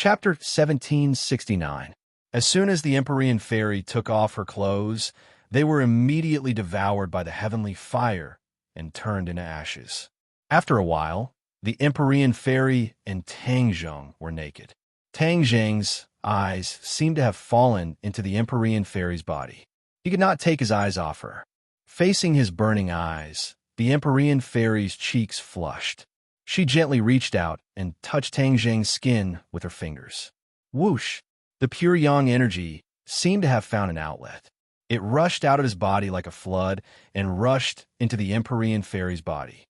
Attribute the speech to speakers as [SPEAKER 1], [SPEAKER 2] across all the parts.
[SPEAKER 1] Chapter 1769. As soon as the Empyrean fairy took off her clothes, they were immediately devoured by the heavenly fire and turned into ashes. After a while, the Empyrean fairy and Tang Zheng were naked. Tang Zheng's eyes seemed to have fallen into the Empyrean fairy's body. He could not take his eyes off her. Facing his burning eyes, the Empyrean fairy's cheeks flushed. She gently reached out and touched Tang Zheng's skin with her fingers. Whoosh! The pure yang energy seemed to have found an outlet. It rushed out of his body like a flood and rushed into the Empyrean fairy's body.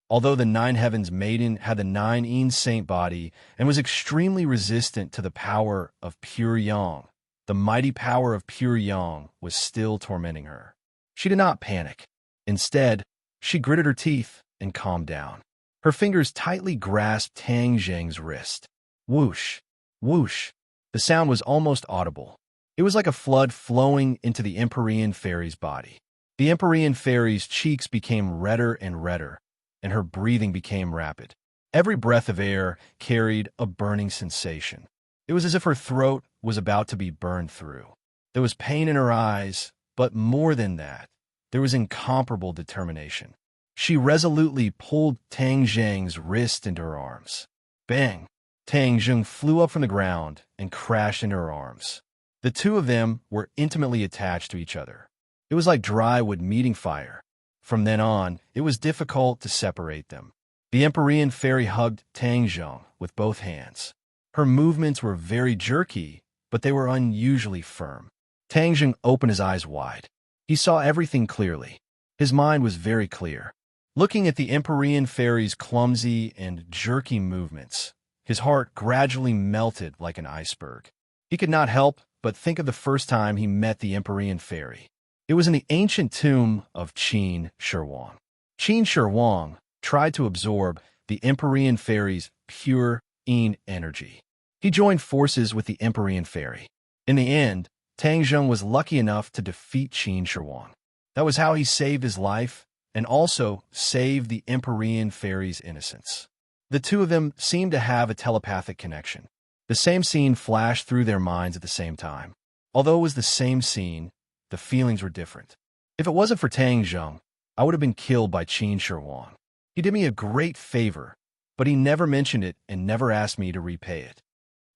[SPEAKER 1] Although the Nine Heavens maiden had the Nine Yin saint body and was extremely resistant to the power of pure yang, the mighty power of pure yang was still tormenting her. She did not panic. Instead, she gritted her teeth and calmed down. Her fingers tightly grasped Tang Zheng's wrist. Whoosh! Whoosh! The sound was almost audible. It was like a flood flowing into the Empyrean fairy's body. The Empyrean fairy's cheeks became redder and redder, and her breathing became rapid. Every breath of air carried a burning sensation. It was as if her throat was about to be burned through. There was pain in her eyes, but more than that, there was incomparable determination. She resolutely pulled Tang Zheng's wrist into her arms. Bang! Tang Zheng flew up from the ground and crashed into her arms. The two of them were intimately attached to each other. It was like dry wood meeting fire. From then on, it was difficult to separate them. The Empyrean fairy hugged Tang Zheng with both hands. Her movements were very jerky, but they were unusually firm. Tang Zheng opened his eyes wide. He saw everything clearly. His mind was very clear. Looking at the Empyrean fairy's clumsy and jerky movements, his heart gradually melted like an iceberg. He could not help but think of the first time he met the Empyrean fairy. It was in the ancient tomb of Qin Shi Huang. Qin Shi Huang tried to absorb the Empyrean fairy's pure yin energy. He joined forces with the Empyrean fairy. In the end, Tang Zheng was lucky enough to defeat Qin Shi Huang. That was how he saved his life and also saved the Empyrean fairy's innocence. The two of them seemed to have a telepathic connection. The same scene flashed through their minds at the same time. Although it was the same scene, the feelings were different. If it wasn't for Tang Zheng, I would have been killed by Qin Shi Huang. He did me a great favor, but he never mentioned it and never asked me to repay it.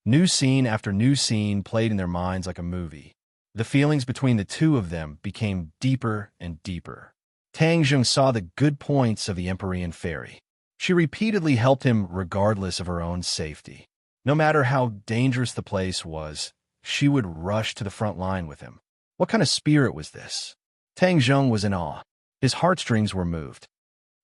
[SPEAKER 1] New scene after new scene played in their minds like a movie. The feelings between the two of them became deeper and deeper. Tang Zheng saw the good points of the Empyrean fairy. She repeatedly helped him regardless of her own safety. No matter how dangerous the place was, she would rush to the front line with him. What kind of spirit was this? Tang Zheng was in awe. His heartstrings were moved.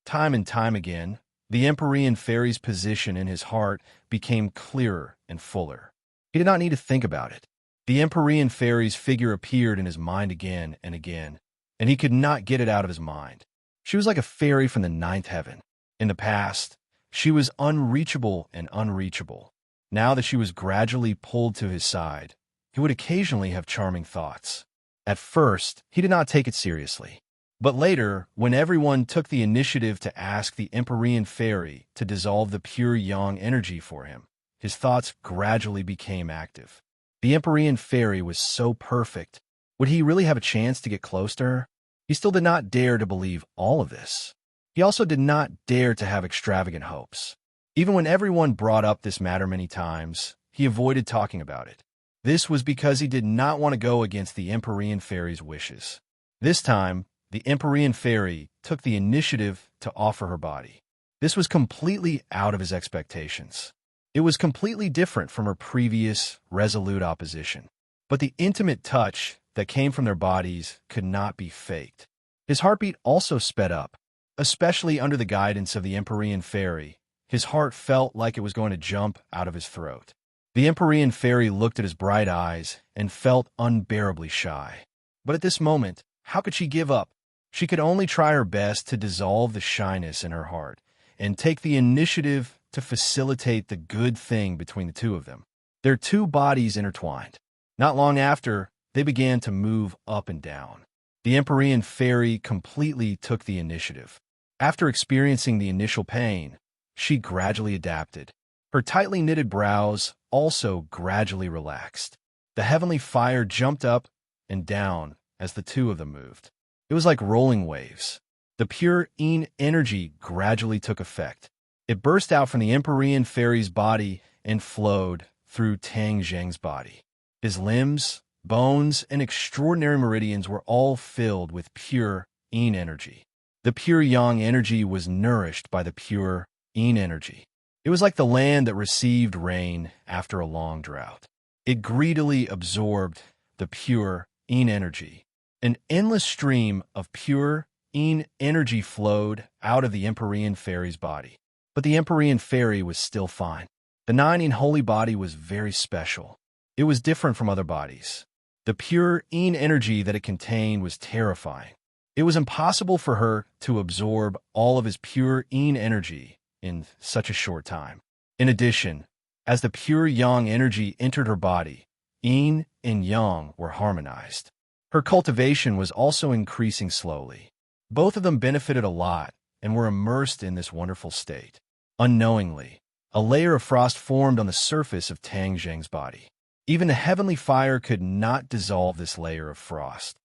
[SPEAKER 1] Time and time again, the Empyrean fairy's position in his heart became clearer and fuller. He did not need to think about it. The Empyrean fairy's figure appeared in his mind again and again, and he could not get it out of his mind. She was like a fairy from the ninth heaven. In the past, she was unreachable and unreachable. Now that she was gradually pulled to his side, he would occasionally have charming thoughts. At first, he did not take it seriously. But later, when everyone took the initiative to ask the Empyrean fairy to dissolve the pure yang energy for him, his thoughts gradually became active. The Empyrean fairy was so perfect. Would he really have a chance to get close to her? He still did not dare to believe all of this. He also did not dare to have extravagant hopes. Even when everyone brought up this matter many times, he avoided talking about it. This was because he did not want to go against the Empyrean fairy's wishes. This time, the Empyrean fairy took the initiative to offer her body. This was completely out of his expectations. It was completely different from her previous resolute opposition. But the intimate touch that came from their bodies could not be faked. His heartbeat also sped up, especially under the guidance of the Empyrean fairy. His heart felt like it was going to jump out of his throat. The Empyrean fairy looked at his bright eyes and felt unbearably shy. But at this moment, how could she give up? She could only try her best to dissolve the shyness in her heart and take the initiative to facilitate the good thing between the two of them. Their two bodies intertwined. Not long after, they began to move up and down. The Empyrean fairy completely took the initiative. After experiencing the initial pain, she gradually adapted. Her tightly knitted brows also gradually relaxed. The heavenly fire jumped up and down as the two of them moved. It was like rolling waves. The pure Yin energy gradually took effect. It burst out from the Empyrean fairy's body and flowed through Tang Zheng's body. His limbs, bones, and extraordinary meridians were all filled with pure Yin energy. The pure Yang energy was nourished by the pure Yin energy. It was like the land that received rain after a long drought. It greedily absorbed the pure Yin energy. An endless stream of pure Yin energy flowed out of the Empyrean fairy's body. But the Empyrean fairy was still fine. The nine Yin holy body was very special. It was different from other bodies. The pure Yin energy that it contained was terrifying. It was impossible for her to absorb all of his pure Yin energy in such a short time. In addition, as the pure Yang energy entered her body, Yin and Yang were harmonized. Her cultivation was also increasing slowly. Both of them benefited a lot and were immersed in this wonderful state. Unknowingly, a layer of frost formed on the surface of Tang Zheng's body. Even the heavenly fire could not dissolve this layer of frost.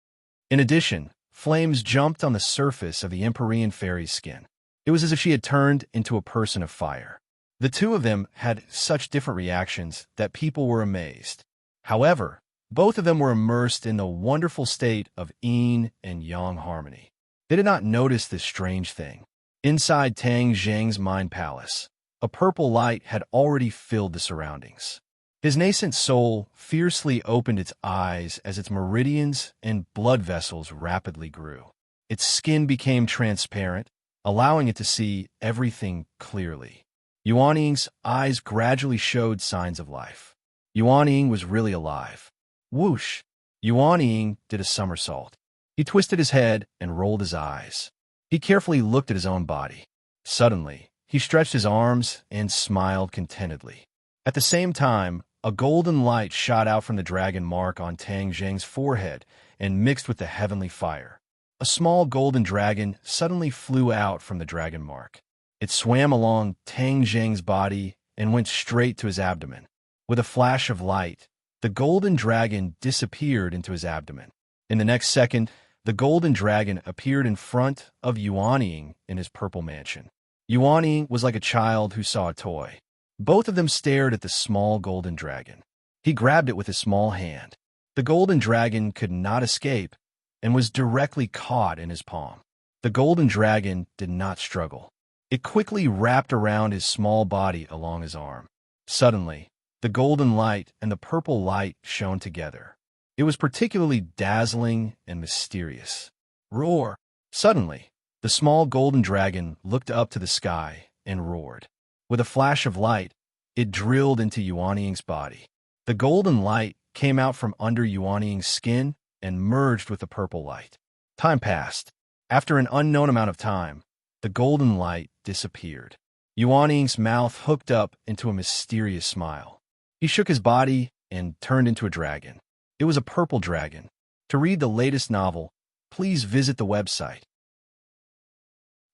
[SPEAKER 1] In addition, flames jumped on the surface of the Empyrean fairy's skin. It was as if she had turned into a person of fire. The two of them had such different reactions that people were amazed. However, both of them were immersed in the wonderful state of Yin and Yang harmony. They did not notice this strange thing. Inside Tang Zheng's mind palace, a purple light had already filled the surroundings. His nascent soul fiercely opened its eyes as its meridians and blood vessels rapidly grew. Its skin became transparent, allowing it to see everything clearly. Yuanying's eyes gradually showed signs of life. Yuanying was really alive. Whoosh! Yuanying did a somersault. He twisted his head and rolled his eyes. He carefully looked at his own body. Suddenly, he stretched his arms and smiled contentedly. At the same time, a golden light shot out from the dragon mark on Tang Zheng's forehead and mixed with the heavenly fire. A small golden dragon suddenly flew out from the dragon mark. It swam along Tang Zheng's body and went straight to his abdomen. With a flash of light, the golden dragon disappeared into his abdomen. In the next second, the golden dragon appeared in front of Yuanying in his purple mansion. Yuanying was like a child who saw a toy. Both of them stared at the small golden dragon. He grabbed it with his small hand. The golden dragon could not escape and was directly caught in his palm. The golden dragon did not struggle. It quickly wrapped around his small body along his arm. Suddenly, the golden light and the purple light shone together. It was particularly dazzling and mysterious. Roar! Suddenly, the small golden dragon looked up to the sky and roared. With a flash of light, it drilled into Yuanying's body. The golden light came out from under Yuanying's skin and merged with the purple light. Time passed. After an unknown amount of time, the golden light disappeared. Yuanying's mouth hooked up into a mysterious smile. He shook his body and turned into a dragon. It was a purple dragon. To read the latest novel, please visit the website.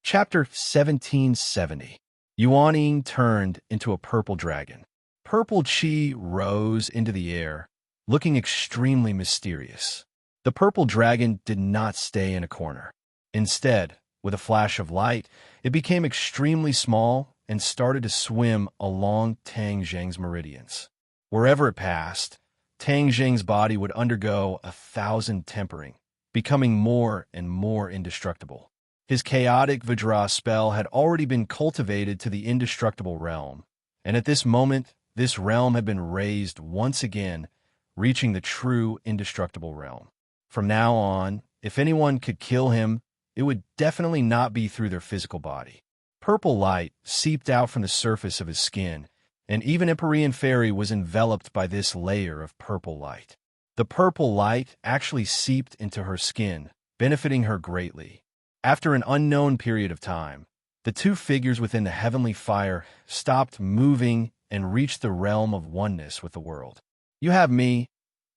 [SPEAKER 1] Chapter 1770. Yuanying turned into a purple dragon. Purple chi rose into the air, looking extremely mysterious. The purple dragon did not stay in a corner. Instead, with a flash of light, it became extremely small and started to swim along Tang Zheng's meridians. Wherever it passed, Tang Zheng's body would undergo 1,000 tempering, becoming more and more indestructible. His chaotic Vajra spell had already been cultivated to the indestructible realm, and at this moment, this realm had been raised once again, reaching the true indestructible realm. From now on, if anyone could kill him, it would definitely not be through their physical body. Purple light seeped out from the surface of his skin, and even Empyrean Fairy was enveloped by this layer of purple light. The purple light actually seeped into her skin, benefiting her greatly. After an unknown period of time, the two figures within the heavenly fire stopped moving and reached the realm of oneness with the world. You have me,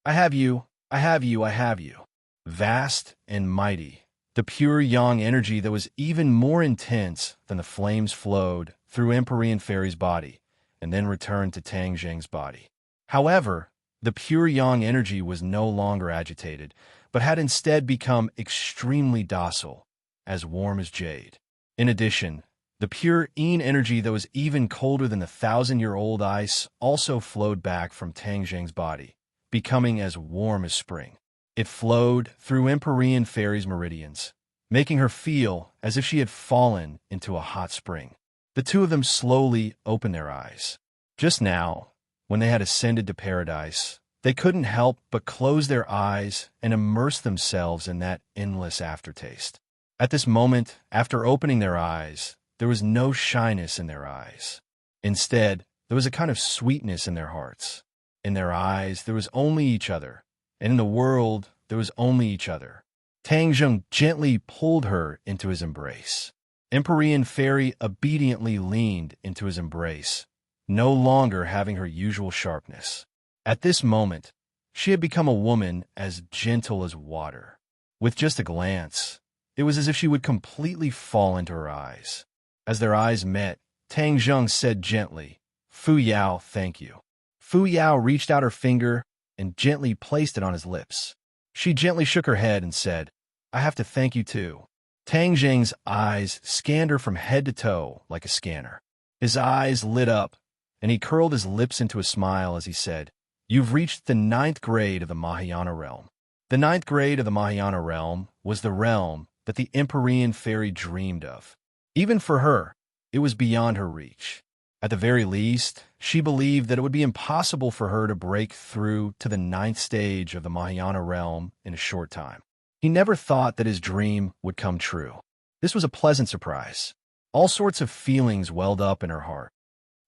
[SPEAKER 1] I have you, I have you, I have you. Vast and mighty, the pure Yang energy that was even more intense than the flames flowed through Empyrean Fairy's body, and then returned to Tang Zheng's body. However, the pure yang energy was no longer agitated, but had instead become extremely docile, as warm as jade. In addition, the pure yin energy that was even colder than the 1,000-year-old ice also flowed back from Tang Zheng's body, becoming as warm as spring. It flowed through Empyrean Fairy's meridians, making her feel as if she had fallen into a hot spring. The two of them slowly opened their eyes. Just now, when they had ascended to paradise, they couldn't help but close their eyes and immerse themselves in that endless aftertaste. At this moment, after opening their eyes, there was no shyness in their eyes. Instead, there was a kind of sweetness in their hearts. In their eyes, there was only each other, and in the world, there was only each other. Tang Zheng gently pulled her into his embrace. Empyrean Fairy obediently leaned into his embrace, no longer having her usual sharpness. At this moment, she had become a woman as gentle as water. With just a glance, it was as if she would completely fall into her eyes. As their eyes met, Tang Zheng said gently, "Fu Yao, thank you." Fu Yao reached out her finger and gently placed it on his lips. She gently shook her head and said, "I have to thank you too." Tang Zheng's eyes scanned her from head to toe like a scanner. His eyes lit up, and he curled his lips into a smile as he said, "You've reached the 9th grade of the Mahayana realm." The 9th grade of the Mahayana realm was the realm that the Empyrean Fairy dreamed of. Even for her, it was beyond her reach. At the very least, she believed that it would be impossible for her to break through to the 9th stage of the Mahayana realm in a short time. He never thought that his dream would come true. This was a pleasant surprise. All sorts of feelings welled up in her heart.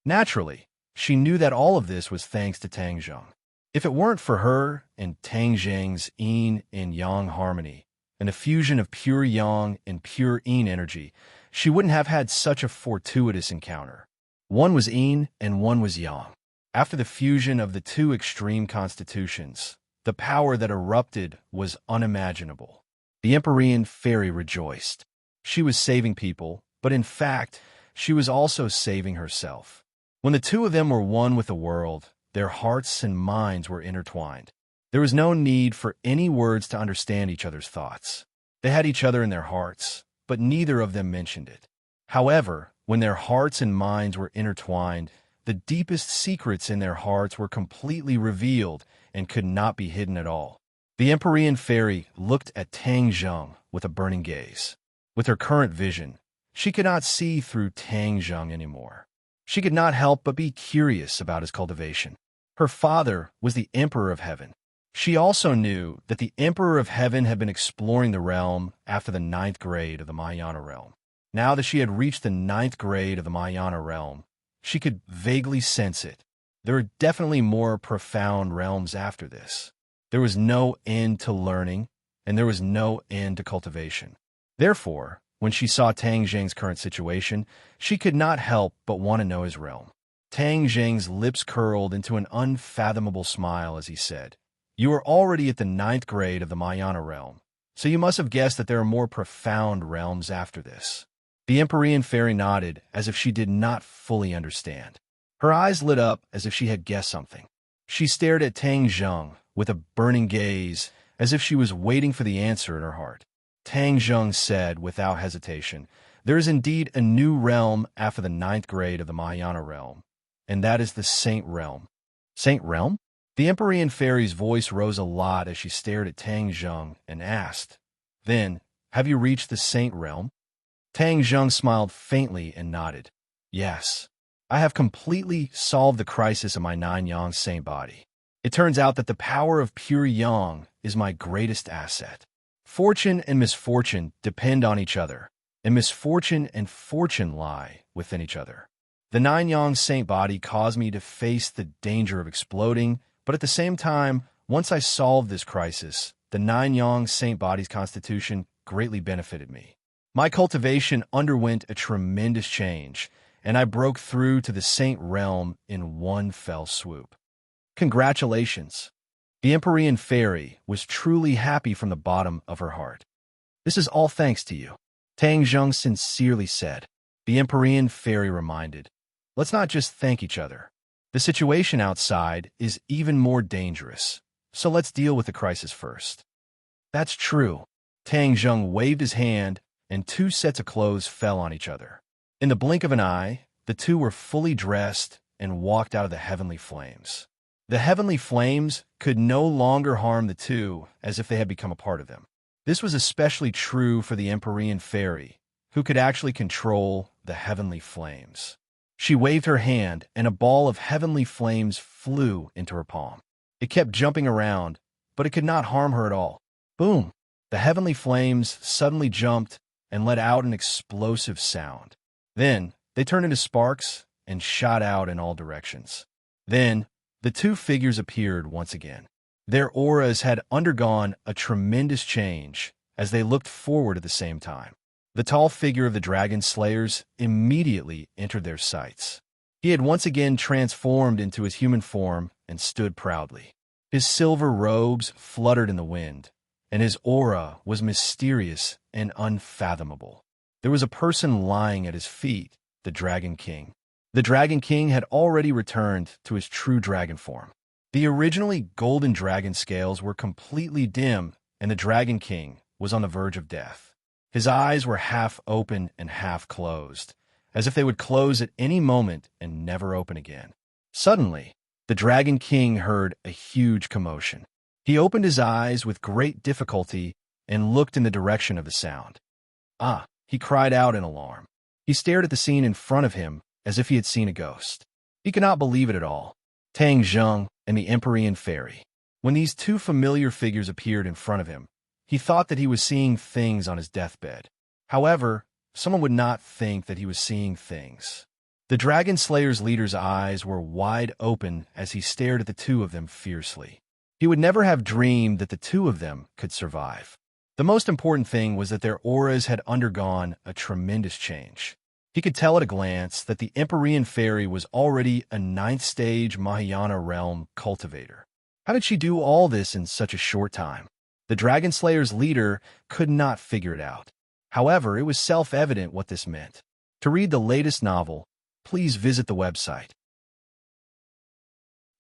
[SPEAKER 1] Naturally, she knew that all of this was thanks to Tang Zheng. If it weren't for her and Tang Zheng's yin and yang harmony, and the fusion of pure yang and pure yin energy, she wouldn't have had such a fortuitous encounter. One was yin and one was yang. After the fusion of the two extreme constitutions, the power that erupted was unimaginable. The Empyrean Fairy rejoiced. She was saving people, but in fact, she was also saving herself. When the two of them were one with the world, their hearts and minds were intertwined. There was no need for any words to understand each other's thoughts. They had each other in their hearts, but neither of them mentioned it. However, when their hearts and minds were intertwined, the deepest secrets in their hearts were completely revealed and could not be hidden at all. The Empyrean Fairy looked at Tang Zheng with a burning gaze. With her current vision, she could not see through Tang Zheng anymore. She could not help but be curious about his cultivation. Her father was the Emperor of Heaven. She also knew that the Emperor of Heaven had been exploring the realm after the 9th grade of the Mahayana realm. Now that she had reached the 9th grade of the Mahayana realm, she could vaguely sense it. There were definitely more profound realms after this. There was no end to learning, and there was no end to cultivation. Therefore, when she saw Tang Zheng's current situation, she could not help but want to know his realm. Tang Zheng's lips curled into an unfathomable smile as he said, "You are already at the 9th grade of the Mahayana realm, so you must have guessed that there are more profound realms after this." The Empyrean Fairy nodded as if she did not fully understand. Her eyes lit up as if she had guessed something. She stared at Tang Zheng with a burning gaze as if she was waiting for the answer in her heart. Tang Zheng said without hesitation, "There is indeed a new realm after the 9th grade of the Mahayana realm, and that is the Saint Realm." Saint Realm? The Empyrean Fairy's voice rose a lot as she stared at Tang Zheng and asked, "Then, have you reached the Saint Realm?" Tang Zheng smiled faintly and nodded. "Yes, I have completely solved the crisis of my 9-yang saint body. It turns out that the power of pure yang is my greatest asset. Fortune and misfortune depend on each other, and misfortune and fortune lie within each other. The 9-yang saint body caused me to face the danger of exploding, but at the same time, once I solved this crisis, the 9-yang saint body's constitution greatly benefited me. My cultivation underwent a tremendous change, and I broke through to the Saint Realm in one fell swoop. Congratulations." The Empyrean Fairy was truly happy from the bottom of her heart. "This is all thanks to you," Tang Zheng sincerely said. The Empyrean Fairy reminded, let's not just thank each other. The situation outside is even more dangerous, so let's deal with the crisis first." "That's true." Tang Zheng waved his hand, and two sets of clothes fell on each other. In the blink of an eye, the two were fully dressed and walked out of the heavenly flames. The heavenly flames could no longer harm the two as if they had become a part of them. This was especially true for the Empyrean fairy, who could actually control the heavenly flames. She waved her hand, and a ball of heavenly flames flew into her palm. It kept jumping around, but it could not harm her at all. Boom! The heavenly flames suddenly jumped and let out an explosive sound. Then, they turned into sparks and shot out in all directions. Then, the two figures appeared once again. Their auras had undergone a tremendous change as they looked forward at the same time. The tall figure of the dragon slayers immediately entered their sights. He had once again transformed into his human form and stood proudly. His silver robes fluttered in the wind, and his aura was mysterious and unfathomable. There was a person lying at his feet, the Dragon King. The Dragon King had already returned to his true dragon form. The originally golden dragon scales were completely dim, and the Dragon King was on the verge of death. His eyes were half open and half closed, as if they would close at any moment and never open again. Suddenly, the Dragon King heard a huge commotion. He opened his eyes with great difficulty and looked in the direction of the sound. "Ah!" he cried out in alarm. He stared at the scene in front of him as if he had seen a ghost. He could not believe it at all. Tang Zheng and the Empyrean fairy. When these two familiar figures appeared in front of him, he thought that he was seeing things on his deathbed. However, someone would not think that he was seeing things. The Dragon Slayer's leader's eyes were wide open as he stared at the two of them fiercely. He would never have dreamed that the two of them could survive. The most important thing was that their auras had undergone a tremendous change. He could tell at a glance that the Empyrean fairy was already a 9th stage Mahayana realm cultivator. How did she do all this in such a short time? The Dragon Slayer's leader could not figure it out. However, it was self-evident what this meant. To read the latest novel, please visit the website.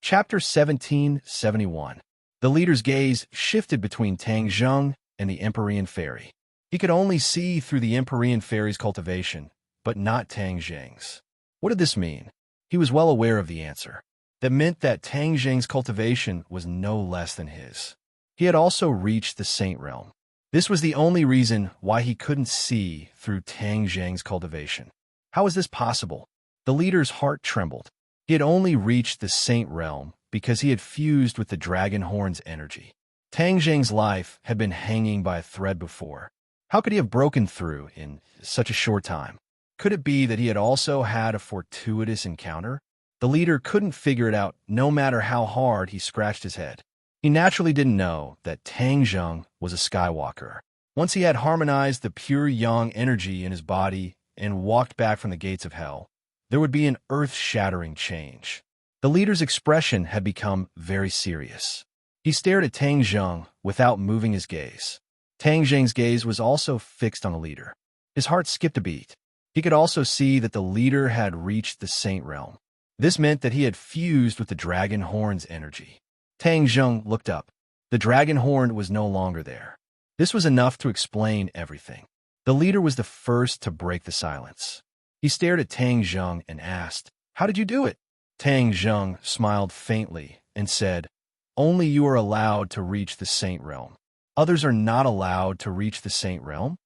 [SPEAKER 1] Chapter 1771. The leader's gaze shifted between Tang Zheng and the Empyrean fairy. He could only see through the Empyrean fairy's cultivation, but not Tang Zheng's. What did this mean? He was well aware of the answer. That meant that Tang Zheng's cultivation was no less than his. He had also reached the Saint Realm. This was the only reason why he couldn't see through Tang Zheng's cultivation. How was this possible? The leader's heart trembled. He had only reached the Saint Realm because he had fused with the Dragon Horn's energy. Tang Zheng's life had been hanging by a thread before. How could he have broken through in such a short time? Could it be that he had also had a fortuitous encounter? The leader couldn't figure it out no matter how hard he scratched his head. He naturally didn't know that Tang Zheng was a Skywalker. Once he had harmonized the pure yang energy in his body and walked back from the gates of hell, there would be an earth-shattering change. The leader's expression had become very serious. He stared at Tang Zheng without moving his gaze. Tang Zheng's gaze was also fixed on the leader. His heart skipped a beat. He could also see that the leader had reached the Saint Realm. This meant that he had fused with the Dragon Horn's energy. Tang Zheng looked up. The Dragon Horn was no longer there. This was enough to explain everything. The leader was the first to break the silence. He stared at Tang Zheng and asked, "How did you do it?" Tang Zheng smiled faintly and said, "Only you are allowed to reach the Saint Realm. Others are not allowed to reach the Saint Realm."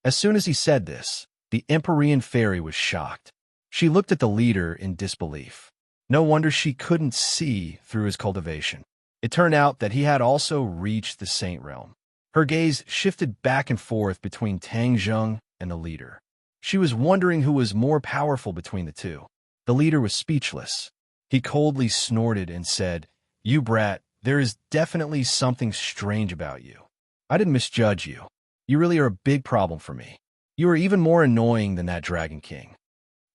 [SPEAKER 1] As soon as he said this, the Empyrean fairy was shocked. She looked at the leader in disbelief. No wonder she couldn't see through his cultivation. It turned out that he had also reached the Saint Realm. Her gaze shifted back and forth between Tang Zheng and the leader. She was wondering who was more powerful between the two. The leader was speechless. He coldly snorted and said, "You brat, there is definitely something strange about you. I didn't misjudge you. You really are a big problem for me. You are even more annoying than that Dragon King."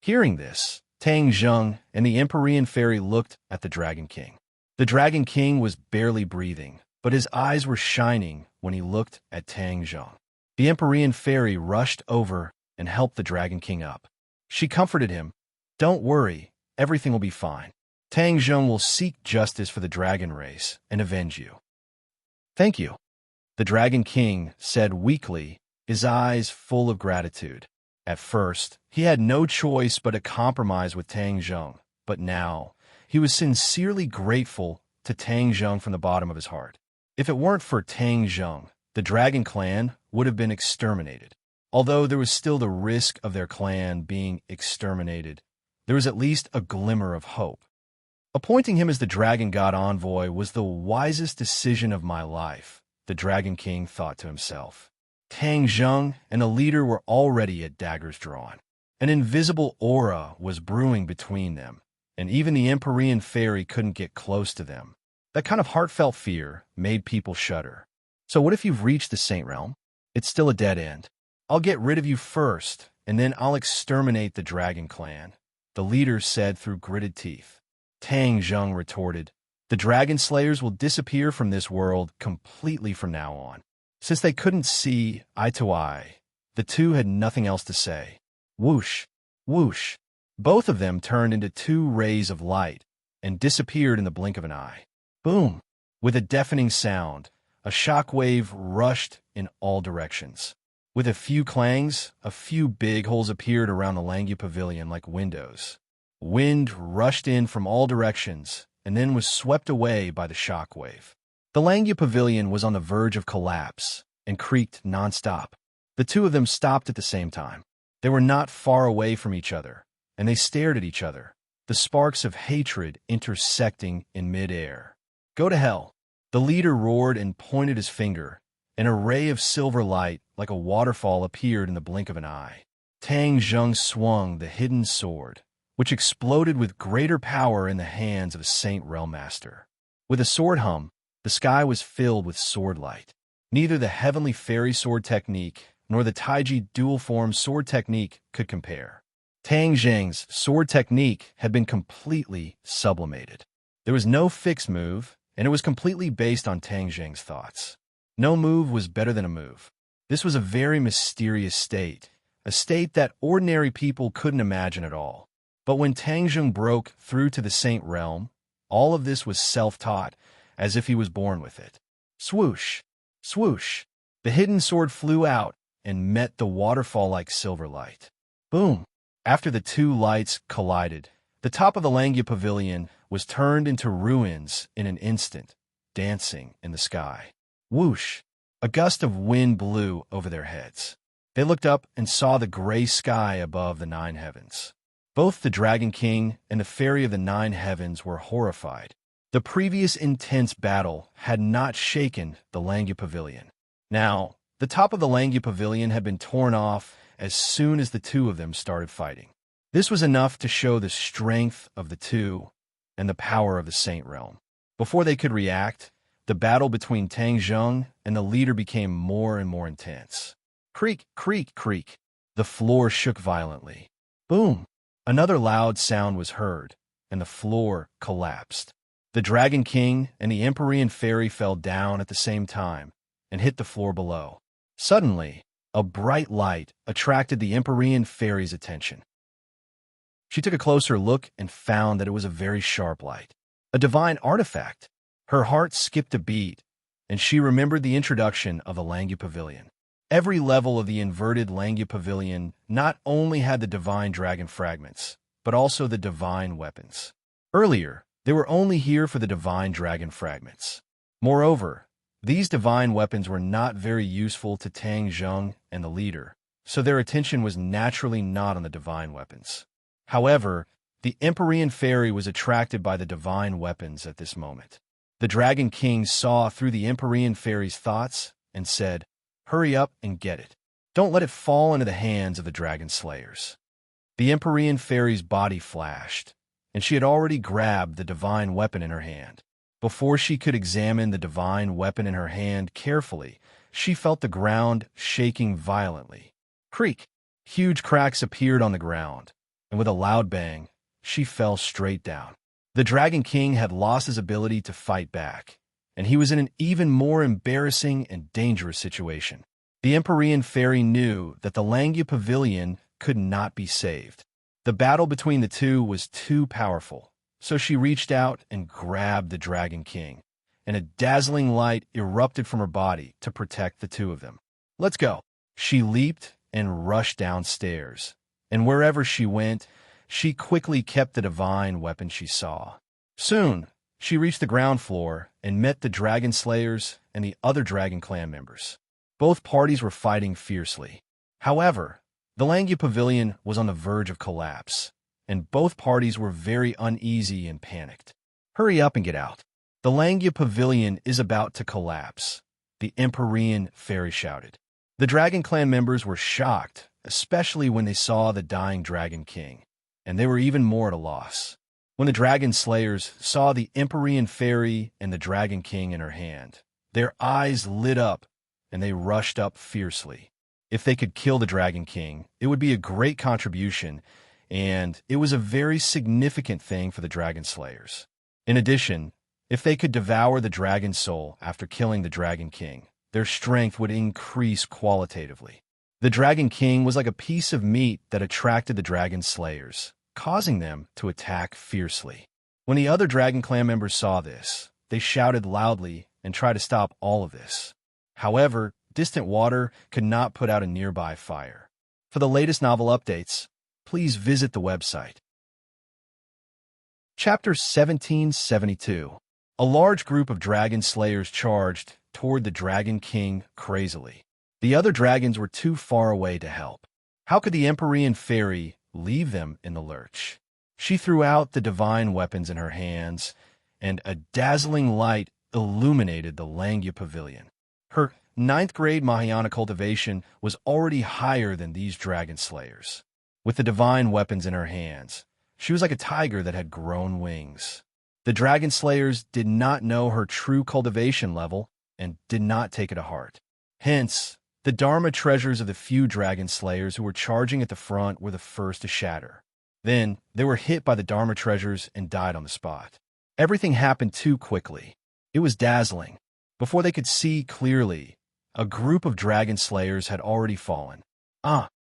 [SPEAKER 1] Hearing this, Tang Zheng and the Empyrean fairy looked at the Dragon King. The Dragon King was barely breathing, but his eyes were shining when he looked at Tang Zheng. The Empyrean fairy rushed over and helped the Dragon King up. She comforted him. "Don't worry, Everything will be fine. Tang Zheng will seek justice for the dragon race and avenge you. Thank you, the Dragon King said weakly, his eyes full of gratitude. At first, he had no choice but to compromise with Tang Zheng, but now he was sincerely grateful to Tang Zheng from the bottom of his heart. If it weren't for Tang Zheng, the Dragon Clan would have been exterminated. Although there was still the risk of their clan being exterminated, there was at least a glimmer of hope. Appointing him as the Dragon God Envoy was the wisest decision of my life, the Dragon King thought to himself. Tang Zheng and the leader were already at daggers drawn. An invisible aura was brewing between them, and even the Empyrean fairy couldn't get close to them. That kind of heartfelt fear made people shudder. So what if you've reached the Saint Realm? It's still a dead end. I'll get rid of you first, and then I'll exterminate the Dragon Clan, the leader said through gritted teeth. Tang Zheng retorted, the Dragon Slayers will disappear from this world completely from now on. Since they couldn't see eye to eye, the two had nothing else to say. Whoosh, whoosh. Both of them turned into two rays of light and disappeared in the blink of an eye. Boom! With a deafening sound, a shockwave rushed in all directions. With a few clangs, a few big holes appeared around the Langu Pavilion like windows. Wind rushed in from all directions and then was swept away by the shockwave. The Langu Pavilion was on the verge of collapse and creaked nonstop. The two of them stopped at the same time. They were not far away from each other, and they stared at each other, the sparks of hatred intersecting in midair. Go to hell! The leader roared and pointed his finger. An array of silver light, like a waterfall, appeared in the blink of an eye. Tang Zheng swung the hidden sword, which exploded with greater power in the hands of a Saint Realm Master. With a sword hum, the sky was filled with sword light. Neither the heavenly fairy sword technique nor the Taiji dual-form sword technique could compare. Tang Zheng's sword technique had been completely sublimated. There was no fixed move, and it was completely based on Tang Zheng's thoughts. No move was better than a move. This was a very mysterious state, a state that ordinary people couldn't imagine at all. But when Tang Zheng broke through to the Saint Realm, all of this was self-taught, as if he was born with it. Swoosh! Swoosh! The hidden sword flew out and met the waterfall like silver light. Boom! After the two lights collided, the top of the Langu Pavilion was turned into ruins in an instant, dancing in the sky. Whoosh! A gust of wind blew over their heads. They looked up and saw the gray sky above the nine heavens. Both the Dragon King and the Fairy of the Nine Heavens were horrified. The previous intense battle had not shaken the Langu Pavilion. Now, the top of the Langu Pavilion had been torn off as soon as the two of them started fighting. This was enough to show the strength of the two and the power of the Saint Realm. Before they could react, the battle between Tang Zheng and the leader became more and more intense. Creak, creak, creak. The floor shook violently. Boom! Another loud sound was heard, and the floor collapsed. The Dragon King and the Empyrean Fairy fell down at the same time and hit the floor below. Suddenly, a bright light attracted the Empyrean Fairy's attention. She took a closer look and found that it was a very sharp light, a divine artifact. Her heart skipped a beat, and she remembered the introduction of the Langu Pavilion. Every level of the inverted Langu Pavilion not only had the divine dragon fragments, but also the divine weapons. Earlier, they were only here for the divine dragon fragments. Moreover, these divine weapons were not very useful to Tang Zheng and the leader, so their attention was naturally not on the divine weapons. However, the Empyrean Fairy was attracted by the divine weapons at this moment. The Dragon King saw through the Empyrean Fairy's thoughts and said, "Hurry up and get it. Don't let it fall into the hands of the Dragon Slayers." The Empyrean Fairy's body flashed, and she had already grabbed the divine weapon in her hand. Before she could examine the divine weapon in her hand carefully, she felt the ground shaking violently. Creak! Huge cracks appeared on the ground, and with a loud bang, she fell straight down. The Dragon King had lost his ability to fight back, and he was in an even more embarrassing and dangerous situation. The Empyrean Fairy knew that the Langu Pavilion could not be saved. The battle between the two was too powerful, so she reached out and grabbed the Dragon King, and a dazzling light erupted from her body to protect the two of them. "Let's go." She leaped and rushed downstairs, and wherever she went, she quickly kept the divine weapon she saw. Soon, she reached the ground floor and met the Dragon Slayers and the other Dragon Clan members. Both parties were fighting fiercely. However, the Langia Pavilion was on the verge of collapse, and both parties were very uneasy and panicked. "Hurry up and get out. The Langia Pavilion is about to collapse," the Empyrean fairy shouted. The Dragon Clan members were shocked, especially when they saw the dying Dragon King, and they were even more at a loss. When the Dragon Slayers saw the Empyrean fairy and the Dragon King in her hand, their eyes lit up, and they rushed up fiercely. If they could kill the Dragon King, it would be a great contribution, and it was a very significant thing for the Dragon Slayers. In addition, if they could devour the Dragon Soul after killing the Dragon King, their strength would increase qualitatively. The Dragon King was like a piece of meat that attracted the Dragon Slayers, causing them to attack fiercely. When the other Dragon Clan members saw this, they shouted loudly and tried to stop all of this. However, distant water could not put out a nearby fire. For the latest novel updates, please visit the website. Chapter 1772. A large group of Dragon Slayers charged toward the Dragon King crazily. The other dragons were too far away to help. How could the Empyrean fairy leave them in the lurch? She threw out the divine weapons in her hands, and a dazzling light illuminated the Langia Pavilion. Her 9th grade Mahayana cultivation was already higher than these Dragon Slayers. With the divine weapons in her hands, she was like a tiger that had grown wings. The Dragon Slayers did not know her true cultivation level and did not take it to heart. Hence, the Dharma treasures of the few Dragon Slayers who were charging at the front were the first to shatter. Then, they were hit by the Dharma treasures and died on the spot. Everything happened too quickly. It was dazzling. Before they could see clearly, a group of Dragon Slayers had already fallen.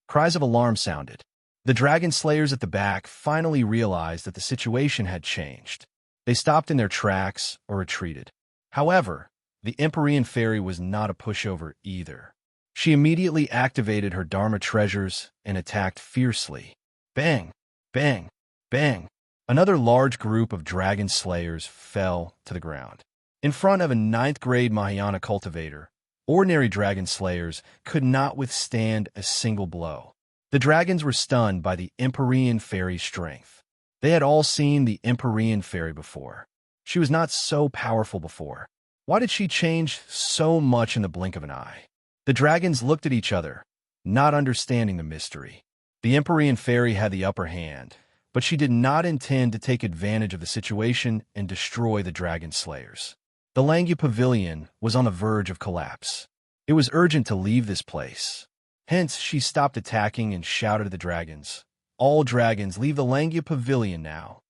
[SPEAKER 1] Cries of alarm sounded. The Dragon Slayers at the back finally realized that the situation had changed. They stopped in their tracks or retreated. However, the Empyrean fairy was not a pushover either. She immediately activated her Dharma treasures and attacked fiercely. Bang! Bang! Bang! Another large group of Dragon Slayers fell to the ground. In front of a 9th grade Mahayana cultivator, ordinary Dragon Slayers could not withstand a single blow. The dragons were stunned by the Empyrean fairy's strength. They had all seen the Empyrean fairy before. She was not so powerful before. Why did she change so much in the blink of an eye? The dragons looked at each other, not understanding the mystery. The Empyrean fairy had the upper hand, but she did not intend to take advantage of the situation and destroy the Dragon Slayers. The Langia Pavilion was on the verge of collapse. It was urgent to leave this place. Hence, she stopped attacking and shouted at the dragons, "All dragons, leave the Langia Pavilion now."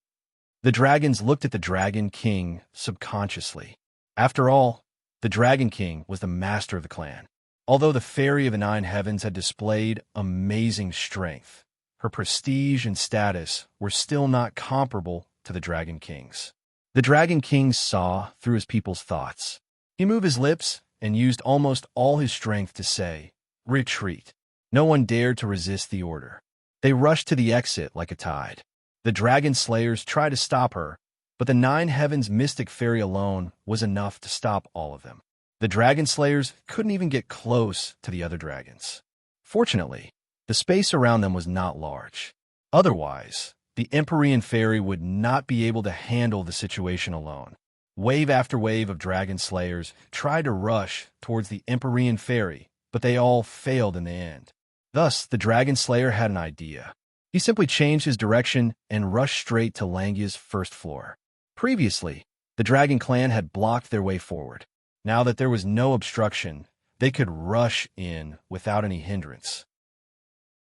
[SPEAKER 1] The dragons looked at the Dragon King subconsciously. After all, the Dragon King was the master of the clan. Although the Fairy of the Nine Heavens had displayed amazing strength, her prestige and status were still not comparable to the Dragon King's. The Dragon King saw through his people's thoughts. He moved his lips and used almost all his strength to say, "Retreat." No one dared to resist the order. They rushed to the exit like a tide. The Dragon Slayers tried to stop her, but the Nine Heavens mystic fairy alone was enough to stop all of them. The Dragon Slayers couldn't even get close to the other dragons. Fortunately, the space around them was not large. Otherwise, the Empyrean fairy would not be able to handle the situation alone. Wave after wave of Dragon Slayers tried to rush towards the Empyrean fairy, but they all failed in the end. Thus, the Dragon Slayer had an idea. He simply changed his direction and rushed straight to Langia's first floor. Previously, the Dragon Clan had blocked their way forward. Now that there was no obstruction, they could rush in without any hindrance.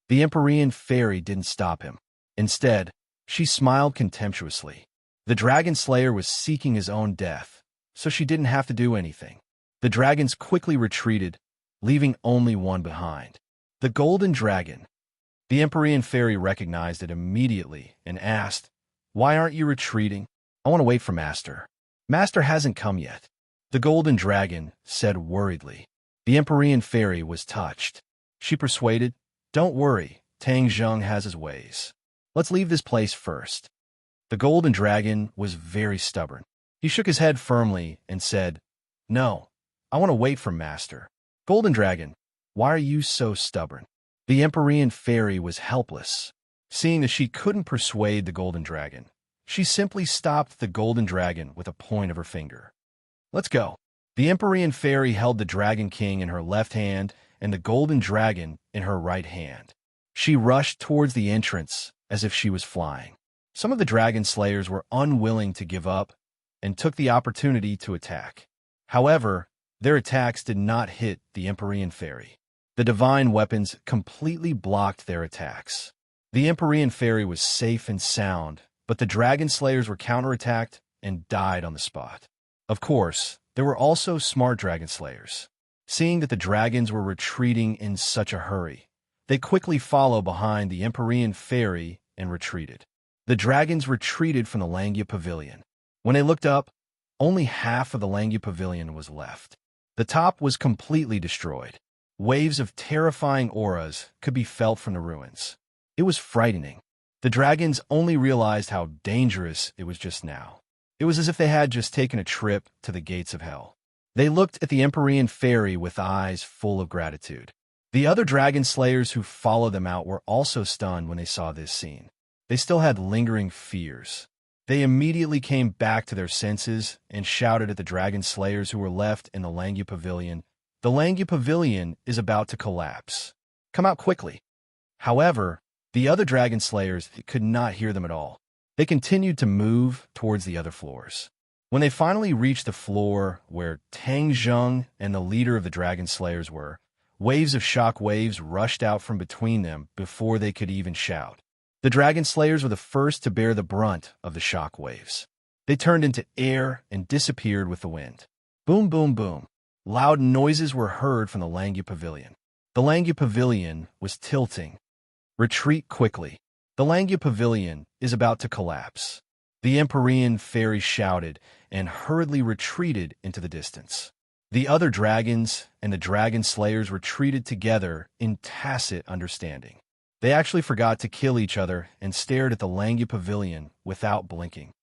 [SPEAKER 1] The Empyrean fairy didn't stop him. Instead, she smiled contemptuously. The Dragon Slayer was seeking his own death, so she didn't have to do anything. The dragons quickly retreated, leaving only one behind. The Golden Dragon. The Empyrean fairy recognized it immediately and asked, "Why aren't you retreating? I want to wait for Master." "Master hasn't come yet," the golden dragon said worriedly. The Empyrean fairy was touched. She persuaded, "Don't worry, Tang Zheng has his ways. Let's leave this place first." The golden dragon was very stubborn. He shook his head firmly and said, "No, I want to wait for Master." "Golden dragon, why are you so stubborn?" The Empyrean fairy was helpless. Seeing that she couldn't persuade the golden dragon, she simply stopped the golden dragon with a point of her finger. "Let's go." The Empyrean fairy held the Dragon King in her left hand and the golden dragon in her right hand. She rushed towards the entrance as if she was flying. Some of the dragon slayers were unwilling to give up and took the opportunity to attack. However, their attacks did not hit the Empyrean fairy. The divine weapons completely blocked their attacks. The Empyrean fairy was safe and sound, but the dragon slayers were counterattacked and died on the spot. Of course, there were also smart dragon slayers. Seeing that the dragons were retreating in such a hurry, they quickly followed behind the Empyrean fairy and retreated. The dragons retreated from the Langya Pavilion. When they looked up, only half of the Langya Pavilion was left. The top was completely destroyed. Waves of terrifying auras could be felt from the ruins. It was frightening. The dragons only realized how dangerous it was just now. It was as if they had just taken a trip to the gates of hell. They looked at the Empyrean fairy with eyes full of gratitude. The other dragon slayers who followed them out were also stunned when they saw this scene. They still had lingering fears. They immediately came back to their senses and shouted at the dragon slayers who were left in the Langya Pavilion, "The Langya Pavilion is about to collapse. Come out quickly." However, the other dragon slayers could not hear them at all. They continued to move towards the other floors. When they finally reached the floor where Tang Zheng and the leader of the dragon slayers were, waves of shock waves rushed out from between them before they could even shout. The dragon slayers were the first to bear the brunt of the shock waves. They turned into air and disappeared with the wind. Boom, boom, boom. Loud noises were heard from the Langya Pavilion. The Langya Pavilion was tilting. "Retreat quickly. The Langya Pavilion is about to collapse." The Empyrean fairy shouted and hurriedly retreated into the distance. The other dragons and the dragon slayers retreated together in tacit understanding. They actually forgot to kill each other and stared at the Langya Pavilion without blinking.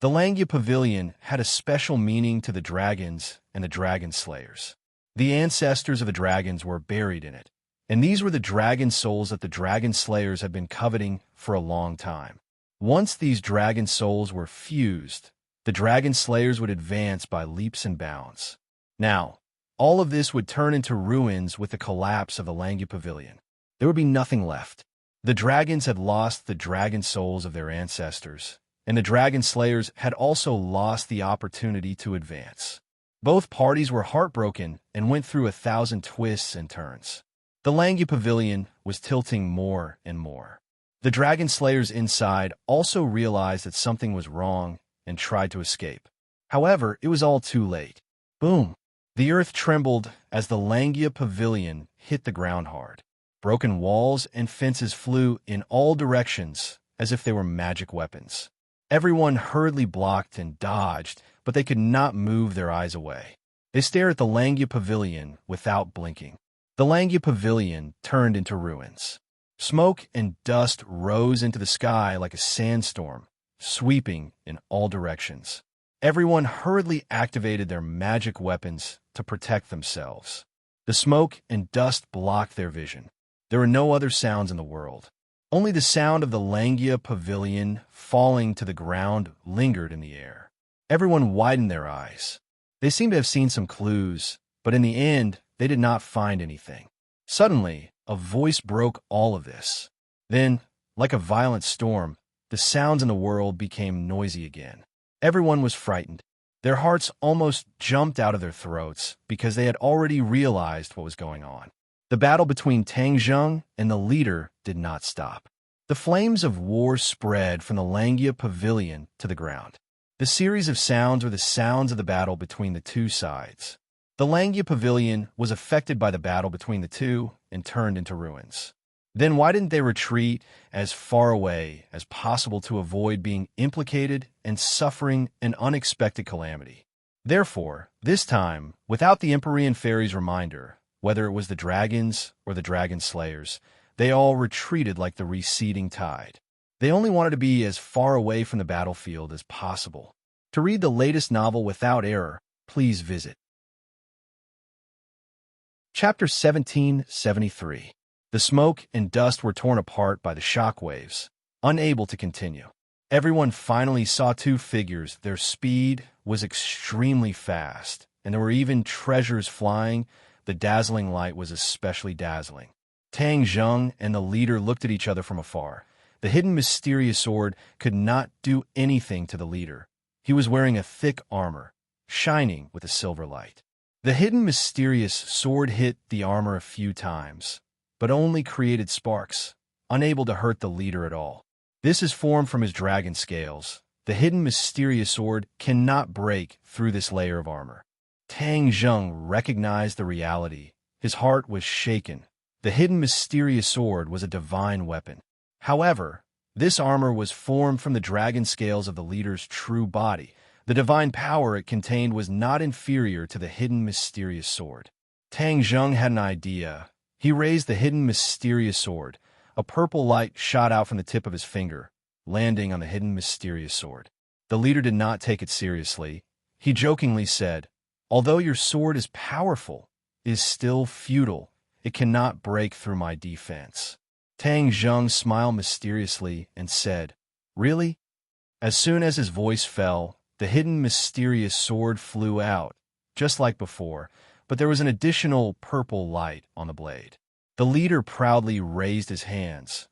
[SPEAKER 1] The Langya Pavilion had a special meaning to the dragons and the dragon slayers. The ancestors of the dragons were buried in it, and these were the dragon souls that the dragon slayers had been coveting for a long time. Once these dragon souls were fused, the dragon slayers would advance by leaps and bounds. Now, all of this would turn into ruins with the collapse of the Langya Pavilion. There would be nothing left. The dragons had lost the dragon souls of their ancestors, and the dragon slayers had also lost the opportunity to advance. Both parties were heartbroken and went through 1,000 twists and turns. The Langya Pavilion was tilting more and more. The dragon slayers inside also realized that something was wrong and tried to escape. However, it was all too late. Boom! The earth trembled as the Langya Pavilion hit the ground hard. Broken walls and fences flew in all directions as if they were magic weapons. Everyone hurriedly blocked and dodged, but they could not move their eyes away. They stared at the Langya Pavilion without blinking. The Langya Pavilion turned into ruins. Smoke and dust rose into the sky like a sandstorm, sweeping in all directions. Everyone hurriedly activated their magic weapons to protect themselves. The smoke and dust blocked their vision. There were no other sounds in the world. Only the sound of the Langya Pavilion falling to the ground lingered in the air. Everyone widened their eyes. They seemed to have seen some clues, but in the end, they did not find anything. Suddenly, a voice broke all of this. Then, like a violent storm, the sounds in the world became noisy again. Everyone was frightened. Their hearts almost jumped out of their throats because they had already realized what was going on. The battle between Tang Zheng and the leader did not stop. The flames of war spread from the Langya Pavilion to the ground. The series of sounds were the sounds of the battle between the two sides. The Langya Pavilion was affected by the battle between the two and turned into ruins. Then why didn't they retreat as far away as possible to avoid being implicated and suffering an unexpected calamity? Therefore, this time, without the Empyrean fairy's reminder, whether it was the dragons or the dragon slayers, they all retreated like the receding tide. They only wanted to be as far away from the battlefield as possible. To read the latest novel without error, please visit Chapter 1773. The smoke and dust were torn apart by the shock waves, unable to continue. Everyone finally saw two figures. Their speed was extremely fast, and there were even treasures flying. The dazzling light was especially dazzling. Tang Zheng and the leader looked at each other from afar. The hidden mysterious sword could not do anything to the leader. He was wearing a thick armor, shining with a silver light. The hidden mysterious sword hit the armor a few times, but only created sparks, unable to hurt the leader at all. This is formed from his dragon scales. The hidden mysterious sword cannot break through this layer of armor. Tang Zheng recognized the reality. His heart was shaken. The hidden mysterious sword was a divine weapon. However, this armor was formed from the dragon scales of the leader's true body. The divine power it contained was not inferior to the hidden mysterious sword. Tang Zheng had an idea. He raised the hidden mysterious sword. A purple light shot out from the tip of his finger, landing on the hidden mysterious sword. The leader did not take it seriously. He jokingly said, "Although your sword is powerful, it is still futile. It cannot break through my defense." Tang Zheng smiled mysteriously and said, "Really?" As soon as his voice fell, the hidden mysterious sword flew out, just like before, but there was an additional purple light on the blade. The leader proudly raised his hands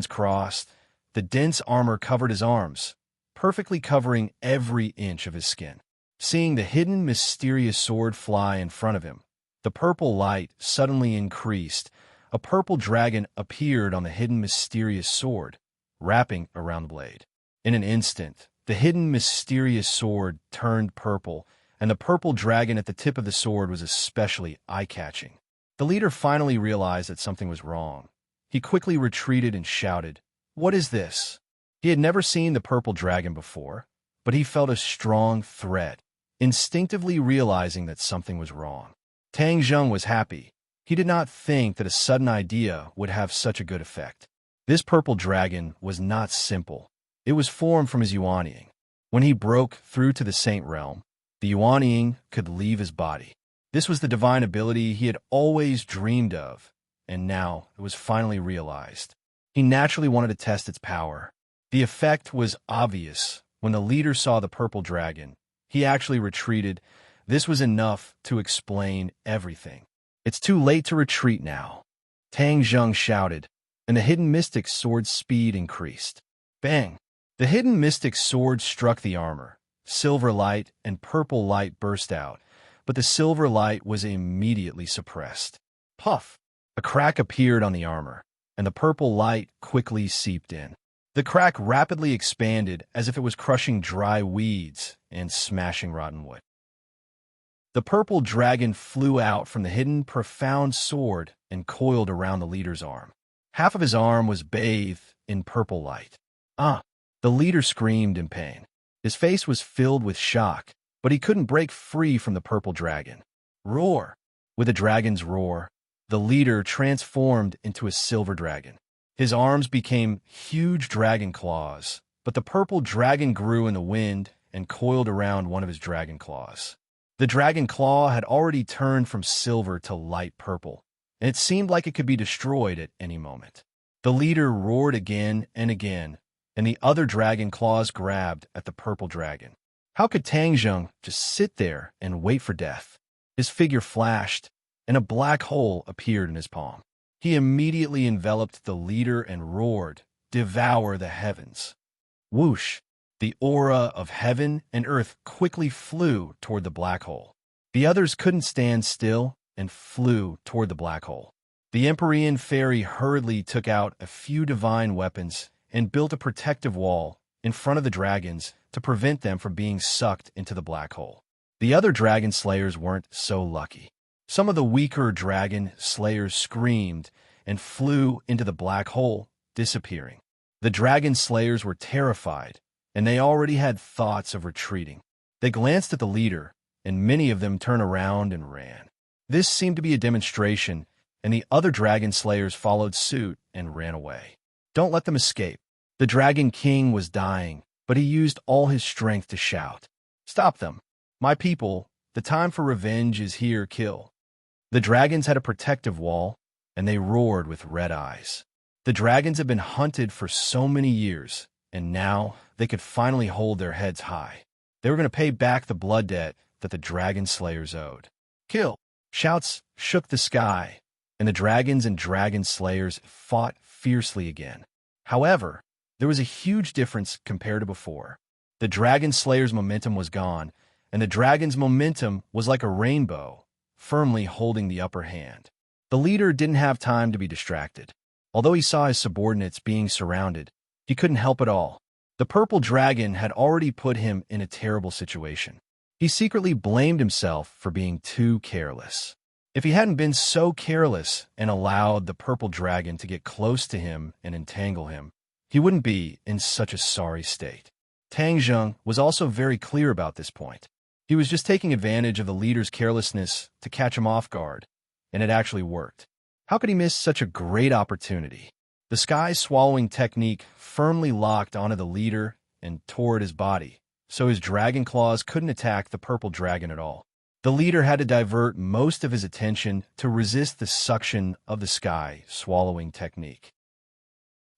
[SPEAKER 1] crossed. The dense armor covered his arms, perfectly covering every inch of his skin. Seeing the hidden mysterious sword fly in front of him, the purple light suddenly increased. A purple dragon appeared on the hidden mysterious sword, wrapping around the blade. In an instant, the hidden mysterious sword turned purple, and the purple dragon at the tip of the sword was especially eye-catching. The leader finally realized that something was wrong. He quickly retreated and shouted, "What is this?" He had never seen the purple dragon before, but he felt a strong threat, instinctively realizing that something was wrong. Tang Zheng was happy. He did not think that a sudden idea would have such a good effect. This purple dragon was not simple. It was formed from his yuanying. When he broke through to the Saint Realm, the yuanying could leave his body. This was the divine ability he had always dreamed of, and now it was finally realized. He naturally wanted to test its power. The effect was obvious. When the leader saw the purple dragon, he actually retreated. This was enough to explain everything. "It's too late to retreat now," Tang Zheng shouted, and the hidden mystic's sword's speed increased. Bang! The hidden mystic's sword struck the armor. Silver light and purple light burst out, but the silver light was immediately suppressed. Puff! A crack appeared on the armor, and the purple light quickly seeped in. The crack rapidly expanded as if it was crushing dry weeds and smashing rotten wood. The purple dragon flew out from the hidden profound sword and coiled around the leader's arm. Half of his arm was bathed in purple light. "Ah!" The leader screamed in pain. His face was filled with shock, but he couldn't break free from the purple dragon. Roar! With a dragon's roar, the leader transformed into a silver dragon. His arms became huge dragon claws, but the purple dragon grew in the wind and coiled around one of his dragon claws. The dragon claw had already turned from silver to light purple, and it seemed like it could be destroyed at any moment. The leader roared again and again, and the other dragon claws grabbed at the purple dragon. How could Tang Zheng just sit there and wait for death? His figure flashed, and a black hole appeared in his palm. He immediately enveloped the leader and roared, "Devour the heavens!" Whoosh! The aura of heaven and earth quickly flew toward the black hole. The others couldn't stand still and flew toward the black hole. The Empyrean fairy hurriedly took out a few divine weapons and built a protective wall in front of the dragons to prevent them from being sucked into the black hole. The other dragon slayers weren't so lucky. Some of the weaker dragon slayers screamed and flew into the black hole, disappearing. The dragon slayers were terrified, and they already had thoughts of retreating. They glanced at the leader, and many of them turned around and ran. This seemed to be a demonstration, and the other dragon slayers followed suit and ran away. Don't let them escape. The Dragon King was dying, but he used all his strength to shout, "Stop them! My people, the time for revenge is here, kill." The dragons had a protective wall, and they roared with red eyes. The dragons had been hunted for so many years, and now they could finally hold their heads high. They were going to pay back the blood debt that the dragon slayers owed. "Kill!" Shouts shook the sky, and the dragons and dragon slayers fought fiercely again. However, there was a huge difference compared to before. The dragon slayers' momentum was gone, and the dragon's momentum was like a rainbow, firmly holding the upper hand. The leader didn't have time to be distracted. Although he saw his subordinates being surrounded, he couldn't help it all. The purple dragon had already put him in a terrible situation. He secretly blamed himself for being too careless. If he hadn't been so careless and allowed the purple dragon to get close to him and entangle him, he wouldn't be in such a sorry state. Tang Zheng was also very clear about this point. He was just taking advantage of the leader's carelessness to catch him off guard, and it actually worked. How could he miss such a great opportunity? The sky-swallowing technique firmly locked onto the leader and tore at his body, so his dragon claws couldn't attack the purple dragon at all. The leader had to divert most of his attention to resist the suction of the sky-swallowing technique.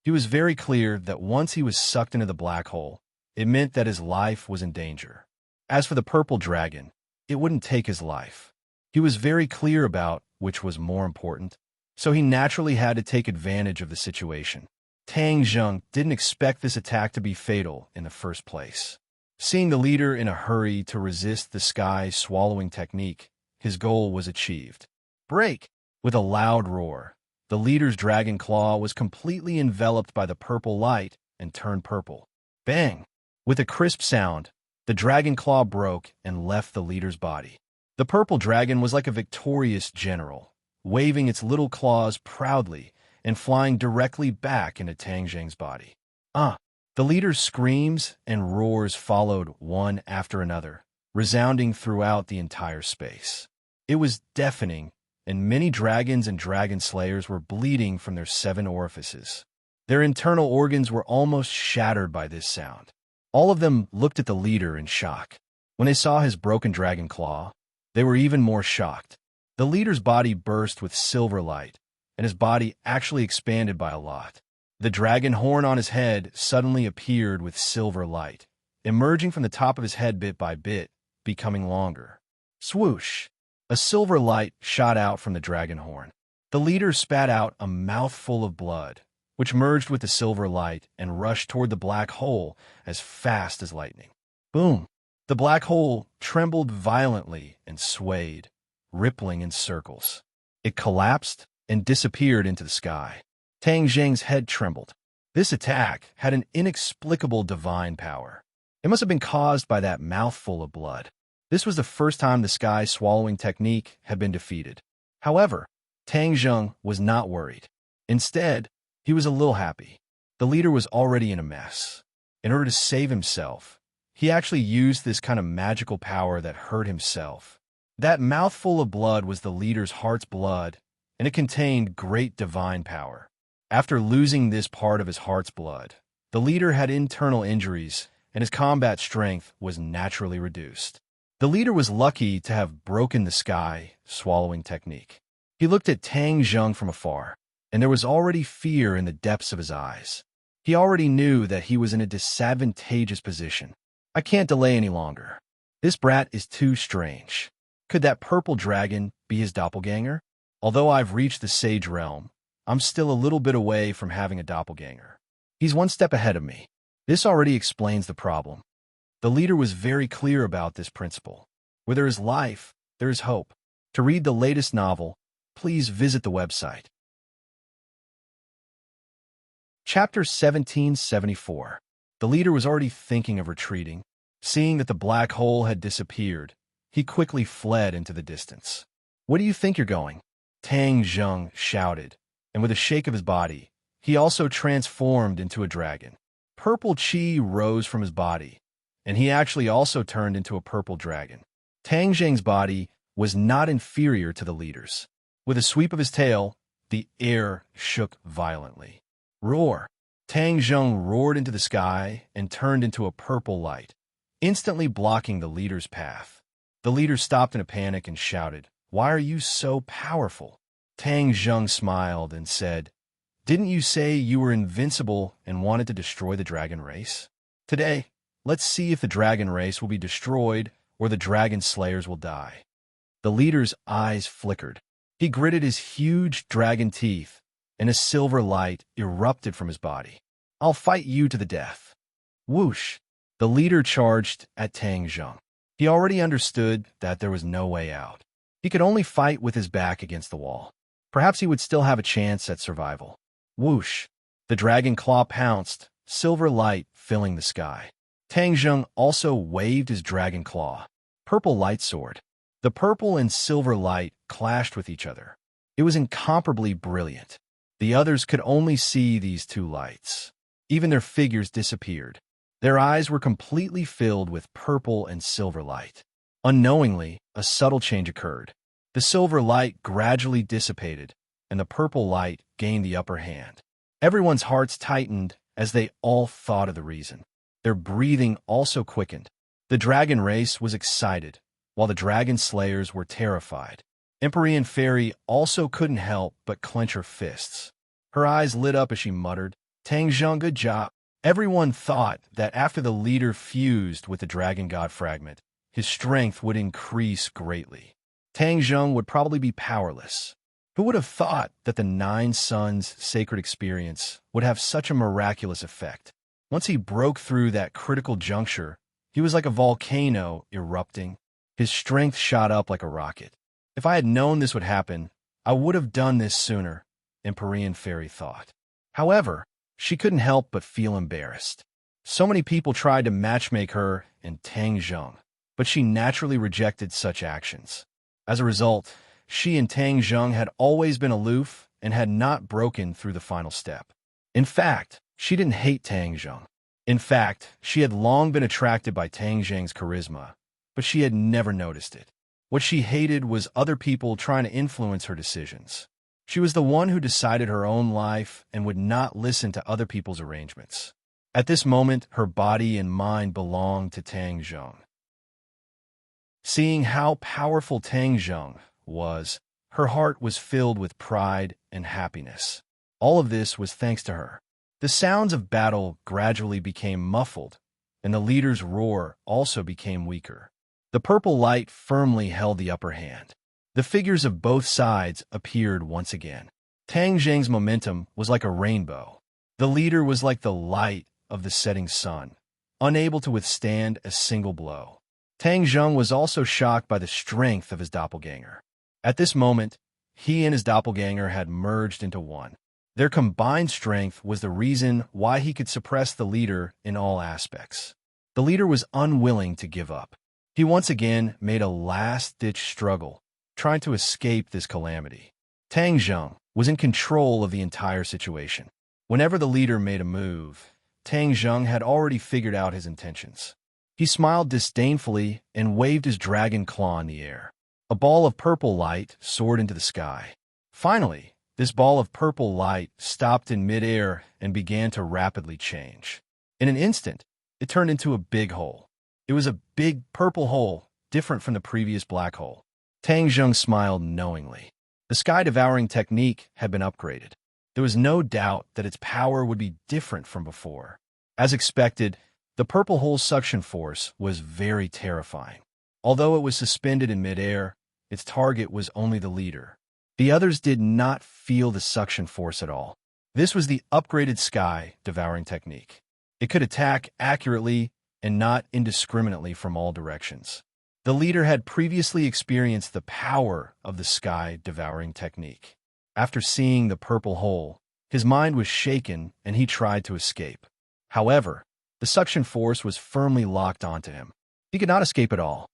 [SPEAKER 1] He was very clear that once he was sucked into the black hole, it meant that his life was in danger. As for the purple dragon, it wouldn't take his life. He was very clear about which was more important, so he naturally had to take advantage of the situation. Tang Zheng didn't expect this attack to be fatal in the first place. Seeing the leader in a hurry to resist the sky-swallowing technique, his goal was achieved. Break! With a loud roar, the leader's dragon claw was completely enveloped by the purple light and turned purple. Bang! With a crisp sound, the dragon claw broke and left the leader's body. The purple dragon was like a victorious general, waving its little claws proudly and flying directly back into Tang Zheng's body. The leader's screams and roars followed one after another, resounding throughout the entire space. It was deafening, and many dragons and dragon slayers were bleeding from their 7 orifices. Their internal organs were almost shattered by this sound. All of them looked at the leader in shock. When they saw his broken dragon claw, they were even more shocked. The leader's body burst with silver light, and his body actually expanded by a lot. The dragon horn on his head suddenly appeared with silver light, emerging from the top of his head bit by bit, becoming longer. Swoosh! A silver light shot out from the dragon horn. The leader spat out a mouthful of blood, which merged with the silver light and rushed toward the black hole as fast as lightning. Boom! The black hole trembled violently and swayed, rippling in circles. It collapsed and disappeared into the sky. Tang Zheng's head trembled. This attack had an inexplicable divine power. It must have been caused by that mouthful of blood. This was the first time the sky-swallowing technique had been defeated. However, Tang Zheng was not worried. Instead, he was a little happy. The leader was already in a mess. In order to save himself, he actually used this kind of magical power that hurt himself. That mouthful of blood was the leader's heart's blood, and it contained great divine power. After losing this part of his heart's blood, the leader had internal injuries, and his combat strength was naturally reduced. The leader was lucky to have broken the sky-swallowing technique. He looked at Tang Zheng from afar, and there was already fear in the depths of his eyes. He already knew that he was in a disadvantageous position. I can't delay any longer. This brat is too strange. Could that purple dragon be his doppelganger? Although I've reached the sage realm, I'm still a little bit away from having a doppelganger. He's one step ahead of me. This already explains the problem. The leader was very clear about this principle. Where there is life, there is hope. To read the latest novel, please visit the website. Chapter 1774. The leader was already thinking of retreating. Seeing that the black hole had disappeared, he quickly fled into the distance. "Where do you think you're going?" Tang Zheng shouted, and with a shake of his body, he also transformed into a dragon. Purple chi rose from his body, and he actually also turned into a purple dragon. Tang Zheng's body was not inferior to the leader's. With a sweep of his tail, the air shook violently. Roar! Tang Zheng roared into the sky and turned into a purple light, instantly blocking the leader's path. The leader stopped in a panic and shouted, "Why are you so powerful?" Tang Zheng smiled and said, "Didn't you say you were invincible and wanted to destroy the dragon race? Today, let's see if the dragon race will be destroyed or the dragon slayers will die." The leader's eyes flickered. He gritted his huge dragon teeth, and a silver light erupted from his body. "I'll fight you to the death." Whoosh! The leader charged at Tang Zheng. He already understood that there was no way out. He could only fight with his back against the wall. Perhaps he would still have a chance at survival. Whoosh! The dragon claw pounced, silver light filling the sky. Tang Zheng also waved his dragon claw. Purple light sword. The purple and silver light clashed with each other. It was incomparably brilliant. The others could only see these two lights. Even their figures disappeared. Their eyes were completely filled with purple and silver light. Unknowingly, a subtle change occurred. The silver light gradually dissipated, and the purple light gained the upper hand. Everyone's hearts tightened as they all thought of the reason. Their breathing also quickened. The dragon race was excited, while the dragon slayers were terrified. Empyrean Fairy also couldn't help but clench her fists. Her eyes lit up as she muttered, "Tang Zheng, good job." Everyone thought that after the leader fused with the dragon god fragment, his strength would increase greatly. Tang Zheng would probably be powerless. Who would have thought that the Nine Suns sacred experience would have such a miraculous effect? Once he broke through that critical juncture, he was like a volcano erupting. His strength shot up like a rocket. If I had known this would happen, I would have done this sooner, Empyrean Fairy thought. However, she couldn't help but feel embarrassed. So many people tried to matchmake her and Tang Zheng, but she naturally rejected such actions. As a result, she and Tang Zheng had always been aloof and had not broken through the final step. In fact, she didn't hate Tang Zheng. In fact, she had long been attracted by Tang Zheng's charisma, but she had never noticed it. What she hated was other people trying to influence her decisions. She was the one who decided her own life and would not listen to other people's arrangements. At this moment, her body and mind belonged to Tang Zheng. Seeing how powerful Tang Zheng was, her heart was filled with pride and happiness. All of this was thanks to her. The sounds of battle gradually became muffled, and the leader's roar also became weaker. The purple light firmly held the upper hand. The figures of both sides appeared once again. Tang Zheng's momentum was like a rainbow. The leader was like the light of the setting sun, unable to withstand a single blow. Tang Zheng was also shocked by the strength of his doppelganger. At this moment, he and his doppelganger had merged into one. Their combined strength was the reason why he could suppress the leader in all aspects. The leader was unwilling to give up. He once again made a last-ditch struggle, trying to escape this calamity. Tang Zheng was in control of the entire situation. Whenever the leader made a move, Tang Zheng had already figured out his intentions. He smiled disdainfully and waved his dragon claw in the air. A ball of purple light soared into the sky. Finally, this ball of purple light stopped in midair and began to rapidly change. In an instant, it turned into a big hole. It was a big purple hole, different from the previous black hole. Tang Zheng smiled knowingly. The sky-devouring technique had been upgraded. There was no doubt that its power would be different from before. As expected, the purple hole's suction force was very terrifying. Although it was suspended in midair, its target was only the leader. The others did not feel the suction force at all. This was the upgraded sky-devouring technique. It could attack accurately and not indiscriminately from all directions. The leader had previously experienced the power of the sky-devouring technique. After seeing the purple hole, his mind was shaken and he tried to escape. However, the suction force was firmly locked onto him. He could not escape at all.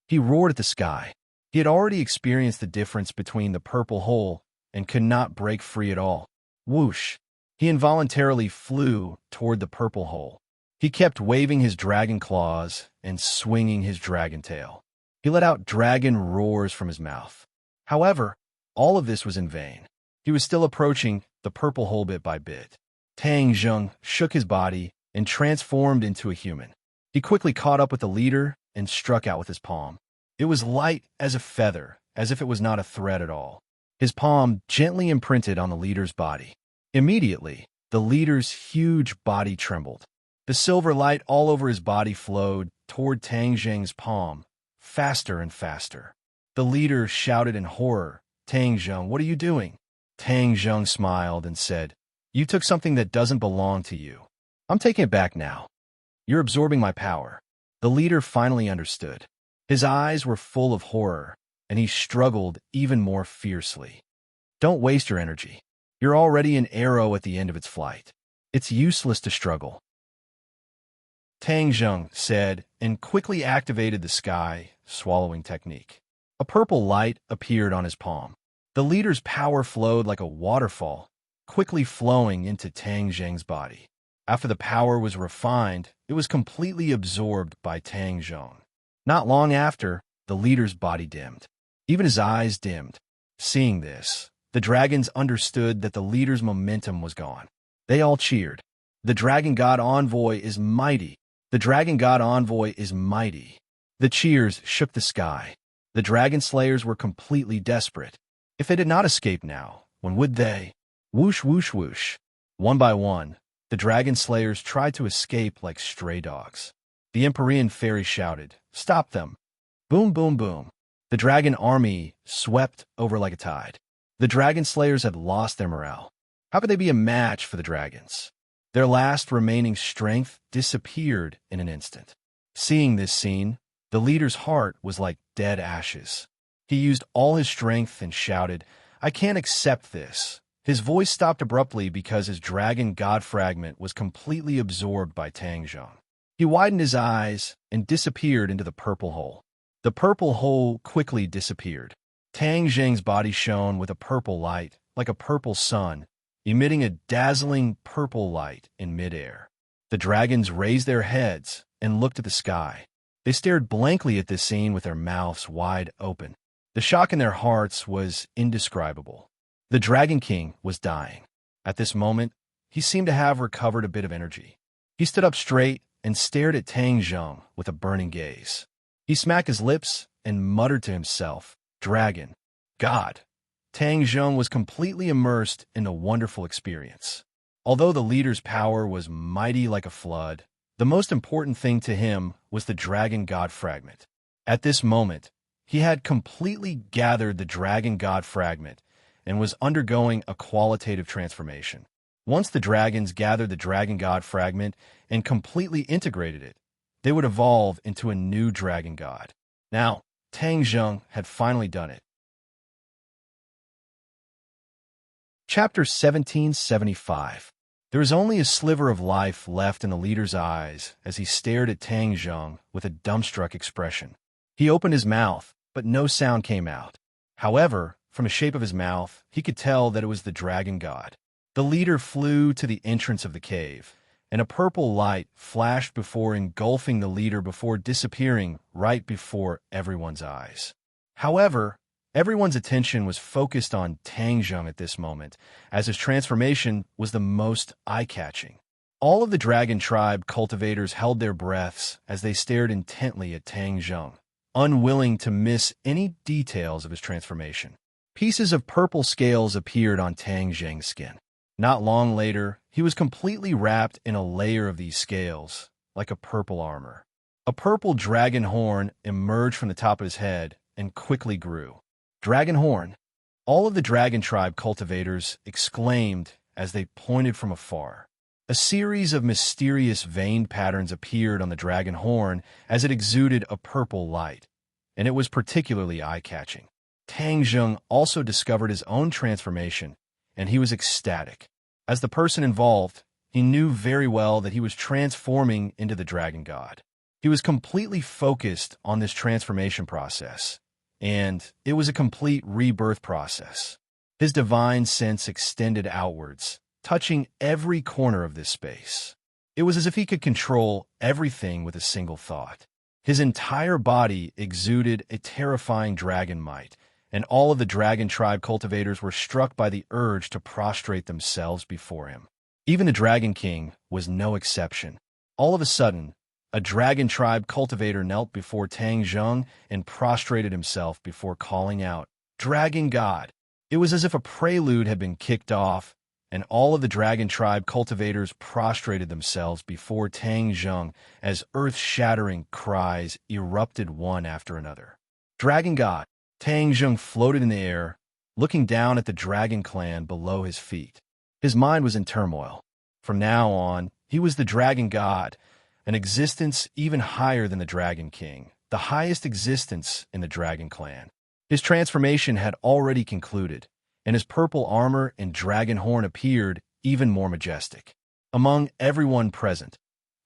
[SPEAKER 1] He roared at the sky. He had already experienced the difference between the purple hole and could not break free at all. Whoosh! He involuntarily flew toward the purple hole. He kept waving his dragon claws and swinging his dragon tail. He let out dragon roars from his mouth. However, all of this was in vain. He was still approaching the purple hole bit by bit. Tang Zheng shook his body and transformed into a human. He quickly caught up with the leader and struck out with his palm. It was light as a feather, as if it was not a thread at all. His palm gently imprinted on the leader's body. Immediately, the leader's huge body trembled. The silver light all over his body flowed toward Tang Zheng's palm, faster and faster. The leader shouted in horror, "Tang Zheng, what are you doing?" Tang Zheng smiled and said, "You took something that doesn't belong to you. I'm taking it back now. You're absorbing my power." The leader finally understood. His eyes were full of horror, and he struggled even more fiercely. "Don't waste your energy. You're already an arrow at the end of its flight. It's useless to struggle." Tang Zheng said, and quickly activated the sky swallowing technique. A purple light appeared on his palm. The leader's power flowed like a waterfall, quickly flowing into Tang Zheng's body. After the power was refined, it was completely absorbed by Tang Zheng. Not long after, the leader's body dimmed. Even his eyes dimmed. Seeing this, the dragons understood that the leader's momentum was gone. They all cheered. "The Dragon God Envoy is mighty! The Dragon God Envoy is mighty!" The cheers shook the sky. The dragon slayers were completely desperate. If they did not escape now, when would they? Whoosh, whoosh, whoosh. One by one, the dragon slayers tried to escape like stray dogs. The Empyrean fairy shouted, "Stop them!" Boom, boom, boom. The dragon army swept over like a tide. The dragon slayers had lost their morale. How could they be a match for the dragons? Their last remaining strength disappeared in an instant. Seeing this scene, the leader's heart was like dead ashes. He used all his strength and shouted, "I can't accept this." His voice stopped abruptly because his dragon god fragment was completely absorbed by Tang Zheng. He widened his eyes and disappeared into the purple hole. The purple hole quickly disappeared. Tang Zheng's body shone with a purple light, like a purple sun, emitting a dazzling purple light in midair. The dragons raised their heads and looked at the sky. They stared blankly at this scene with their mouths wide open. The shock in their hearts was indescribable. The Dragon King was dying. At this moment, he seemed to have recovered a bit of energy. He stood up straight and stared at Tang Zheng with a burning gaze. He smacked his lips and muttered to himself, "Dragon, God." Tang Zheng was completely immersed in a wonderful experience. Although the leader's power was mighty like a flood, the most important thing to him was the Dragon God Fragment. At this moment, he had completely gathered the Dragon God Fragment and was undergoing a qualitative transformation. Once the dragons gathered the Dragon God Fragment and completely integrated it, they would evolve into a new dragon god. Now, Tang Zheng had finally done it. Chapter 1775. There was only a sliver of life left in the leader's eyes as he stared at Tang Zheng with a dumbstruck expression. He opened his mouth, but no sound came out. However, from the shape of his mouth, he could tell that it was the dragon god. The leader flew to the entrance of the cave, and a purple light flashed before engulfing the leader before disappearing right before everyone's eyes. However, everyone's attention was focused on Tang Zheng at this moment, as his transformation was the most eye-catching. All of the dragon tribe cultivators held their breaths as they stared intently at Tang Zheng, unwilling to miss any details of his transformation. Pieces of purple scales appeared on Tang Zheng's skin. Not long later, he was completely wrapped in a layer of these scales, like a purple armor. A purple dragon horn emerged from the top of his head and quickly grew. Dragon horn! All of the dragon tribe cultivators exclaimed as they pointed from afar. A series of mysterious veined patterns appeared on the dragon horn as it exuded a purple light, and it was particularly eye-catching. Tang Zheng also discovered his own transformation, and he was ecstatic. As the person involved, he knew very well that he was transforming into the dragon god. He was completely focused on this transformation process, and it was a complete rebirth process. His divine sense extended outwards, touching every corner of this space. It was as if he could control everything with a single thought. His entire body exuded a terrifying dragon might, and all of the dragon tribe cultivators were struck by the urge to prostrate themselves before him. Even the Dragon King was no exception. All of a sudden, a dragon tribe cultivator knelt before Tang Zheng and prostrated himself before calling out, "Dragon God!" It was as if a prelude had been kicked off, and all of the dragon tribe cultivators prostrated themselves before Tang Zheng as earth-shattering cries erupted one after another. "Dragon God!" Tang Zheng floated in the air, looking down at the dragon clan below his feet. His mind was in turmoil. From now on, he was the dragon god, an existence even higher than the Dragon King, the highest existence in the dragon clan. His transformation had already concluded, and his purple armor and dragon horn appeared even more majestic. Among everyone present,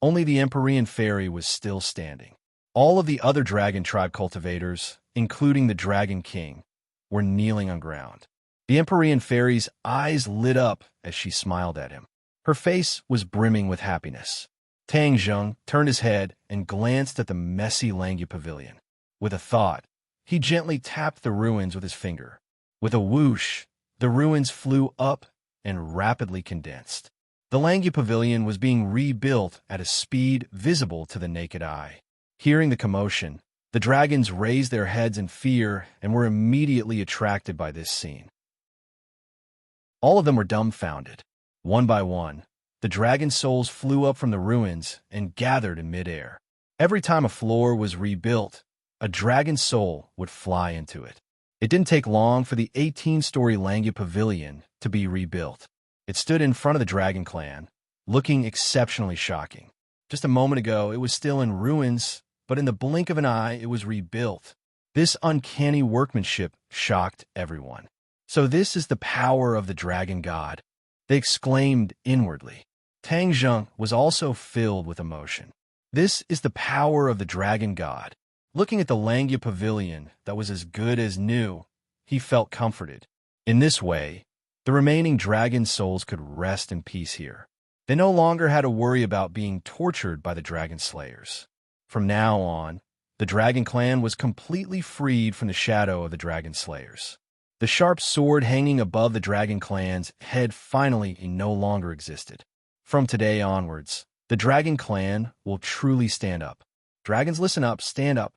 [SPEAKER 1] only the Empyrean fairy was still standing. All of the other dragon tribe cultivators, including the Dragon King, were kneeling on ground. The Empyrean fairy's eyes lit up as she smiled at him. Her face was brimming with happiness. Tang Zheng turned his head and glanced at the messy Langu pavilion. With a thought, he gently tapped the ruins with his finger. With a whoosh, the ruins flew up and rapidly condensed. The Langu pavilion was being rebuilt at a speed visible to the naked eye. Hearing the commotion, the dragons raised their heads in fear and were immediately attracted by this scene. All of them were dumbfounded. One by one, the dragon souls flew up from the ruins and gathered in midair. Every time a floor was rebuilt, a dragon soul would fly into it. It didn't take long for the 18-story Langu pavilion to be rebuilt. It stood in front of the dragon clan, looking exceptionally shocking. Just a moment ago, it was still in ruins, but in the blink of an eye, it was rebuilt. This uncanny workmanship shocked everyone. "So this is the power of the dragon god," they exclaimed inwardly. Tang Zheng was also filled with emotion. "This is the power of the dragon god." Looking at the Langu pavilion that was as good as new, he felt comforted. In this way, the remaining dragon souls could rest in peace here. They no longer had to worry about being tortured by the dragon slayers. From now on, the dragon clan was completely freed from the shadow of the dragon slayers. The sharp sword hanging above the dragon clan's head finally no longer existed. From today onwards, the dragon clan will truly stand up. Dragons, listen up, stand up.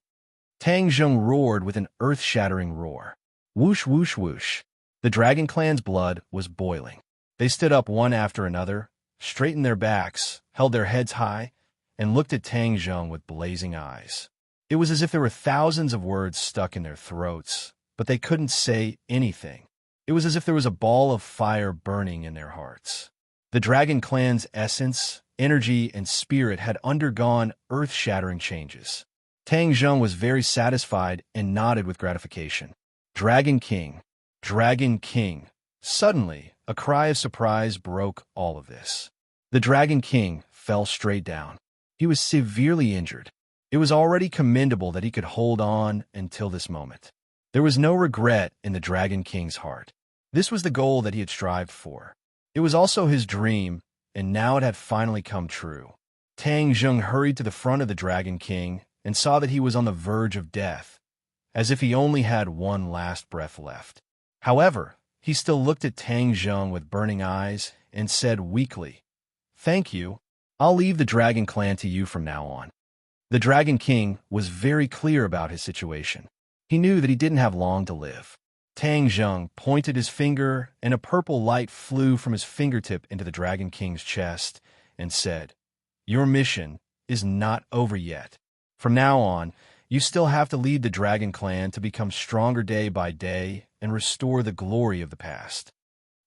[SPEAKER 1] Tang Zheng roared with an earth-shattering roar. Whoosh, whoosh, whoosh. The dragon clan's blood was boiling. They stood up one after another, straightened their backs, held their heads high, and looked at Tang Zheng with blazing eyes. It was as if there were thousands of words stuck in their throats, but they couldn't say anything. It was as if there was a ball of fire burning in their hearts. The dragon clan's essence, energy, and spirit had undergone earth-shattering changes. Tang Zheng was very satisfied and nodded with gratification. Dragon King, Dragon King. Suddenly, a cry of surprise broke all of this. The Dragon King fell straight down. He was severely injured. It was already commendable that he could hold on until this moment. There was no regret in the Dragon King's heart. This was the goal that he had strived for. It was also his dream, and now it had finally come true. Tang Zheng hurried to the front of the Dragon King and saw that he was on the verge of death, as if he only had one last breath left. However, he still looked at Tang Zheng with burning eyes and said weakly, "Thank you. I'll leave the Dragon Clan to you from now on." The Dragon King was very clear about his situation. He knew that he didn't have long to live. Tang Zheng pointed his finger, and a purple light flew from his fingertip into the Dragon King's chest and said, "Your mission is not over yet. From now on, you still have to lead the Dragon Clan to become stronger day by day and restore the glory of the past."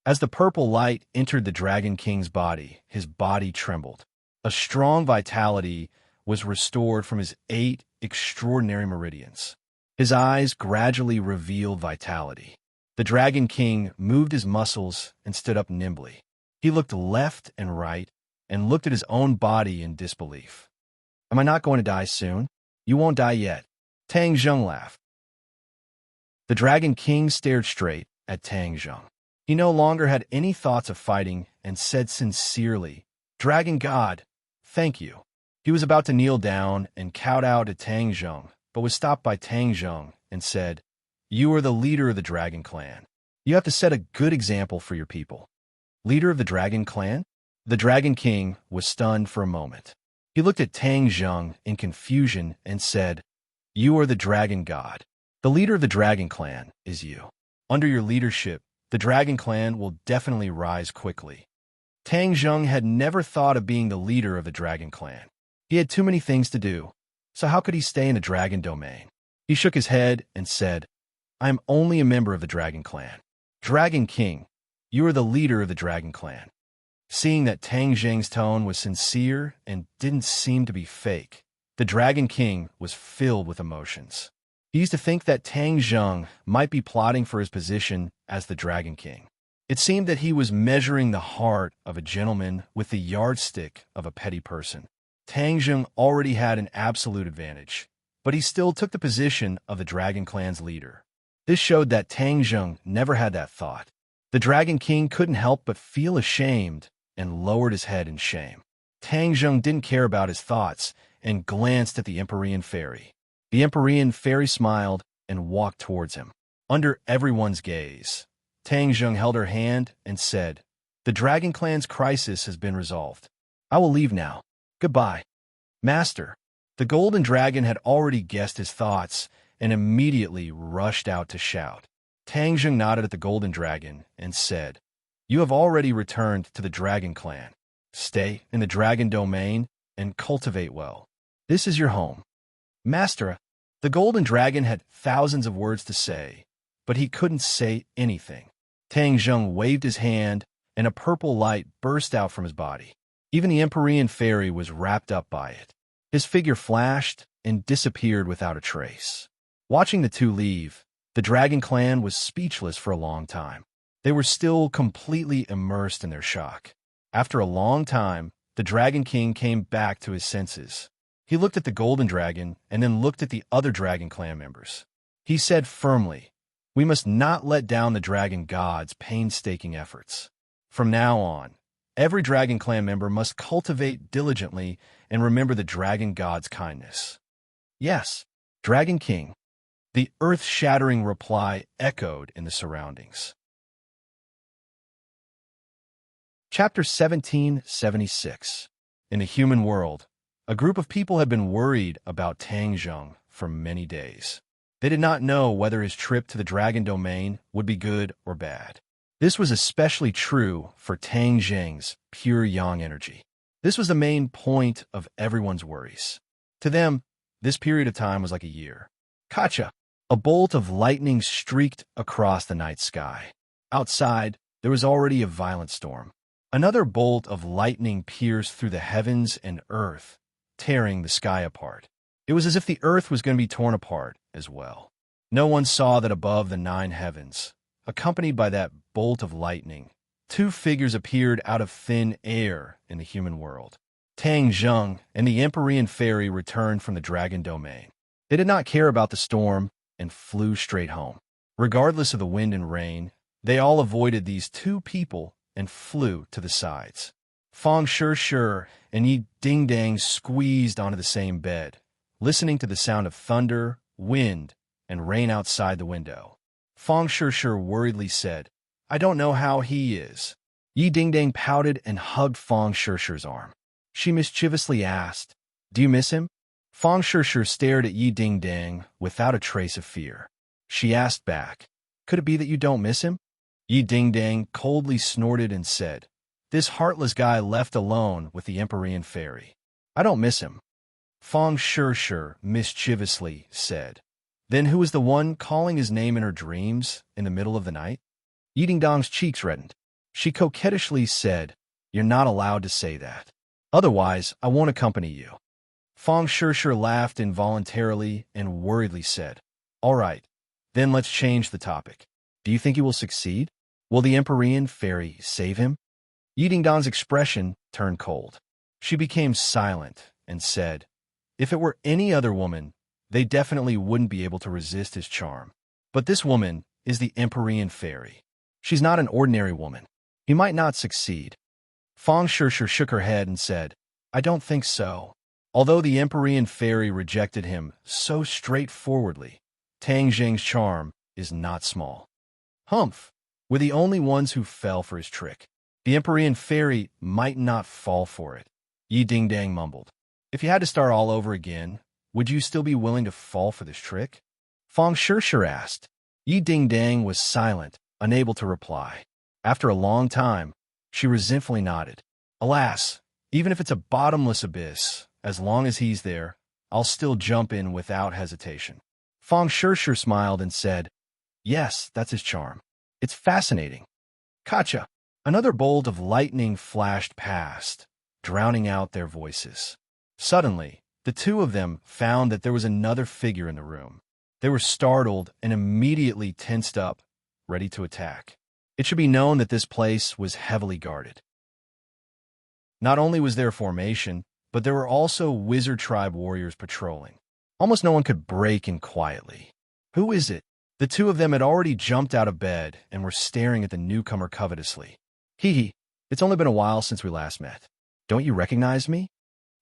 [SPEAKER 1] As the purple light entered the Dragon King's body, his body trembled. A strong vitality was restored from his 8 extraordinary meridians. His eyes gradually revealed vitality. The Dragon King moved his muscles and stood up nimbly. He looked left and right and looked at his own body in disbelief. "Am I not going to die soon?" "You won't die yet." Tang Zheng laughed. The Dragon King stared straight at Tang Zheng. He no longer had any thoughts of fighting and said sincerely, "Dragon God, thank you." He was about to kneel down and kowtow to Tang Zheng, but was stopped by Tang Zheng and said, "You are the leader of the Dragon Clan. You have to set a good example for your people." Leader of the Dragon Clan? The Dragon King was stunned for a moment. He looked at Tang Zheng in confusion and said, "You are the Dragon God. The leader of the Dragon Clan is you. Under your leadership, the Dragon Clan will definitely rise quickly." Tang Zheng had never thought of being the leader of the Dragon Clan. He had too many things to do, so how could he stay in the Dragon domain? He shook his head and said, "I am only a member of the Dragon Clan. Dragon King, you are the leader of the Dragon Clan." Seeing that Tang Zheng's tone was sincere and didn't seem to be fake, the Dragon King was filled with emotions. He used to think that Tang Zheng might be plotting for his position as the Dragon King. It seemed that he was measuring the heart of a gentleman with the yardstick of a petty person. Tang Zheng already had an absolute advantage, but he still took the position of the Dragon Clan's leader. This showed that Tang Zheng never had that thought. The Dragon King couldn't help but feel ashamed and lowered his head in shame. Tang Zheng didn't care about his thoughts and glanced at the Empyrean fairy. The Empyrean fairy smiled and walked towards him. Under everyone's gaze, Tang Zheng held her hand and said, "The Dragon Clan's crisis has been resolved. I will leave now. Goodbye." "Master." The Golden Dragon had already guessed his thoughts and immediately rushed out to shout. Tang Zheng nodded at the Golden Dragon and said, "You have already returned to the Dragon Clan. Stay in the Dragon domain and cultivate well. This is your home." "Master," the Golden Dragon had thousands of words to say, but he couldn't say anything. Tang Zheng waved his hand, and a purple light burst out from his body. Even the Empyrean fairy was wrapped up by it. His figure flashed and disappeared without a trace. Watching the two leave, the Dragon Clan was speechless for a long time. They were still completely immersed in their shock. After a long time, the Dragon King came back to his senses. He looked at the Golden Dragon and then looked at the other Dragon Clan members. He said firmly, "We must not let down the Dragon God's painstaking efforts. From now on, every Dragon Clan member must cultivate diligently and remember the Dragon God's kindness." "Yes, Dragon King." The earth-shattering reply echoed in the surroundings. Chapter 1776. In the human world, a group of people had been worried about Tang Zheng for many days. They did not know whether his trip to the Dragon domain would be good or bad. This was especially true for Tang Zheng's pure yang energy. This was the main point of everyone's worries. To them, this period of time was like a year. Kacha! A bolt of lightning streaked across the night sky. Outside, there was already a violent storm. Another bolt of lightning pierced through the heavens and earth, tearing the sky apart. It was as if the earth was going to be torn apart as well. No one saw that above the 9 heavens, accompanied by that bolt of lightning, 2 figures appeared out of thin air in the human world. Tang Zheng and the Empyrean fairy returned from the Dragon domain. They did not care about the storm and flew straight home. Regardless of the wind and rain, they all avoided these 2 people and flew to the sides. Fang Shir and Yi Ding Dang squeezed onto the same bed, listening to the sound of thunder, wind, and rain outside the window. Fang Shir worriedly said, "I don't know how he is." Yi Ding Dang pouted and hugged Fang Shir's arm. She mischievously asked, "Do you miss him?" Fang Shir stared at Yi Ding Dang without a trace of fear. She asked back, "Could it be that you don't miss him?" Yi Ding Dang coldly snorted and said, "This heartless guy left alone with the Empyrean fairy. I don't miss him." Fang Shir mischievously said, "Then who was the one calling his name in her dreams in the middle of the night?" Yi Ding Dang's cheeks reddened. She coquettishly said, "You're not allowed to say that. Otherwise, I won't accompany you." Fang Shir laughed involuntarily and worriedly said, "All right, then let's change the topic. Do you think he will succeed? Will the Empyrean fairy save him?" Yi Ding Dang's expression turned cold. She became silent and said, "If it were any other woman, they definitely wouldn't be able to resist his charm. But this woman is the Empyrean fairy. She's not an ordinary woman. He might not succeed. Feng Shishir shook her head and said, I don't think so. Although the Empyrean fairy rejected him so straightforwardly, Tang Jing's charm is not small. Humph! We're the only ones who fell for his trick. The Empyrean fairy might not fall for it, Yi Dingdang mumbled. If you had to start all over again, would you still be willing to fall for this trick? Feng Shishir asked. Yi Dingdang was silent, unable to reply. After a long time, she resentfully nodded. Alas, even if it's a bottomless abyss, as long as he's there, I'll still jump in without hesitation. Feng Shishir smiled and said, Yes, that's his charm. It's fascinating. Kacha! Another bolt of lightning flashed past, drowning out their voices. Suddenly, the two of them found that there was another figure in the room. They were startled and immediately tensed up, ready to attack. It should be known that this place was heavily guarded. Not only was there formation, but there were also wizard tribe warriors patrolling. Almost no one could break in quietly. Who is it? The two of them had already jumped out of bed and were staring at the newcomer covetously. Hee, it's only been a while since we last met. Don't you recognize me?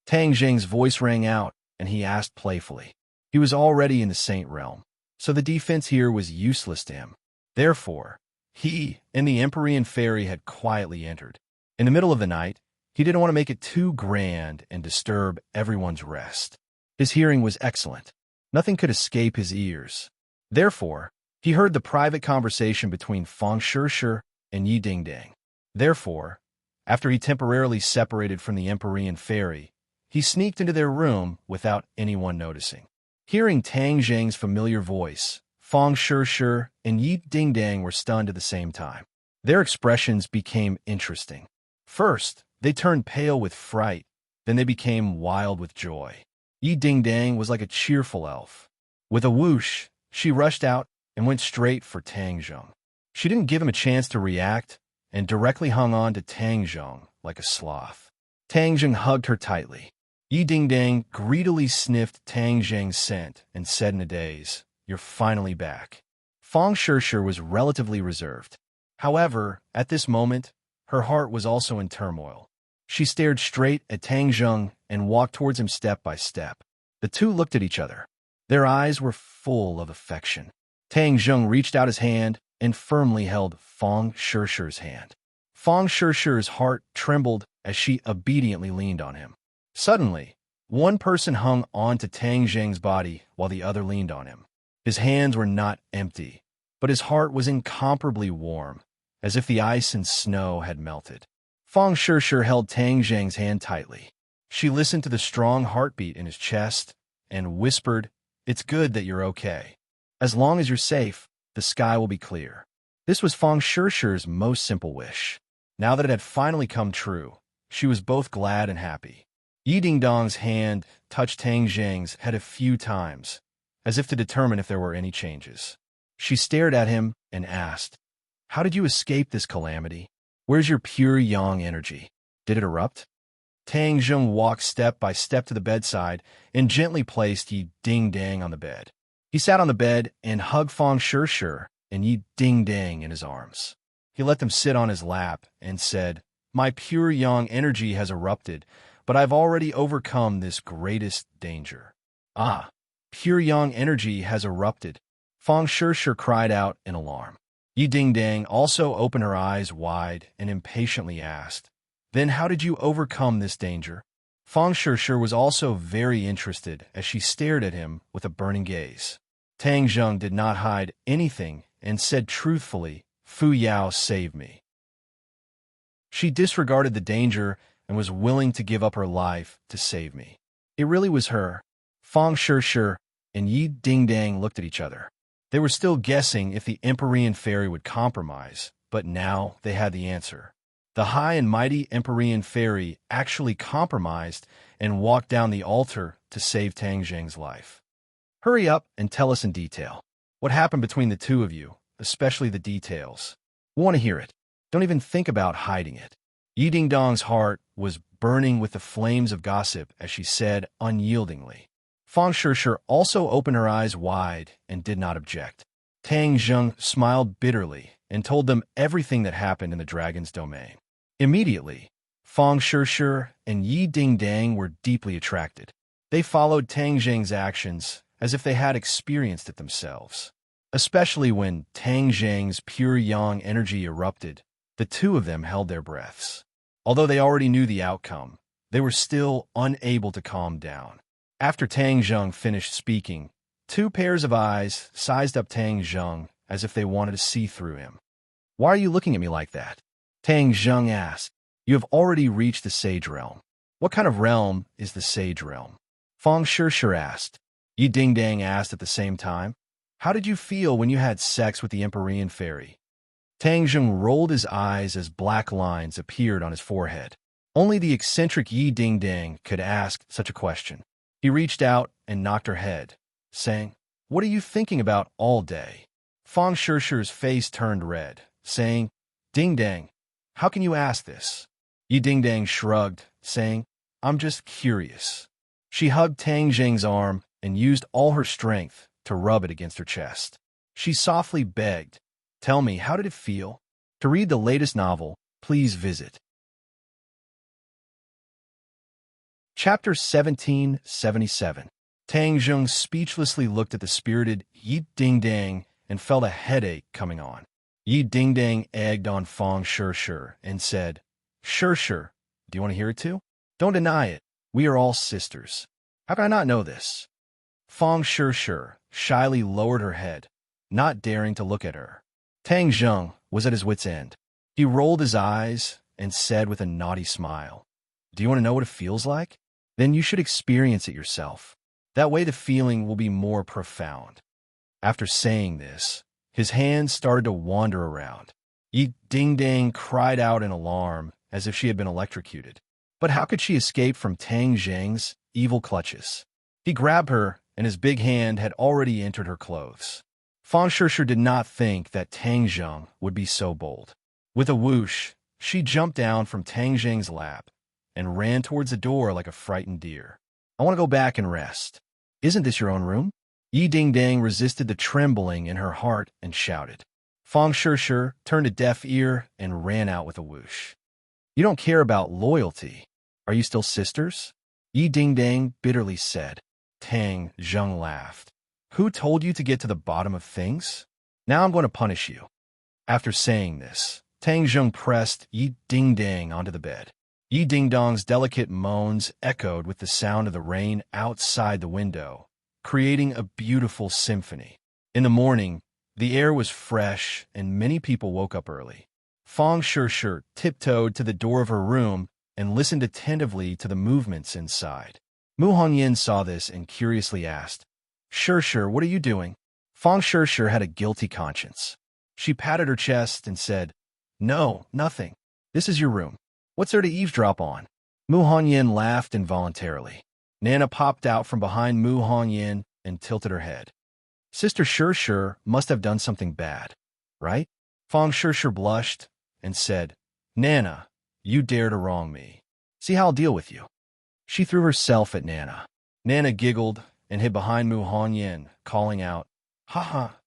[SPEAKER 1] Tang Jing's voice rang out, and he asked playfully. He was already in the Saint realm, so the defense here was useless to him. Therefore, he and the Empyrean fairy had quietly entered. In the middle of the night, he didn't want to make it too grand and disturb everyone's rest. His hearing was excellent. Nothing could escape his ears. Therefore, he heard the private conversation between Feng Shishir and Yi Dingdang. Therefore, after he temporarily separated from the Empyrean fairy, he sneaked into their room without anyone noticing. Hearing Tang Jing's familiar voice, Feng Shishir and Yi Dingdang were stunned at the same time. Their expressions became interesting. First, they turned pale with fright, then they became wild with joy. Yi Dingdang was like a cheerful elf. With a whoosh, she rushed out and went straight for Tang Jing. She didn't give him a chance to react and directly hung on to Tang Jing like a sloth. Tang Jing hugged her tightly. Yi Dingdang greedily sniffed Tang Jing's scent and said in a daze, You're finally back. Feng Shishir was relatively reserved. However, at this moment, her heart was also in turmoil. She stared straight at Tang Jing and walked towards him step by step. The two looked at each other. Their eyes were full of affection. Tang Jing reached out his hand and firmly held Feng Shishir's hand. Feng Shishir's heart trembled as she obediently leaned on him. Suddenly, one person hung on to Tang Jing's body while the other leaned on him. His hands were not empty, but his heart was incomparably warm, as if the ice and snow had melted. Feng Shishir held Tang Jing's hand tightly. She listened to the strong heartbeat in his chest and whispered, It's good that you're okay. As long as you're safe, the sky will be clear. This was Feng Shishir's most simple wish. Now that it had finally come true, she was both glad and happy. Yi Dingdang's hand touched Tang Jing's head a few times, as if to determine if there were any changes. She stared at him and asked, How did you escape this calamity? Where's your pure yang energy? Did it erupt? Tang Jing walked step by step to the bedside and gently placed Yi Dingdang on the bed. He sat on the bed and hugged Feng Shishir and Yi Dingdang in his arms. He let them sit on his lap and said, My pure yang energy has erupted, but I've already overcome this greatest danger. Ah, pure yang energy has erupted. Feng Shishir cried out in alarm. Yi Dingdang also opened her eyes wide and impatiently asked, Then how did you overcome this danger? Feng Shishir was also very interested as she stared at him with a burning gaze. Tang Jing did not hide anything and said truthfully, Fu Yao saved me. She disregarded the danger and was willing to give up her life to save me. It really was her. Feng Shishir and Yi Dingdang looked at each other. They were still guessing if the Empyrean fairy would compromise, but now they had the answer. The high and mighty Empyrean fairy actually compromised and walked down the altar to save Tang Jing's life. Hurry up and tell us in detail. What happened between the two of you, especially the details. We want to hear it. Don't even think about hiding it. Yi Dingdang's heart was burning with the flames of gossip as she said unyieldingly. Feng Shishir also opened her eyes wide and did not object. Tang Zheng smiled bitterly and told them everything that happened in the dragon's domain. Immediately, Fang Shishir and Yi Dingdang were deeply attracted. They followed Tang Zheng's actions as if they had experienced it themselves. Especially when Tang Zheng's pure yang energy erupted, the two of them held their breaths. Although they already knew the outcome, they were still unable to calm down. After Tang Zheng finished speaking, two pairs of eyes sized up Tang Zheng as if they wanted to see through him. "Why are you looking at me like that?" Tang Zheng asked. "You have already reached the Sage Realm." "What kind of realm is the Sage Realm?" Fang Shishir asked. Yi Dingdang asked at the same time. "How did you feel when you had sex with the Empyrean Fairy?" Tang Zheng rolled his eyes as black lines appeared on his forehead. Only the eccentric Yi Dingdang could ask such a question. He reached out and knocked her head, saying, "What are you thinking about all day?" Fang Shishir's face turned red, saying, "Dingdang, how can you ask this?" Yi Dingdang shrugged, saying, "I'm just curious." She hugged Tang Zheng's arm and used all her strength to rub it against her chest. She softly begged, "Tell me, how did it feel?" To read the latest novel, please visit Chapter 1777. Tang Zheng speechlessly looked at the spirited Yi Dingdang and felt a headache coming on. Yi Dingdang egged on Fang Shishir and said, "Shishir, do you want to hear it too? Don't deny it. We are all sisters. How can I not know this?" Fang Shishir shyly lowered her head, not daring to look at her. Tang Zheng was at his wit's end. He rolled his eyes and said with a naughty smile, "Do you want to know what it feels like? Then you should experience it yourself. That way the feeling will be more profound." After saying this, his hands started to wander around. Yi Dingdang cried out in alarm as if she had been electrocuted. But how could she escape from Tang Zheng's evil clutches? He grabbed her, and his big hand had already entered her clothes. Fang Shishir did not think that Tang Zheng would be so bold. With a whoosh, she jumped down from Tang Zheng's lap and ran towards the door like a frightened deer. "I want to go back and rest." "Isn't this your own room?" Yi Dingdang resisted the trembling in her heart and shouted. Fang Shishir turned a deaf ear and ran out with a whoosh. "You don't care about loyalty. Are you still sisters?" Yi Dingdang bitterly said. Tang Zheng laughed. "Who told you to get to the bottom of things? Now I'm going to punish you." After saying this, Tang Zheng pressed Yi Dingdang onto the bed. Yi Dingdong's delicate moans echoed with the sound of the rain outside the window, creating a beautiful symphony. In the morning, the air was fresh and many people woke up early. Fang Shishir tiptoed to the door of her room and listened attentively to the movements inside. Mu Hongyan saw this and curiously asked, "Shishir, what are you doing?" Fang Shishir had a guilty conscience. She patted her chest and said, "No, nothing. This is your room. What's there to eavesdrop on?" Mu Hongyan laughed involuntarily. Nana popped out from behind Mu Hongyan and tilted her head. "Sister Shishir must have done something bad, right?" Fang Shishir blushed and said, "Nana, you dare to wrong me. See how I'll deal with you." She threw herself at Nana. Nana giggled and hid behind Mu Hongyan, calling out, "Ha ha!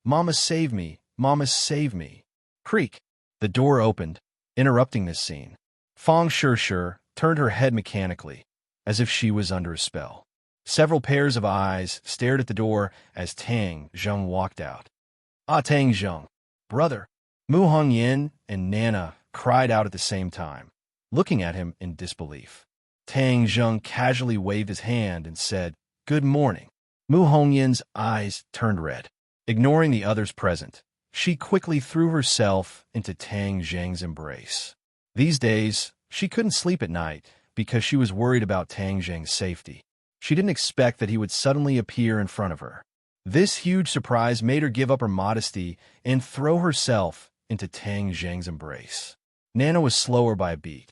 [SPEAKER 1] Mama save me! Mama save me!" Creak! The door opened, interrupting this scene. Fang Shishir turned her head mechanically, as if she was under a spell. Several pairs of eyes stared at the door as Tang Zheng walked out. "Ah, Tang Zheng, brother!" Mu Hongyan and Nana cried out at the same time, looking at him in disbelief. Tang Zheng casually waved his hand and said, "Good morning." Mu Hongyan's eyes turned red. Ignoring the others present, she quickly threw herself into Tang Zheng's embrace. These days, she couldn't sleep at night because she was worried about Tang Zheng's safety. She didn't expect that he would suddenly appear in front of her. This huge surprise made her give up her modesty and throw herself into Tang Zheng's embrace. Nana was slower by a beat.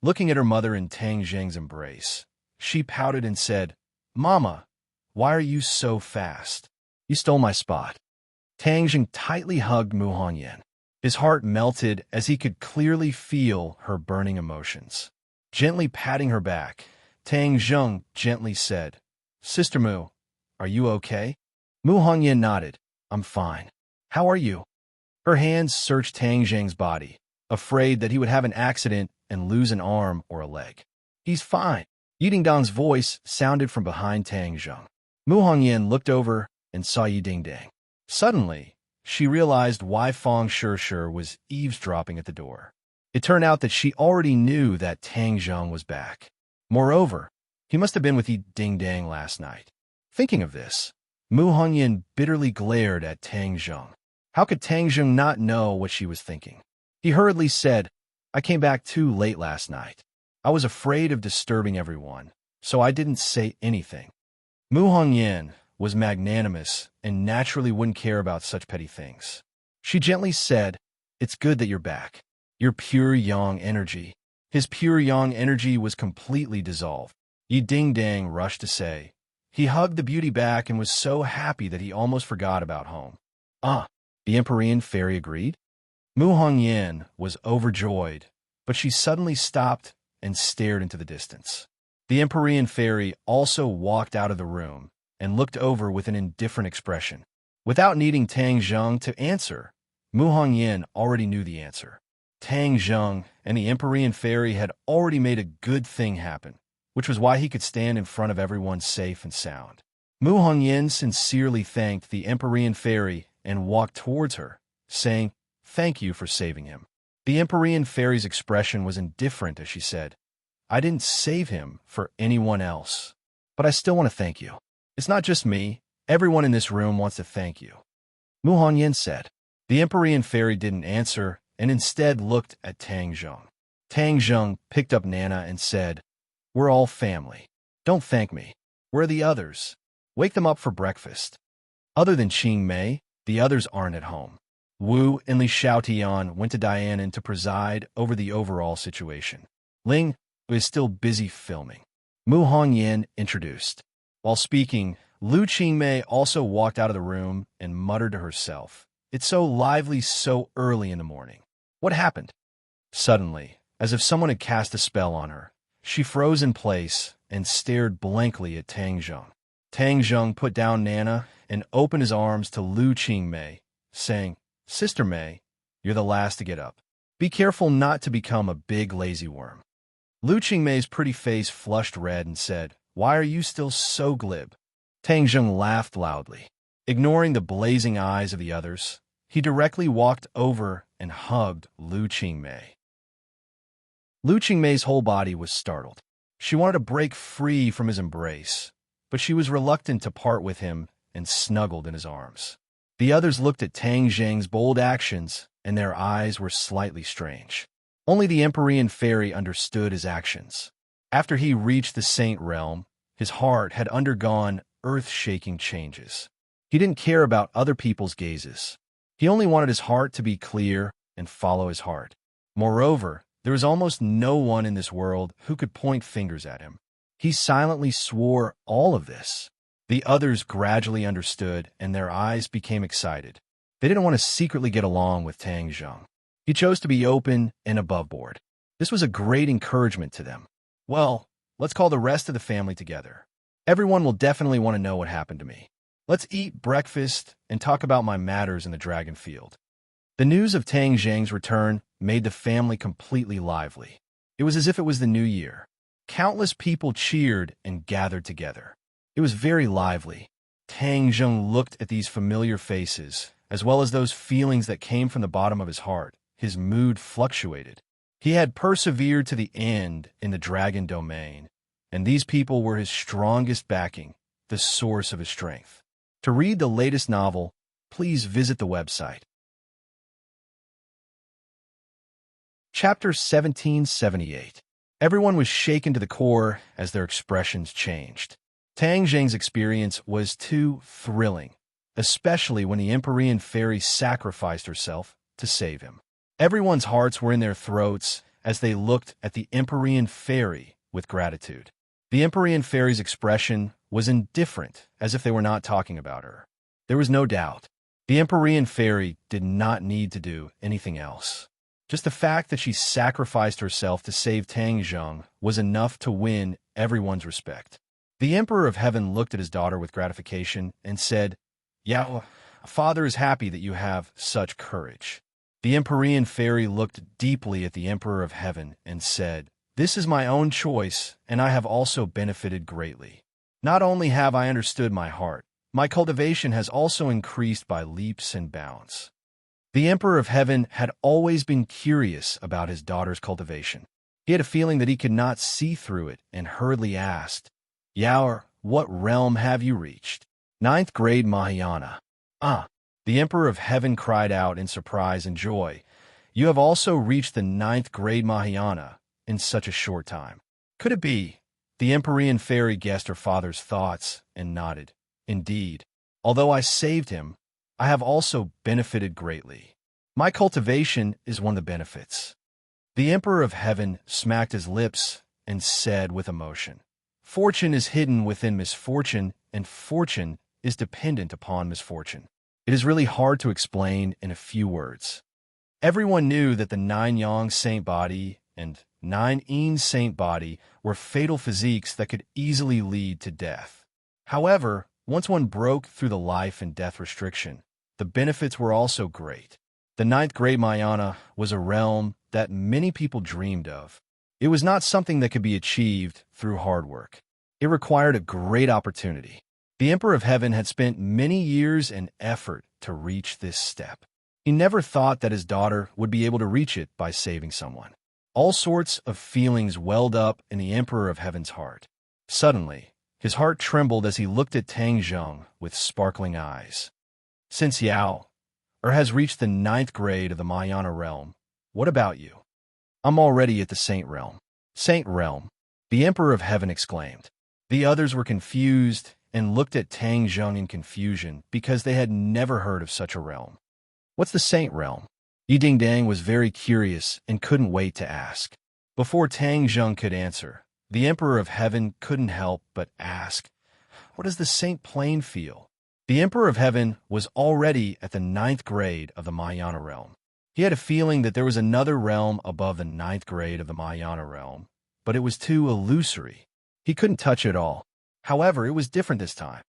[SPEAKER 1] Looking at her mother in Tang Zheng's embrace, she pouted and said, "Mama, why are you so fast? You stole my spot." Tang Zheng tightly hugged Mu Hongyan. His heart melted as he could clearly feel her burning emotions. Gently patting her back, Tang Zheng gently said, "Sister Mu, are you okay?" Mu Hongyan nodded. I'm fine. How are you? Her hands searched Tang Zhang's body, afraid that he would have an accident and lose an arm or a leg. He's fine. Yidingdang's voice sounded from behind Tang Zhang. Mu Hongyan looked over and saw Yidingdang. Suddenly, she realized why Fong Shishir was eavesdropping at the door. It turned out that she already knew that Tang Zhang was back. Moreover, he must have been with Yidingdang last night. Thinking of this, Mu Hongyan bitterly glared at Tang Zhang. How could Tang Zhang not know what she was thinking? He hurriedly said, I came back too late last night. I was afraid of disturbing everyone, so I didn't say anything. Mu Hongyan was magnanimous and naturally wouldn't care about such petty things. She gently said, It's good that you're back. Your pure yang energy. His pure yang energy was completely dissolved. Yidingdang rushed to say. He hugged the beauty back and was so happy that he almost forgot about home. The Empyrean fairy agreed? Mu Hongyan was overjoyed, but she suddenly stopped and stared into the distance. The Empyrean fairy also walked out of the room and looked over with an indifferent expression. Without needing Tang Zhang to answer, Mu Hongyan already knew the answer. Tang Zhang and the Empyrean fairy had already made a good thing happen, which was why he could stand in front of everyone safe and sound. Mu Hongyan sincerely thanked the Empyrean fairy and walked towards her, saying, Thank you for saving him. The Empyrean fairy's expression was indifferent as she said, I didn't save him for anyone else, but I still want to thank you. It's not just me. Everyone in this room wants to thank you. Mu Hongyan said. The Empyrean fairy didn't answer and instead looked at Tang Zhang. Tang Zhang picked up Nana and said, We're all family. Don't thank me. Where are the others? Wake them up for breakfast. Other than Qing Mei, the others aren't at home. Wu and Li Xiaotian went to Dianan to preside over the overall situation. Ling is still busy filming. Mu Hongyan introduced. While speaking, Lu Qingmei also walked out of the room and muttered to herself, It's so lively so early in the morning. What happened? Suddenly, as if someone had cast a spell on her, she froze in place and stared blankly at Tang Zhang. Tang Zhang put down Nana and opened his arms to Lu Qingmei, saying, Sister Mei, you're the last to get up. Be careful not to become a big lazy worm. Lu Qingmei's pretty face flushed red and said, Why are you still so glib? Tang Zhang laughed loudly. Ignoring the blazing eyes of the others, he directly walked over and hugged Lu Qingmei. Lu Qingmei's whole body was startled. She wanted to break free from his embrace, but she was reluctant to part with him and snuggled in his arms. The others looked at Tang Zhang's bold actions, and their eyes were slightly strange. Only the Empyrean fairy understood his actions. After he reached the Saint Realm, his heart had undergone earth-shaking changes. He didn't care about other people's gazes. He only wanted his heart to be clear and follow his heart. Moreover, there was almost no one in this world who could point fingers at him. He silently swore all of this. The others gradually understood, and their eyes became excited. They didn't want to secretly get along with Tang Zhang. He chose to be open and aboveboard. This was a great encouragement to them. Well, let's call the rest of the family together. Everyone will definitely want to know what happened to me. Let's eat breakfast and talk about my matters in the dragon field. The news of Tang Zhang's return made the family completely lively. It was as if it was the new year. Countless people cheered and gathered together. It was very lively. Tang Zhang looked at these familiar faces, as well as those feelings that came from the bottom of his heart. His mood fluctuated. He had persevered to the end in the dragon domain, and these people were his strongest backing, the source of his strength. To read the latest novel, please visit the website. Chapter 1778. Everyone was shaken to the core as their expressions changed. Tang Zhang's experience was too thrilling, especially when the Empyrean fairy sacrificed herself to save him. Everyone's hearts were in their throats as they looked at the Empyrean fairy with gratitude. The Empyrean fairy's expression was indifferent, as if they were not talking about her. There was no doubt. The Empyrean fairy did not need to do anything else. Just the fact that she sacrificed herself to save Tang Zhang was enough to win everyone's respect. The Emperor of Heaven looked at his daughter with gratification and said, Yeah, Father is happy that you have such courage." The Empyrean fairy looked deeply at the Emperor of Heaven and said, "This is my own choice, and I have also benefited greatly. Not only have I understood my heart, my cultivation has also increased by leaps and bounds." The Emperor of Heaven had always been curious about his daughter's cultivation. He had a feeling that he could not see through it and hurriedly asked, "Yaor, what realm have you reached?" "Ninth grade Mahayana." "Ah." The Emperor of Heaven cried out in surprise and joy. "You have also reached the ninth grade Mahayana in such a short time. Could it be?" The Empyrean fairy guessed her father's thoughts and nodded. "Indeed. Although I saved him, I have also benefited greatly. My cultivation is one of the benefits." The Emperor of Heaven smacked his lips and said with emotion, "Fortune is hidden within misfortune, and fortune is dependent upon misfortune. It is really hard to explain in a few words." Everyone knew that the 9 Yang saint body and 9 Yin saint body were fatal physiques that could easily lead to death. However, once one broke through the life and death restriction, the benefits were also great. The ninth grade Mahayana was a realm that many people dreamed of. It was not something that could be achieved through hard work. It required a great opportunity. The Emperor of Heaven had spent many years and effort to reach this step. He never thought that his daughter would be able to reach it by saving someone. All sorts of feelings welled up in the Emperor of Heaven's heart. Suddenly, his heart trembled as he looked at Tang Zheng with sparkling eyes. "Since Yaor has reached the ninth grade of the Mahayana realm, what about you?" "I'm already at the Saint realm." "Saint realm?" the Emperor of Heaven exclaimed. The others were confused and looked at Tang Zheng in confusion because they had never heard of such a realm. "What's the Saint realm?" Yi Dingdang was very curious and couldn't wait to ask. Before Tang Zheng could answer, the Emperor of Heaven couldn't help but ask, "What does the Saint plane feel?" The Emperor of Heaven was already at the ninth grade of the Mahayana realm. He had a feeling that there was another realm above the ninth grade of the Mahayana realm, but it was too illusory. He couldn't touch it all. However, it was different this time.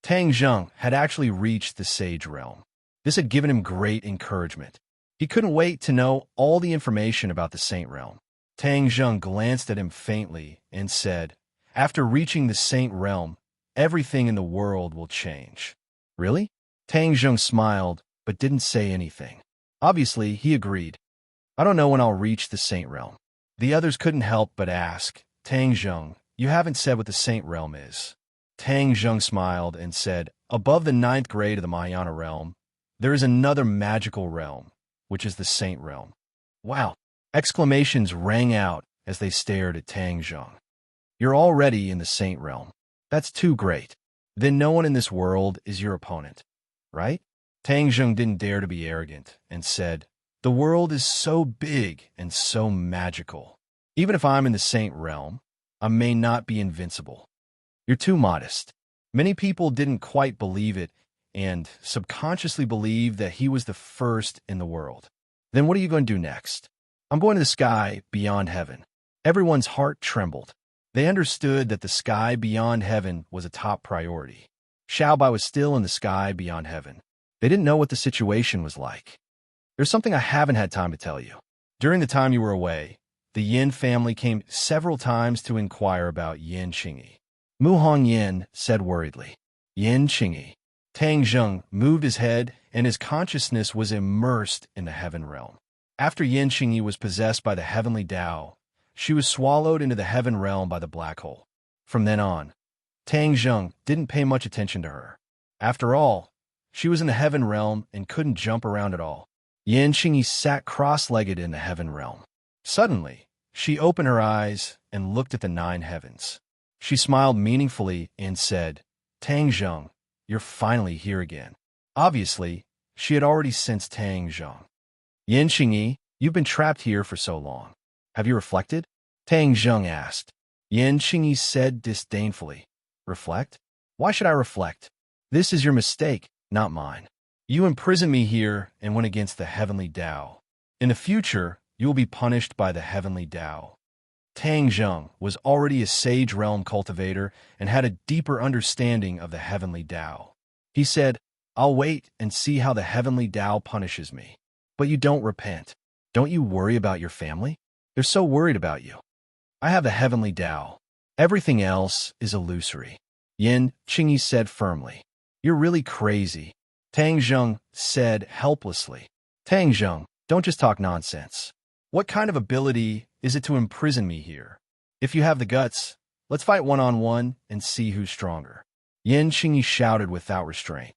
[SPEAKER 1] Tang Zheng had actually reached the Sage realm. This had given him great encouragement. He couldn't wait to know all the information about the Saint realm. Tang Zheng glanced at him faintly and said, "After reaching the Saint realm, everything in the world will change." "Really?" Tang Zheng smiled, but didn't say anything. Obviously, he agreed. "I don't know when I'll reach the Saint realm." The others couldn't help but ask, "Tang Zheng, you haven't said what the Saint realm is." Tang Zheng smiled and said, "Above the ninth grade of the Mahayana realm, there is another magical realm, which is the Saint realm." "Wow!" Exclamations rang out as they stared at Tang Zheng. "You're already in the Saint realm. That's too great. Then no one in this world is your opponent, right?" Tang Zheng didn't dare to be arrogant and said, "The world is so big and so magical. Even if I'm in the Saint realm, I may not be invincible." "You're too modest." Many people didn't quite believe it and subconsciously believed that he was the first in the world. "Then what are you going to do next?" "I'm going to the sky beyond heaven." Everyone's heart trembled. They understood that the sky beyond heaven was a top priority. Xiaobai was still in the sky beyond heaven. They didn't know what the situation was like. "There's something I haven't had time to tell you. During the time you were away, the Yin family came several times to inquire about Yin Qingyi." Mu Hongyan said worriedly. "Yin Qingyi." Tang Zheng moved his head, and his consciousness was immersed in the heaven realm. After Yin Qingyi was possessed by the heavenly Tao, she was swallowed into the heaven realm by the black hole. From then on, Tang Zheng didn't pay much attention to her. After all, she was in the heaven realm and couldn't jump around at all. Yin Qingyi sat cross-legged in the heaven realm. Suddenly, she opened her eyes and looked at the 9 heavens. She smiled meaningfully and said, "Tang Zheng, you're finally here again." Obviously, she had already sensed Tang Zheng. "Yin Qingyi, you've been trapped here for so long. Have you reflected?" Tang Zheng asked. Yin Qingyi said disdainfully, "Reflect? Why should I reflect? This is your mistake, not mine. You imprisoned me here and went against the heavenly Tao. In the future, you will be punished by the heavenly Tao." Tang Zheng was already a Sage Realm cultivator and had a deeper understanding of the heavenly Tao. He said, I'll wait and see how the heavenly Tao punishes me. But you don't repent. Don't you worry about your family? They're so worried about you. I have the heavenly Tao. Everything else is illusory. Yin Qingyi said firmly. You're really crazy, Tang Zheng said helplessly. Tang Zheng, don't just talk nonsense. What kind of ability is it to imprison me here? If you have the guts, let's fight one-on-one and see who's stronger. Yin Qingyi shouted without restraint.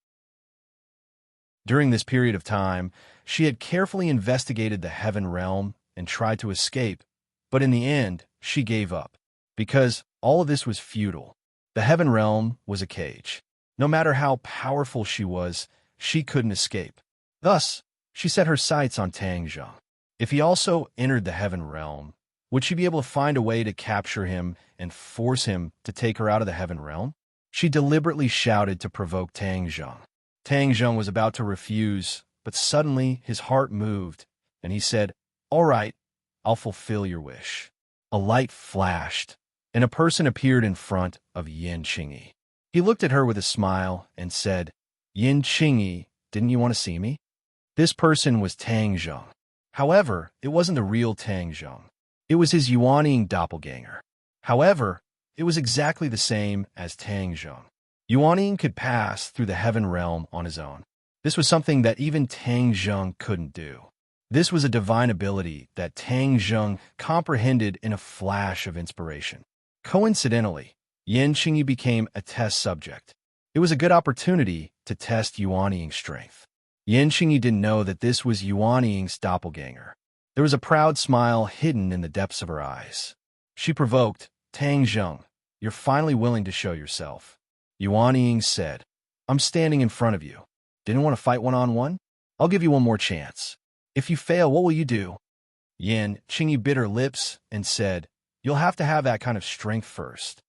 [SPEAKER 1] During this period of time, she had carefully investigated the heaven realm and tried to escape, but in the end, she gave up. Because all of this was futile. The heaven realm was a cage. No matter how powerful she was, she couldn't escape. Thus, she set her sights on Tang Zheng. If he also entered the heaven realm, would she be able to find a way to capture him and force him to take her out of the heaven realm? She deliberately shouted to provoke Tang Zheng. Tang Zheng was about to refuse, but suddenly his heart moved, and he said, "All right, I'll fulfill your wish." A light flashed, and a person appeared in front of Yin Qingyi. He looked at her with a smile and said, "Yin Qingyi, didn't you want to see me?" This person was Tang Zheng. However, it wasn't the real Tang Zheng. It was his Yuanying doppelganger. However, it was exactly the same as Tang Zheng. Yuanying could pass through the heaven realm on his own. This was something that even Tang Zheng couldn't do. This was a divine ability that Tang Zheng comprehended in a flash of inspiration. Coincidentally, Yin Qingyi became a test subject. It was a good opportunity to test Yuanying's strength. Yin Qingyi didn't know that this was Yuanying's doppelganger. There was a proud smile hidden in the depths of her eyes. She provoked, "Tang Zheng, you're finally willing to show yourself." Yuanying said, "I'm standing in front of you. Didn't want to fight one-on-one? I'll give you one more chance. If you fail, what will you do?" Yin Qingyi bit her lips and said, "You'll have to have that kind of strength first."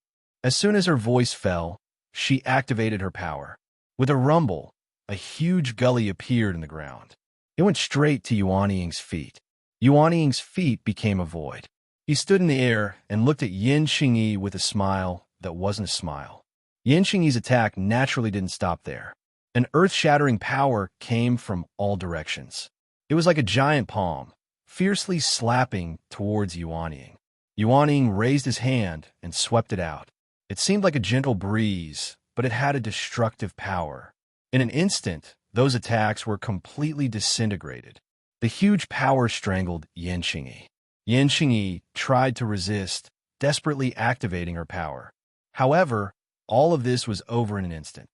[SPEAKER 1] As soon as her voice fell, she activated her power. With a rumble, a huge gully appeared in the ground. It went straight to Yuanying's feet. Yuanying's feet became a void. He stood in the air and looked at Yin Qingyi with a smile that wasn't a smile. Yin Qingyi's attack naturally didn't stop there. An earth-shattering power came from all directions. It was like a giant palm, fiercely slapping towards Yuanying. Yuanying raised his hand and swept it out. It seemed like a gentle breeze, but it had a destructive power. In an instant, those attacks were completely disintegrated. The huge power strangled Yin Qingyi. Yin Qingyi tried to resist, desperately activating her power. However, all of this was over in an instant.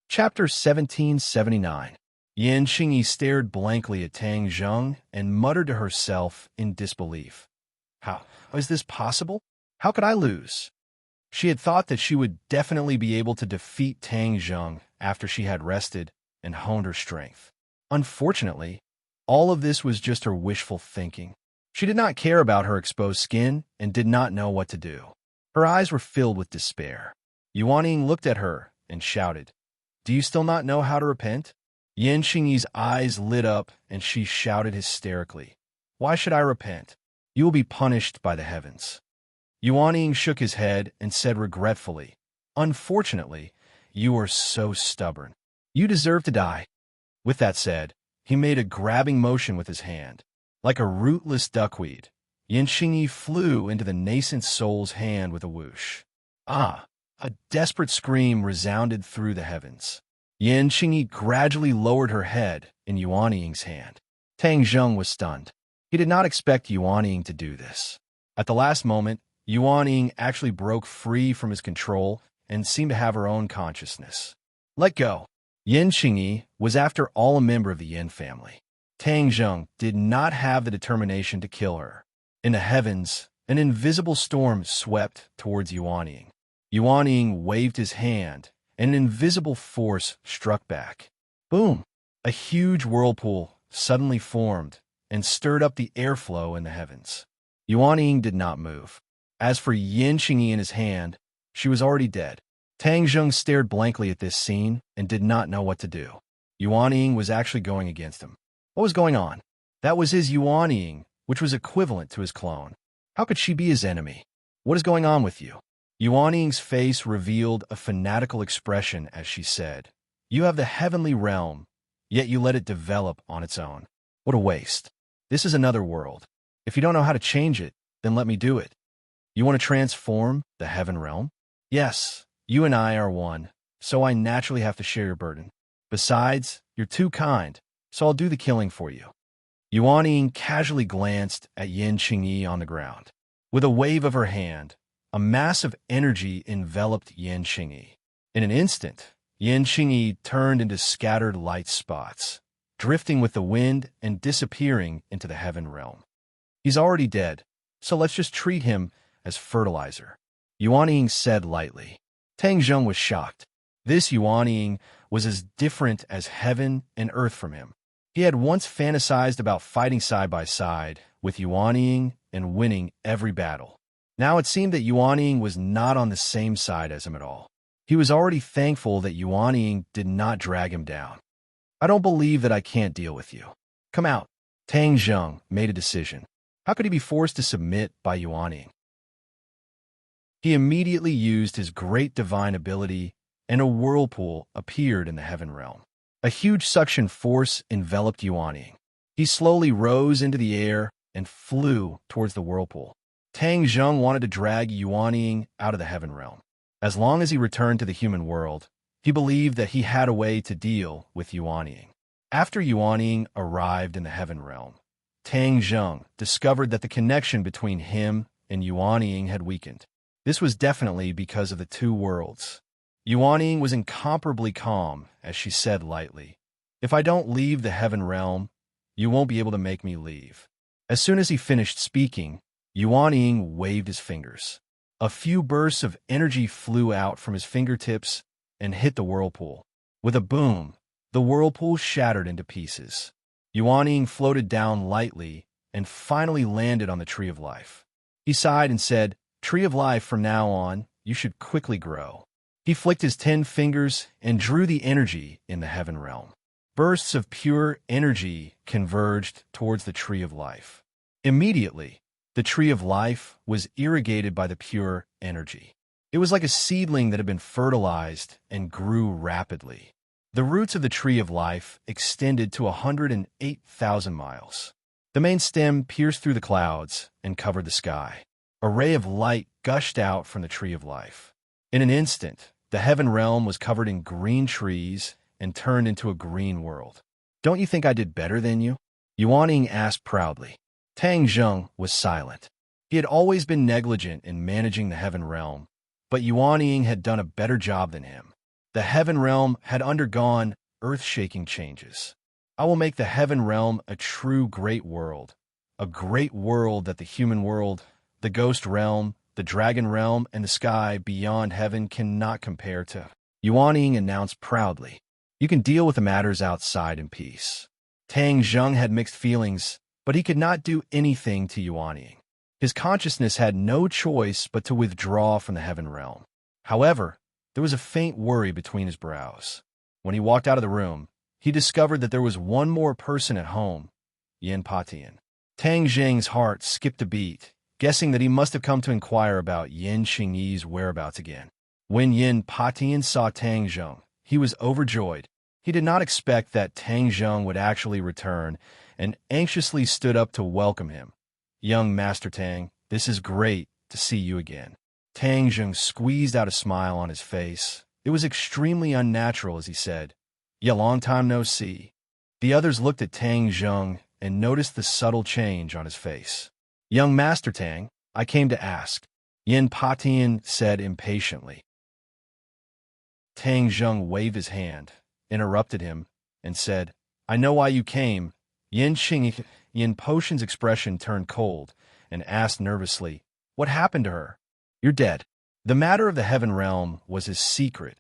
[SPEAKER 1] Chapter 1779. Yin Qingyi stared blankly at Tang Zheng and muttered to herself in disbelief. How is this possible? How could I lose? She had thought that she would definitely be able to defeat Tang Zheng after she had rested and honed her strength. Unfortunately, all of this was just her wishful thinking. She did not care about her exposed skin and did not know what to do. Her eyes were filled with despair. Yuanying looked at her and shouted, "Do you still not know how to repent?" Yin Qingyi's eyes lit up and she shouted hysterically, "Why should I repent? You will be punished by the heavens." Yuanying shook his head and said regretfully, "Unfortunately, you are so stubborn. You deserve to die." With that said, he made a grabbing motion with his hand. Like a rootless duckweed, Yin Qingyi flew into the nascent soul's hand with a whoosh. Ah! A desperate scream resounded through the heavens. Yin Qingyi gradually lowered her head in Yuanying's hand. Tang Zheng was stunned. He did not expect Yuanying to do this. At the last moment, Yuanying actually broke free from his control and seemed to have her own consciousness. Let go. Yin Qingyi was after all a member of the Yin family. Tang Zheng did not have the determination to kill her. In the heavens, an invisible storm swept towards Yuanying. Yuanying waved his hand, and an invisible force struck back. Boom! A huge whirlpool suddenly formed and stirred up the airflow in the heavens. Yuanying did not move. As for Yin Qingyi in his hand, she was already dead. Tang Zheng stared blankly at this scene and did not know what to do. Yuanying was actually going against him. What was going on? That was his Yuanying, which was equivalent to his clone. How could she be his enemy? What is going on with you? Yuan Ying's face revealed a fanatical expression as she said, "You have the heavenly realm, yet you let it develop on its own. What a waste. This is another world. If you don't know how to change it, then let me do it. You want to transform the heaven realm? Yes, you and I are one, so I naturally have to share your burden. Besides, you're too kind, so I'll do the killing for you." Yuan Ying casually glanced at Yin Qingyi on the ground. With a wave of her hand, a mass of energy enveloped Yin Qingyi. In an instant, Yin Qingyi turned into scattered light spots, drifting with the wind and disappearing into the heaven realm. "He's already dead, so let's just treat him as fertilizer," Yuan Ying said lightly. Tang Zheng was shocked. This Yuan Ying was as different as heaven and earth from him. He had once fantasized about fighting side by side with Yuan Ying and winning every battle. Now it seemed that Yuan Ying was not on the same side as him at all. He was already thankful that Yuan Ying did not drag him down. "I don't believe that I can't deal with you. Come out." Tang Zheng made a decision. How could he be forced to submit by Yuan Ying? He immediately used his great divine ability, and a whirlpool appeared in the heaven realm. A huge suction force enveloped Yuan Ying. He slowly rose into the air and flew towards the whirlpool. Tang Zheng wanted to drag Yuan Ying out of the heaven realm. As long as he returned to the human world, he believed that he had a way to deal with Yuan Ying. After Yuan Ying arrived in the heaven realm, Tang Zheng discovered that the connection between him and Yuan Ying had weakened. This was definitely because of the two worlds. Yuan Ying was incomparably calm as she said lightly, "If I don't leave the heaven realm, you won't be able to make me leave." As soon as he finished speaking, Yuan Ying waved his fingers. A few bursts of energy flew out from his fingertips and hit the whirlpool. With a boom, the whirlpool shattered into pieces. Yuan Ying floated down lightly and finally landed on the Tree of Life. He sighed and said, "Tree of Life, from now on, you should quickly grow." He flicked his 10 fingers and drew the energy in the heaven realm. Bursts of pure energy converged towards the Tree of Life. Immediately, the Tree of Life was irrigated by the pure energy. It was like a seedling that had been fertilized and grew rapidly. The roots of the Tree of Life extended to 108,000 miles. The main stem pierced through the clouds and covered the sky. A ray of light gushed out from the Tree of Life. In an instant, the heaven realm was covered in green trees and turned into a green world. "Don't you think I did better than you?" Yuan Ying asked proudly. Tang Zheng was silent. He had always been negligent in managing the heaven realm, but Yuan Ying had done a better job than him. The heaven realm had undergone earth-shaking changes. "I will make the heaven realm a true great world, a great world that the human world, the ghost realm, the dragon realm, and the sky beyond heaven cannot compare to," Yuan Ying announced proudly. "You can deal with the matters outside in peace." Tang Zheng had mixed feelings, but he could not do anything to Yuan Ying. His consciousness had no choice but to withdraw from the heaven realm. However, there was a faint worry between his brows. When he walked out of the room, he discovered that there was one more person at home, Yin Patian. Tang Zheng's heart skipped a beat, guessing that he must have come to inquire about Yin Qingyi's whereabouts again. When Yin Patian saw Tang Zheng, he was overjoyed. He did not expect that Tang Zheng would actually return and anxiously stood up to welcome him. "Young Master Tang, this is great to see you again." Tang Zheng squeezed out a smile on his face. It was extremely unnatural as he said, "Yeah, long time no see." The others looked at Tang Zheng and noticed the subtle change on his face. "Young Master Tang, I came to ask," Yin Patian said impatiently. Tang Zheng waved his hand, interrupted him, and said, "I know why you came." Yin Potion's expression turned cold and asked nervously, "What happened to her?" "You're dead." The matter of the heaven realm was his secret.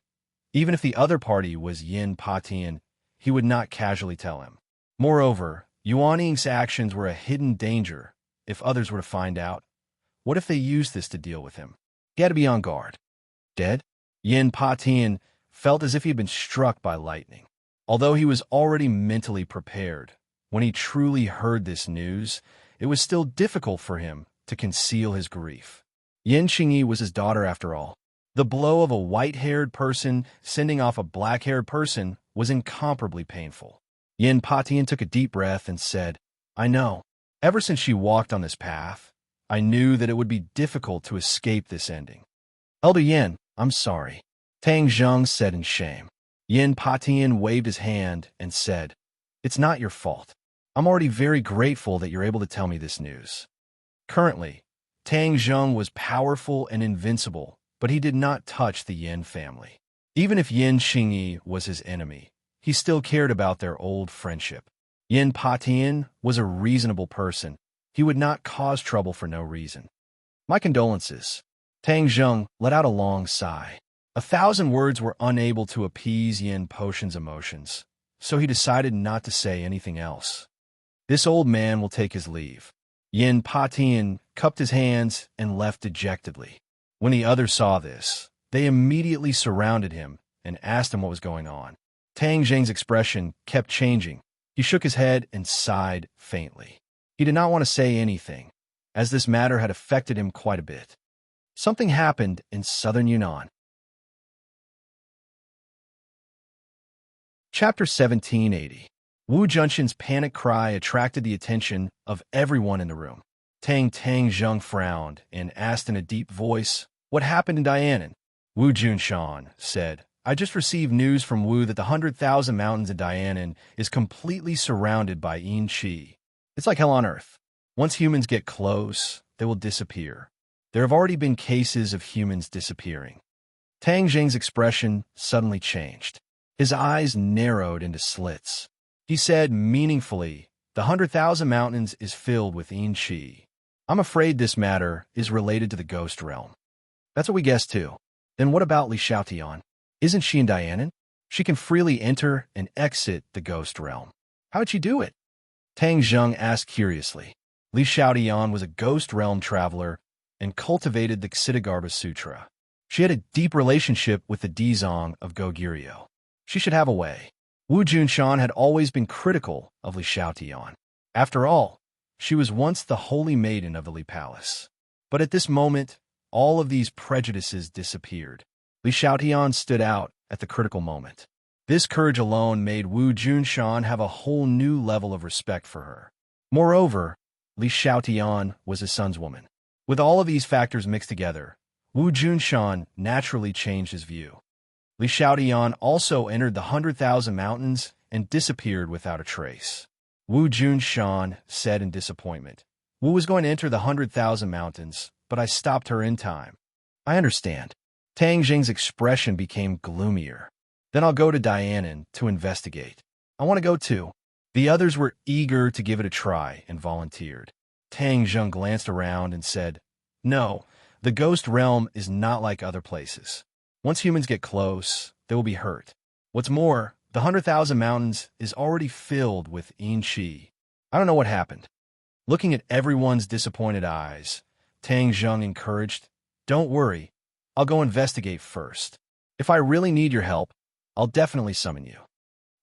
[SPEAKER 1] Even if the other party was Yin Patian, he would not casually tell him. Moreover, Yuan Ying's actions were a hidden danger if others were to find out. What if they used this to deal with him? He had to be on guard. Dead? Yin Patian felt as if he had been struck by lightning. Although he was already mentally prepared, when he truly heard this news, it was still difficult for him to conceal his grief. Yin Qingyi was his daughter after all. The blow of a white-haired person sending off a black-haired person was incomparably painful. Yin Patian took a deep breath and said, I know. Ever since she walked on this path, I knew that it would be difficult to escape this ending. Elder Yin, I'm sorry, Tang Zheng said in shame. Yin Patian waved his hand and said, It's not your fault. I'm already very grateful that you're able to tell me this news. Currently, Tang Zheng was powerful and invincible, but he did not touch the Yin family. Even if Yin Qingyi was his enemy, he still cared about their old friendship. Yin Patian was a reasonable person. He would not cause trouble for no reason. My condolences. Tang Zheng let out a long sigh. 1,000 words were unable to appease Yin Potion's emotions, so he decided not to say anything else. This old man will take his leave. Yin Patian cupped his hands and left dejectedly. When the others saw this, they immediately surrounded him and asked him what was going on. Tang Zheng's expression kept changing. He shook his head and sighed faintly. He did not want to say anything, as this matter had affected him quite a bit. Something happened in southern Yunnan. Chapter 1780. Wu Junshin's panic cry attracted the attention of everyone in the room. Tang Zheng frowned and asked in a deep voice, What happened in Dianan? Wu Junshan said, I just received news from Wu that the 100,000 mountains in Dianan is completely surrounded by Yin Qi. It's like hell on earth. Once humans get close, they will disappear. There have already been cases of humans disappearing. Tang Zheng's expression suddenly changed. His eyes narrowed into slits. He said meaningfully, The 100,000 mountains is filled with Yin Qi. I'm afraid this matter is related to the ghost realm. That's what we guessed too. Then what about Li Xiaotian? Isn't she in Dianan? She can freely enter and exit the ghost realm. How'd she do it? Tang Zheng asked curiously. Li Xiaotian was a ghost realm traveler and cultivated the Ksitigarbha Sutra. She had a deep relationship with the Dizong of Goguryeo. She should have a way. Wu Junshan had always been critical of Li Xiaotian. After all, she was once the holy maiden of the Li Palace. But at this moment, all of these prejudices disappeared. Li Xiaotian stood out at the critical moment. This courage alone made Wu Junshan have a whole new level of respect for her. Moreover, Li Xiaotian was his son's woman. With all of these factors mixed together, Wu Junshan naturally changed his view. Li Xiaotian also entered the 100,000 mountains and disappeared without a trace. Wu Junshan said in disappointment, Wu was going to enter the 100,000 mountains, but I stopped her in time. I understand. Tang Zheng's expression became gloomier. Then I'll go to Dianan to investigate. I want to go too. The others were eager to give it a try and volunteered. Tang Zheng glanced around and said, No, the ghost realm is not like other places. Once humans get close, they will be hurt. What's more, the 100,000 mountains is already filled with Yin Qi. I don't know what happened. Looking at everyone's disappointed eyes, Tang Zheng encouraged, Don't worry, I'll go investigate first. If I really need your help, I'll definitely summon you.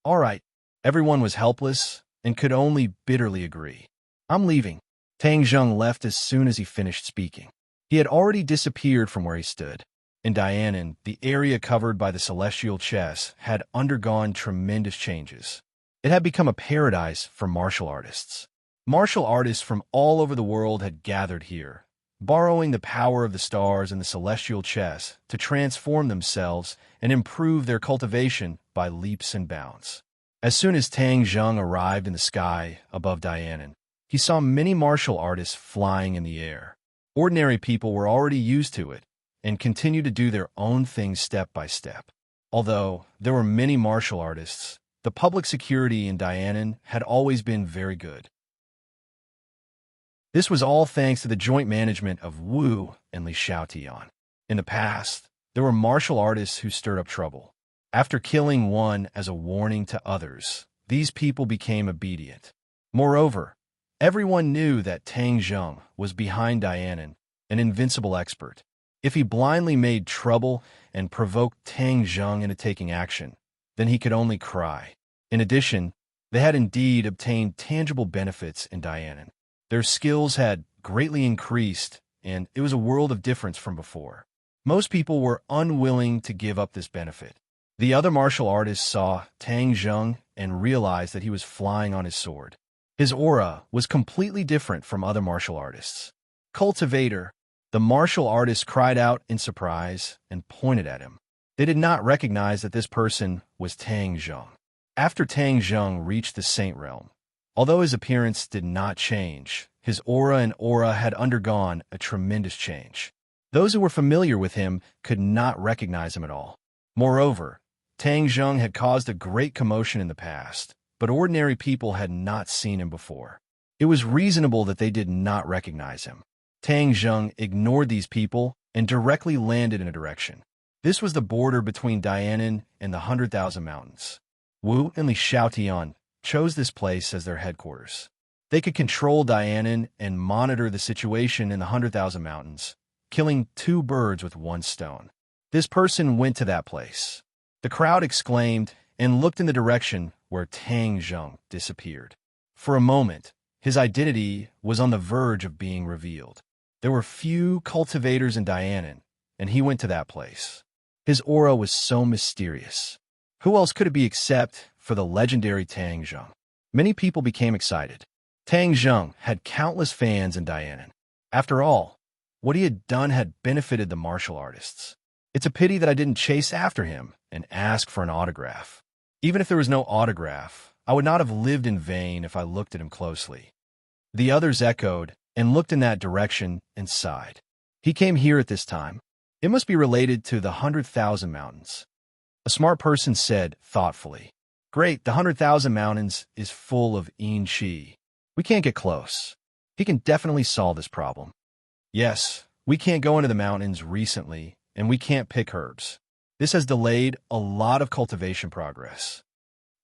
[SPEAKER 1] All right. Everyone was helpless and could only bitterly agree. I'm leaving. Tang Zheng left as soon as he finished speaking. He had already disappeared from where he stood. In Dianan, the area covered by the celestial chess had undergone tremendous changes. It had become a paradise for martial artists. Martial artists from all over the world had gathered here, borrowing the power of the stars and the celestial chess to transform themselves and improve their cultivation by leaps and bounds. As soon as Tang Zheng arrived in the sky above Dianan, he saw many martial artists flying in the air. Ordinary people were already used to it and continued to do their own thing step by step. Although there were many martial artists, the public security in Dianan had always been very good. This was all thanks to the joint management of Wu and Li Xiaotian. In the past, there were martial artists who stirred up trouble. After killing one as a warning to others, these people became obedient. Moreover, everyone knew that Tang Zheng was behind Dianan, an invincible expert. If he blindly made trouble and provoked Tang Zheng into taking action, then he could only cry. In addition, they had indeed obtained tangible benefits in Dianan. Their skills had greatly increased, and it was a world of difference from before. Most people were unwilling to give up this benefit. The other martial artists saw Tang Zheng and realized that he was flying on his sword. His aura was completely different from other martial artists. Cultivator. The martial artist cried out in surprise and pointed at him. They did not recognize that this person was Tang Zheng. After Tang Zheng reached the Saint Realm, although his appearance did not change, his aura had undergone a tremendous change. Those who were familiar with him could not recognize him at all. Moreover, Tang Zheng had caused a great commotion in the past, but ordinary people had not seen him before. It was reasonable that they did not recognize him. Tang Zheng ignored these people and directly landed in a direction. This was the border between Dianan and the 100,000 Mountains. Wu and Li Xiaotian chose this place as their headquarters. They could control Dianan and monitor the situation in the 100,000 Mountains, killing 2 birds with 1 stone. This person went to that place. The crowd exclaimed and looked in the direction where Tang Zheng disappeared. For a moment, his identity was on the verge of being revealed. There were few cultivators in Dianan, and he went to that place. His aura was so mysterious. Who else could it be except for the legendary Tang Zheng? Many people became excited. Tang Zheng had countless fans in Dianan. After all, what he had done had benefited the martial artists. It's a pity that I didn't chase after him and ask for an autograph. Even if there was no autograph, I would not have lived in vain if I looked at him closely. The others echoed and looked in that direction and sighed. He came here at this time. It must be related to the 100,000 Mountains. A smart person said thoughtfully, "Great, the 100,000 Mountains is full of yin qi. We can't get close. He can definitely solve this problem." "Yes, we can't go into the mountains recently, and we can't pick herbs. This has delayed a lot of cultivation progress.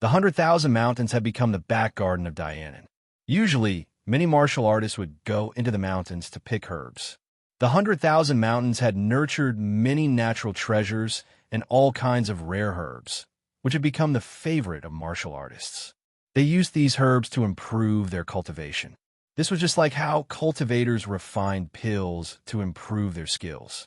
[SPEAKER 1] The 100,000 Mountains have become the back garden of Dianan. Usually, many martial artists would go into the mountains to pick herbs. The 100,000 Mountains had nurtured many natural treasures and all kinds of rare herbs, which had become the favorite of martial artists. They used these herbs to improve their cultivation. This was just like how cultivators refined pills to improve their skills.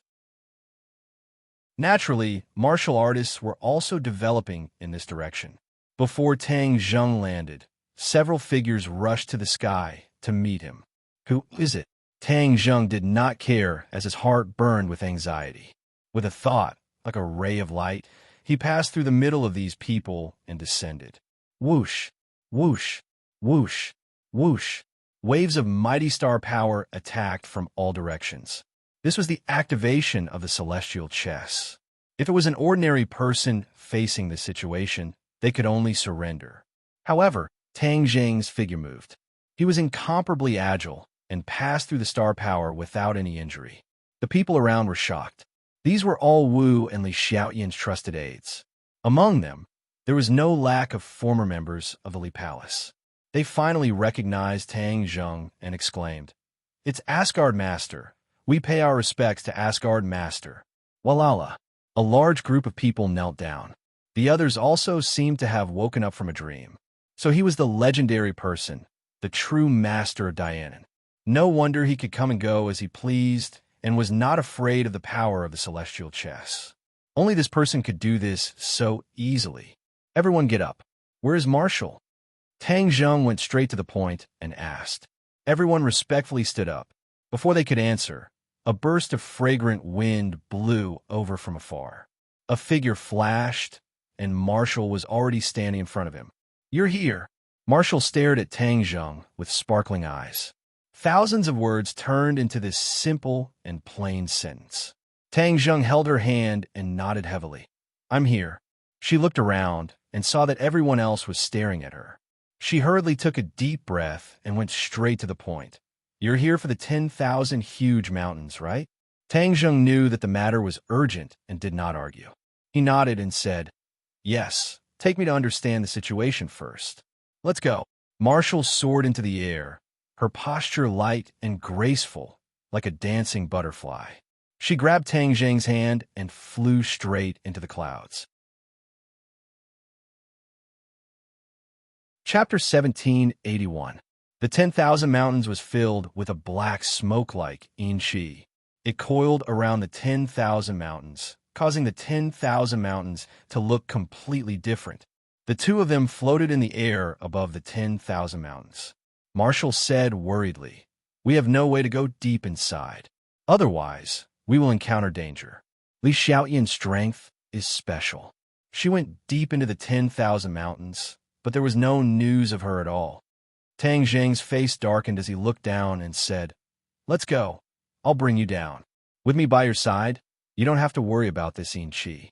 [SPEAKER 1] Naturally, martial artists were also developing in this direction. Before Tang Zheng landed, several figures rushed to the sky to meet him. Who is it? Tang Zheng did not care as his heart burned with anxiety. With a thought, like a ray of light, he passed through the middle of these people and descended. Whoosh, whoosh, whoosh, whoosh. Waves of mighty star power attacked from all directions. This was the activation of the celestial chess. If it was an ordinary person facing this situation, they could only surrender. However, Tang Zheng's figure moved. He was incomparably agile and passed through the star power without any injury. The people around were shocked. These were all Wu and Li Xiaotian's trusted aides. Among them, there was no lack of former members of the Li Palace. They finally recognized Tang Zheng and exclaimed, "It's Asgard Master. We pay our respects to Asgard Master." Walala. A large group of people knelt down. The others also seemed to have woken up from a dream. So he was the legendary person, the true master of Dianan. No wonder he could come and go as he pleased and was not afraid of the power of the celestial chess. Only this person could do this so easily. Everyone get up. Where is Marshall? Tang Zheng went straight to the point and asked. Everyone respectfully stood up. Before they could answer, a burst of fragrant wind blew over from afar. A figure flashed, and Marshall was already standing in front of him. "You're here." Marshall stared at Tang Zheng with sparkling eyes. Thousands of words turned into this simple and plain sentence. Tang Zheng held her hand and nodded heavily. "I'm here." She looked around and saw that everyone else was staring at her. She hurriedly took a deep breath and went straight to the point. "You're here for the 10,000 huge mountains, right?" Tang Zheng knew that the matter was urgent and did not argue. He nodded and said, "Yes, take me to understand the situation first. Let's go." Marshall soared into the air, her posture light and graceful, like a dancing butterfly. She grabbed Tang Zheng's hand and flew straight into the clouds. Chapter 1781. The 10,000 Mountains was filled with a black smoke-like inchi. It coiled around the 10,000 mountains, causing the 10,000 mountains to look completely different. The two of them floated in the air above the 10,000 mountains. Marshall said worriedly, "We have no way to go deep inside. Otherwise, we will encounter danger. Li Xiaoyan's strength is special." She went deep into the 10,000 mountains, but there was no news of her at all. Tang Zheng's face darkened as he looked down and said, "Let's go. I'll bring you down. With me by your side, you don't have to worry about this Yin Qi."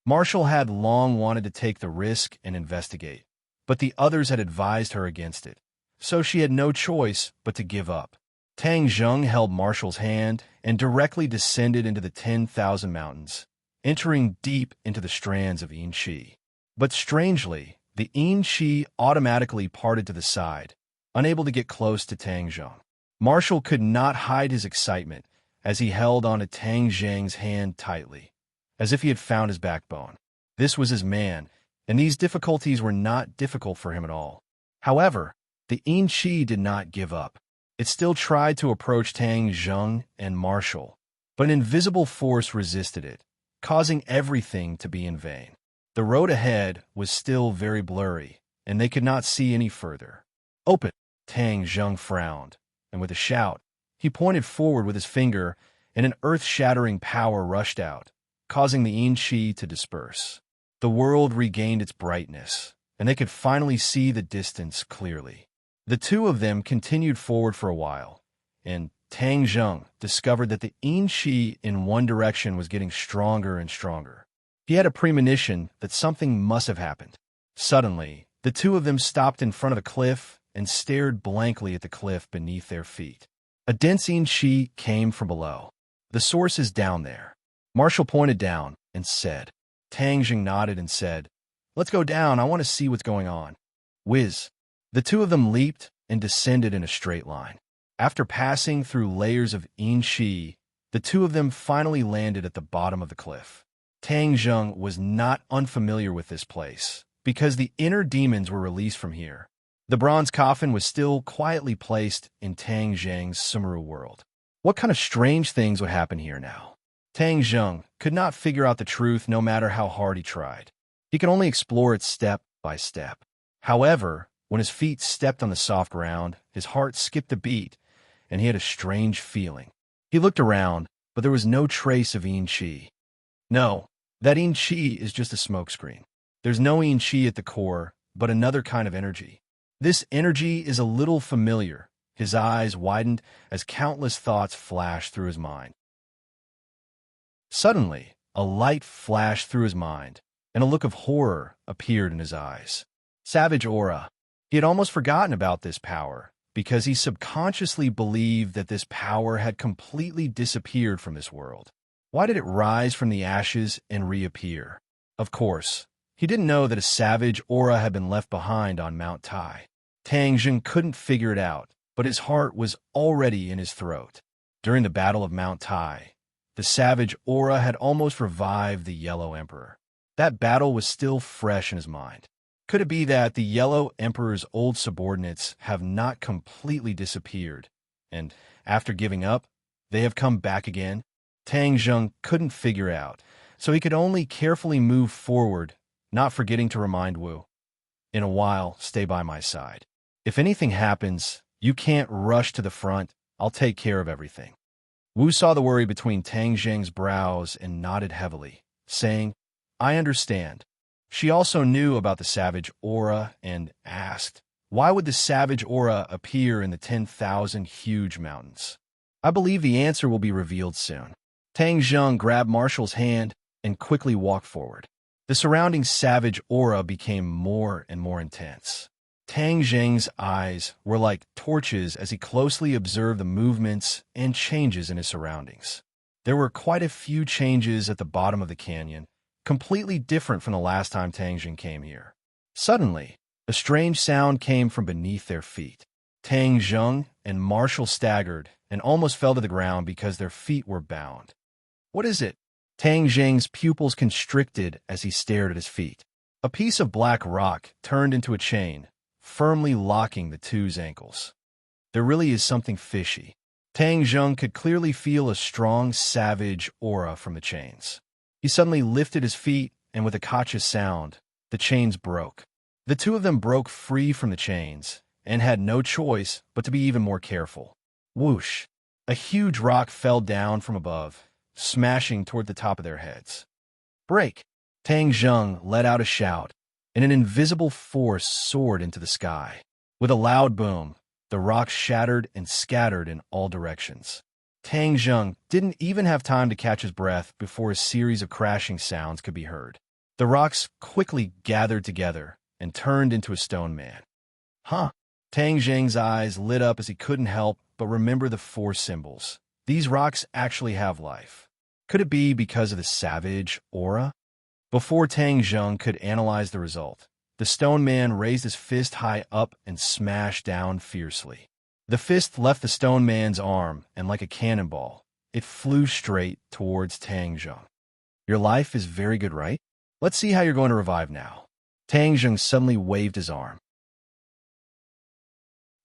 [SPEAKER 1] Marshall had long wanted to take the risk and investigate, but the others had advised her against it, so she had no choice but to give up. Tang Zheng held Marshall's hand and directly descended into the 10,000 mountains, entering deep into the strands of Yin Qi. But strangely, the Yin Qi automatically parted to the side, unable to get close to Tang Zheng. Marshall could not hide his excitement as he held onto Tang Zheng's hand tightly, as if he had found his backbone. This was his man, and these difficulties were not difficult for him at all. However, the Yin Qi did not give up. It still tried to approach Tang Zheng and Marshall, but an invisible force resisted it, causing everything to be in vain. The road ahead was still very blurry, and they could not see any further. "Open!" Tang Zheng frowned, and with a shout, he pointed forward with his finger, and an earth-shattering power rushed out, causing the Yin Qi to disperse. The world regained its brightness, and they could finally see the distance clearly. The two of them continued forward for a while, and Tang Zheng discovered that the Yin Qi in one direction was getting stronger and stronger. He had a premonition that something must have happened. Suddenly, the two of them stopped in front of a cliff and stared blankly at the cliff beneath their feet. A dense Yin Qi came from below. "The source is down there." Marshall pointed down and said. Tang Zheng nodded and said, "Let's go down. I want to see what's going on." Whiz. The two of them leaped and descended in a straight line. After passing through layers of Yin Qi, the two of them finally landed at the bottom of the cliff. Tang Zheng was not unfamiliar with this place, because the inner demons were released from here. The bronze coffin was still quietly placed in Tang Zheng's Sumeru world. What kind of strange things would happen here now? Tang Zheng could not figure out the truth no matter how hard he tried. He could only explore it step by step. However, when his feet stepped on the soft ground, his heart skipped a beat, and he had a strange feeling. He looked around, but there was no trace of Yin Qi. No, that Yin Qi is just a smokescreen. There's no Yin Qi at the core, but another kind of energy. This energy is a little familiar. His eyes widened as countless thoughts flashed through his mind. Suddenly, a light flashed through his mind, and a look of horror appeared in his eyes. Savage aura. He had almost forgotten about this power, because he subconsciously believed that this power had completely disappeared from this world. Why did it rise from the ashes and reappear? Of course, he didn't know that a savage aura had been left behind on Mount Tai. Tang Zheng couldn't figure it out, but his heart was already in his throat. During the Battle of Mount Tai, the savage aura had almost revived the Yellow Emperor. That battle was still fresh in his mind. Could it be that the Yellow Emperor's old subordinates have not completely disappeared, and after giving up, they have come back again? Tang Zheng couldn't figure out, so he could only carefully move forward, not forgetting to remind Wu, "In a while, stay by my side. If anything happens, you can't rush to the front. I'll take care of everything." Wu saw the worry between Tang Zheng's brows and nodded heavily, saying, "I understand." She also knew about the savage aura and asked, "Why would the savage aura appear in the 10,000 huge mountains?" "I believe the answer will be revealed soon." Tang Zheng grabbed Marshall's hand and quickly walked forward. The surrounding savage aura became more and more intense. Tang Zheng's eyes were like torches as he closely observed the movements and changes in his surroundings. There were quite a few changes at the bottom of the canyon, completely different from the last time Tang Zheng came here. Suddenly, a strange sound came from beneath their feet. Tang Zheng and Marshall staggered and almost fell to the ground because their feet were bound. "What is it?" Tang Zheng's pupils constricted as he stared at his feet. A piece of black rock turned into a chain, firmly locking the two's ankles. There really is something fishy. Tang Zheng could clearly feel a strong, savage aura from the chains. He suddenly lifted his feet, and with a cautious sound, the chains broke. The two of them broke free from the chains, and had no choice but to be even more careful. Whoosh! A huge rock fell down from above, smashing toward the top of their heads. Break! Tang Zheng let out a shout, and an invisible force soared into the sky. With a loud boom, the rocks shattered and scattered in all directions. Tang Zheng didn't even have time to catch his breath before a series of crashing sounds could be heard. The rocks quickly gathered together and turned into a stone man. Huh? Tang Zheng's eyes lit up as he couldn't help but remember the four symbols. These rocks actually have life. Could it be because of the savage aura? Before Tang Zheng could analyze the result, the stone man raised his fist high up and smashed down fiercely. The fist left the stone man's arm, and like a cannonball, it flew straight towards Tang Zheng. Your life is very good, right? Let's see how you're going to revive now. Tang Zheng suddenly waved his arm.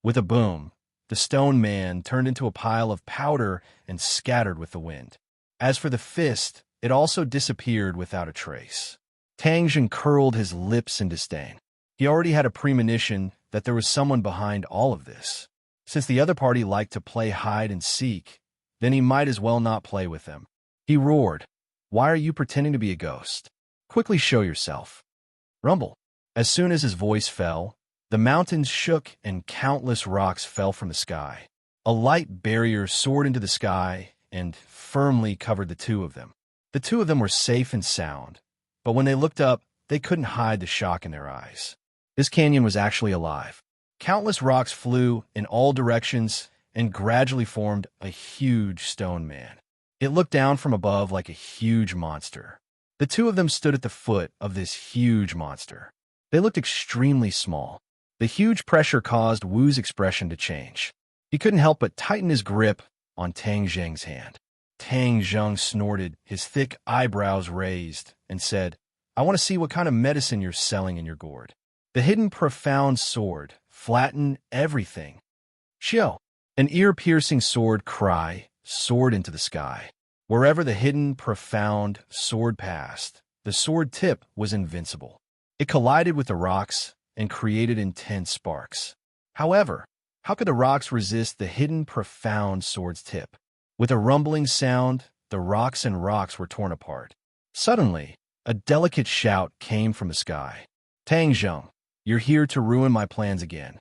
[SPEAKER 1] With a boom, the stone man turned into a pile of powder and scattered with the wind. As for the fist, it also disappeared without a trace. Tang Zheng curled his lips in disdain. He already had a premonition that there was someone behind all of this. Since the other party liked to play hide and seek, then he might as well not play with them. He roared, "Why are you pretending to be a ghost? Quickly show yourself." Rumble. As soon as his voice fell, the mountains shook and countless rocks fell from the sky. A light barrier soared into the sky and firmly covered the two of them. The two of them were safe and sound, but when they looked up, they couldn't hide the shock in their eyes. This canyon was actually alive. Countless rocks flew in all directions and gradually formed a huge stone man. It looked down from above like a huge monster. The two of them stood at the foot of this huge monster. They looked extremely small. The huge pressure caused Wu's expression to change. He couldn't help but tighten his grip on Tang Zheng's hand. Tang Zheng snorted, his thick eyebrows raised, and said, "I want to see what kind of medicine you're selling in your gourd." The hidden profound sword flattened everything. Xiao! An ear-piercing sword cry soared into the sky. Wherever the hidden profound sword passed, the sword tip was invincible. It collided with the rocks and created intense sparks. However, how could the rocks resist the hidden profound sword's tip? With a rumbling sound, the rocks and rocks were torn apart. Suddenly, a delicate shout came from the sky. "Tang Zheng, you're here to ruin my plans again."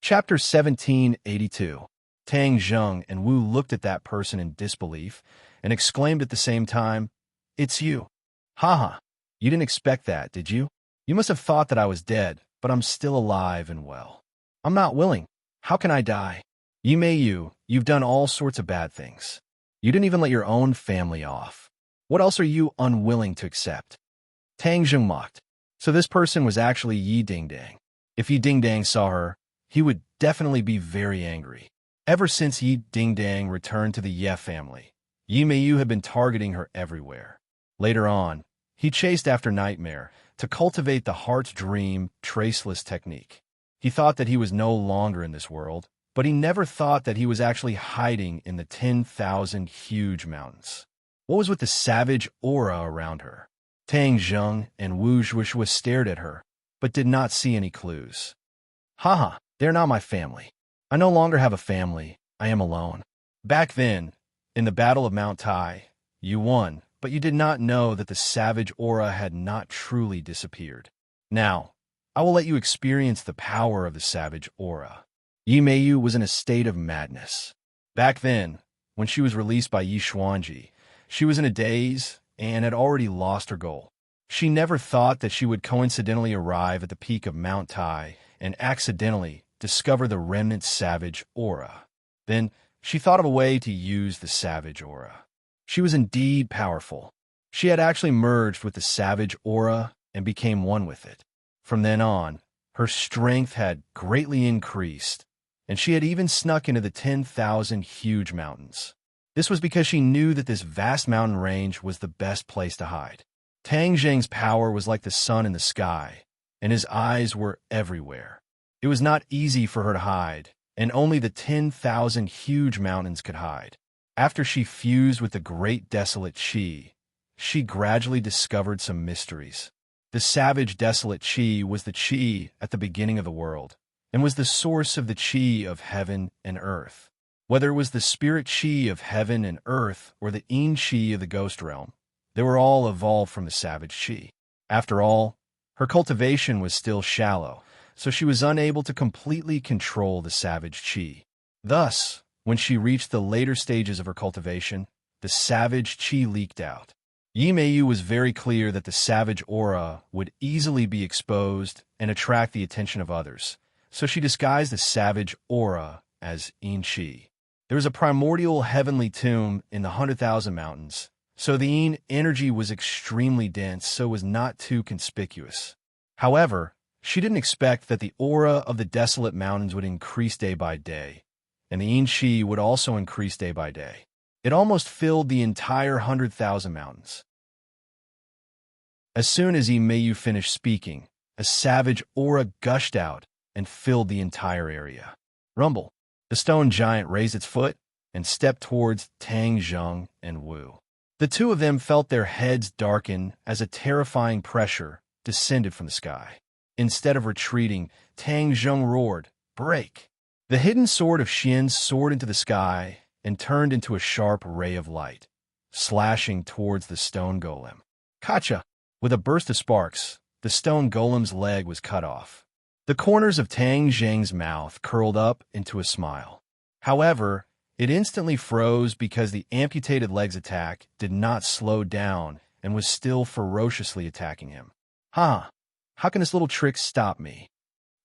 [SPEAKER 1] Chapter 1782. Tang Zheng and Wu looked at that person in disbelief and exclaimed at the same time, "It's you." "Haha, you didn't expect that, did you? You must have thought that I was dead, but I'm still alive and well." "I'm not willing. How can I die?" You've done all sorts of bad things. You didn't even let your own family off. What else are you unwilling to accept?" Tang Zheng mocked. So this person was actually Yi Dingdang. If Yi Dingdang saw her, he would definitely be very angry. Ever since Yi Dingdang returned to the Ye family, Yi Meiyu had been targeting her everywhere. Later on, he chased after Nightmare to cultivate the heart's dream traceless technique. He thought that he was no longer in this world, but he never thought that he was actually hiding in the 10,000 huge mountains. What was with the savage aura around her? Tang Zheng and Wu Zhuoshua stared at her, but did not see any clues. "Haha, they're not my family. I no longer have a family. I am alone." Back then, in the Battle of Mount Tai, you won, but you did not know that the savage aura had not truly disappeared. Now, I will let you experience the power of the savage aura. Yi Meiyu was in a state of madness. Back then, when she was released by Yi Xuanji, she was in a daze and had already lost her goal. She never thought that she would coincidentally arrive at the peak of Mount Tai and accidentally discover the remnant savage aura. Then, she thought of a way to use the savage aura. She was indeed powerful. She had actually merged with the savage aura and became one with it. From then on, her strength had greatly increased, and she had even snuck into the 10,000 huge mountains. This was because she knew that this vast mountain range was the best place to hide. Tang Zheng's power was like the sun in the sky, and his eyes were everywhere. It was not easy for her to hide, and only the 10,000 huge mountains could hide. After she fused with the great desolate Chi, she gradually discovered some mysteries. The savage desolate Chi was the Chi at the beginning of the world, and was the source of the Chi of heaven and earth. Whether it was the spirit Chi of heaven and earth or the Yin Chi of the ghost realm, they were all evolved from the savage Chi. After all, her cultivation was still shallow, so she was unable to completely control the savage Chi. Thus, when she reached the later stages of her cultivation, the savage Chi leaked out. Yimeyu was very clear that the savage aura would easily be exposed and attract the attention of others, so she disguised the savage aura as Yin Chi. There was a primordial heavenly tomb in the 100,000 mountains, so the Yin energy was extremely dense, so was not too conspicuous. However, she didn't expect that the aura of the desolate mountains would increase day by day, and the Yin Chi would also increase day by day. It almost filled the entire 100,000 mountains. As soon as Yimeyu finished speaking, a savage aura gushed out and filled the entire area. Rumble. The stone giant raised its foot and stepped towards Tang Zheng and Wu. The two of them felt their heads darken as a terrifying pressure descended from the sky. Instead of retreating, Tang Zheng roared, "Break!" The hidden sword of Xian soared into the sky and turned into a sharp ray of light, slashing towards the stone golem. Kacha! With a burst of sparks, the stone golem's leg was cut off. The corners of Tang Zheng's mouth curled up into a smile. However, it instantly froze because the amputated leg's attack did not slow down and was still ferociously attacking him. How can this little trick stop me?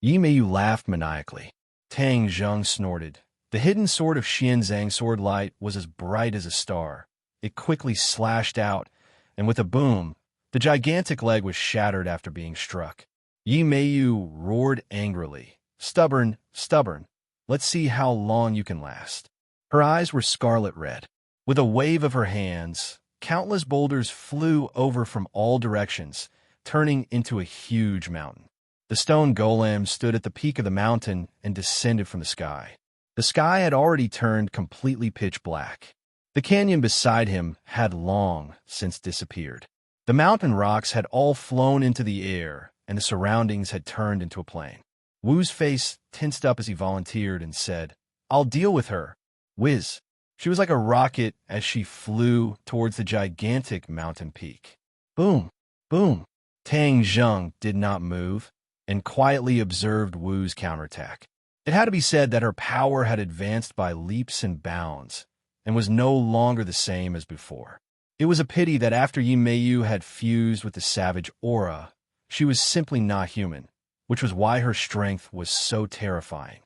[SPEAKER 1] Yimeyu laughed maniacally. Tang Zheng snorted. The hidden sword of Xian Zhang's sword light was as bright as a star. It quickly slashed out, and with a boom, the gigantic leg was shattered after being struck. Yimeyu roared angrily. Stubborn, stubborn. Let's see how long you can last. Her eyes were scarlet red. With a wave of her hands, countless boulders flew over from all directions, turning into a huge mountain. The stone golem stood at the peak of the mountain and descended from the sky. The sky had already turned completely pitch black. The canyon beside him had long since disappeared. The mountain rocks had all flown into the air, and the surroundings had turned into a plain. Wu's face tensed up as he volunteered and said, "I'll deal with her." Whiz. She was like a rocket as she flew towards the gigantic mountain peak. Boom, boom. Tang Zheng did not move and quietly observed Wu's counterattack. It had to be said that her power had advanced by leaps and bounds and was no longer the same as before. It was a pity that after Yimeyu had fused with the savage aura, she was simply not human, which was why her strength was so terrifying.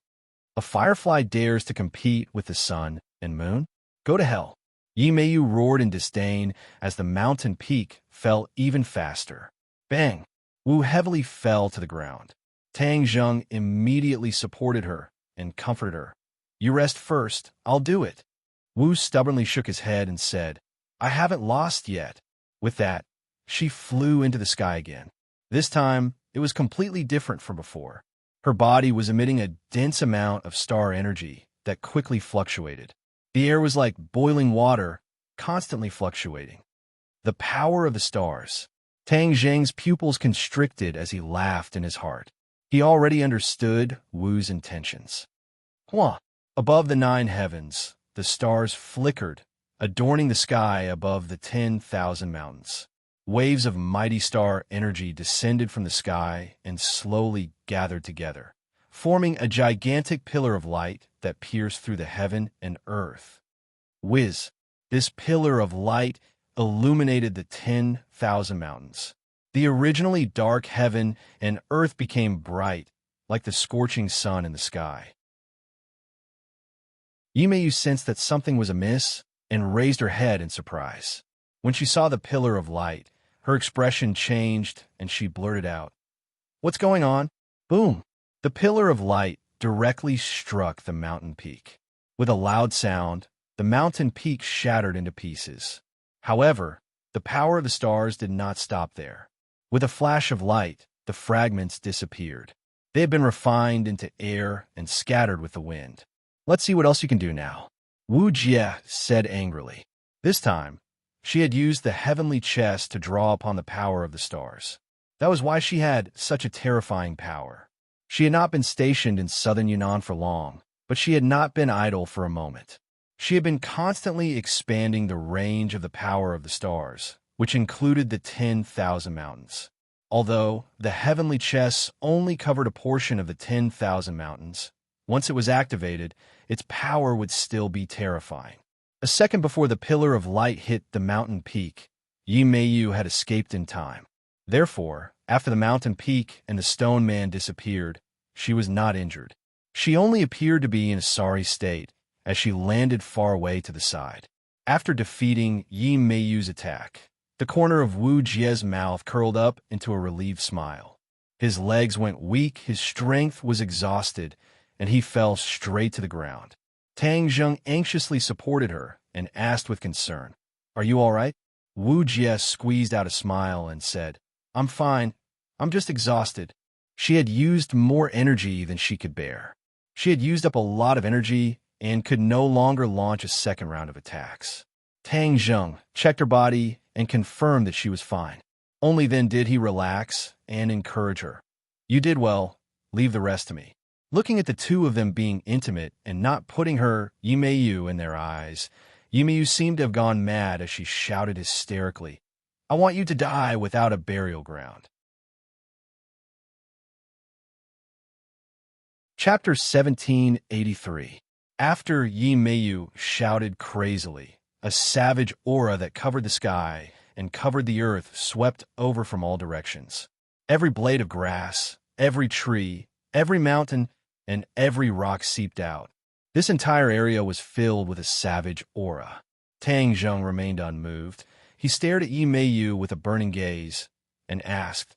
[SPEAKER 1] A firefly dares to compete with the sun and moon? Go to hell. Yimeyu roared in disdain as the mountain peak fell even faster. Bang! Wu heavily fell to the ground. Tang Zheng immediately supported her and comforted her. You rest first, I'll do it. Wu stubbornly shook his head and said, I haven't lost yet. With that, she flew into the sky again. This time, it was completely different from before. Her body was emitting a dense amount of star energy that quickly fluctuated. The air was like boiling water, constantly fluctuating. The power of the stars. Tang Zheng's pupils constricted as he laughed in his heart. He already understood Wu's intentions. Hua! Above the 9 heavens, the stars flickered, adorning the sky above the 10,000 mountains. Waves of mighty star energy descended from the sky and slowly gathered together, forming a gigantic pillar of light that pierced through the heaven and earth. Whiz! This pillar of light illuminated the 10,000 mountains. The originally dark heaven and earth became bright, like the scorching sun in the sky. Yimeyu sensed that something was amiss and raised her head in surprise. When she saw the pillar of light, her expression changed and she blurted out, What's going on? Boom! The pillar of light directly struck the mountain peak. With a loud sound, the mountain peak shattered into pieces. However, the power of the stars did not stop there. With a flash of light, the fragments disappeared. They had been refined into air and scattered with the wind. Let's see what else you can do now, Wu Jie said angrily. This time, she had used the heavenly chest to draw upon the power of the stars. That was why she had such a terrifying power. She had not been stationed in southern Yunnan for long, but she had not been idle for a moment. She had been constantly expanding the range of the power of the stars, which included the 10,000 mountains. Although the heavenly chest only covered a portion of the 10,000 mountains, once it was activated, its power would still be terrifying. A second before the pillar of light hit the mountain peak, Yi Meiyu had escaped in time. Therefore, after the mountain peak and the stone man disappeared, she was not injured. She only appeared to be in a sorry state as she landed far away to the side. After defeating Yi Meiyu's attack, the corner of Wu Jie's mouth curled up into a relieved smile. His legs went weak, his strength was exhausted, and he fell straight to the ground. Tang Zheng anxiously supported her and asked with concern, "Are you all right?" Wu Jie squeezed out a smile and said, "I'm fine. I'm just exhausted." She had used more energy than she could bear. She had used up a lot of energy and could no longer launch a second round of attacks. Tang Zheng checked her body and confirmed that she was fine. Only then did he relax and encourage her. "You did well. Leave the rest to me." Looking at the two of them being intimate and not putting her, Yi Meiyu, in their eyes, Yi Meiyu seemed to have gone mad as she shouted hysterically, "I want you to die without a burial ground." Chapter 1783. After Yi Meiyu shouted crazily, a savage aura that covered the sky and covered the earth swept over from all directions. Every blade of grass, every tree, every mountain, and every rock seeped out. This entire area was filled with a savage aura. Tang Zheng remained unmoved. He stared at Yi Meiyu with a burning gaze and asked,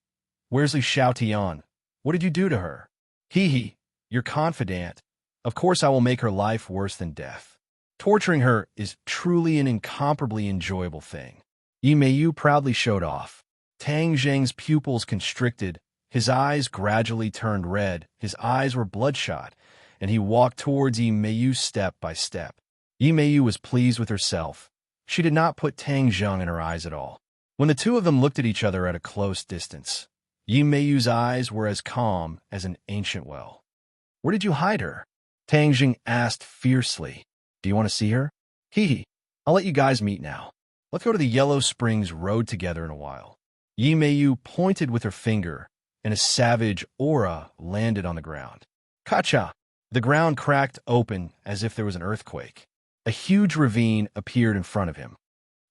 [SPEAKER 1] "Where's Li Xiaotian? What did you do to her?" "Hee, you're confident. Of course I will make her life worse than death. Torturing her is truly an incomparably enjoyable thing." Yi Meiyu proudly showed off. Tang Zheng's pupils constricted, his eyes gradually turned red, his eyes were bloodshot, and he walked towards Yi Meiyu step by step. Yi Meiyu was pleased with herself. She did not put Tang Zheng in her eyes at all. When the two of them looked at each other at a close distance, Yi Meiyu's eyes were as calm as an ancient well. "Where did you hide her?" Tang Zheng asked fiercely. "Do you want to see her?" "Hee, I'll let you guys meet now. Let's go to the Yellow Springs Road together in a while." Yi Meiyu pointed with her finger, and a savage aura landed on the ground. Kacha! The ground cracked open as if there was an earthquake. A huge ravine appeared in front of him.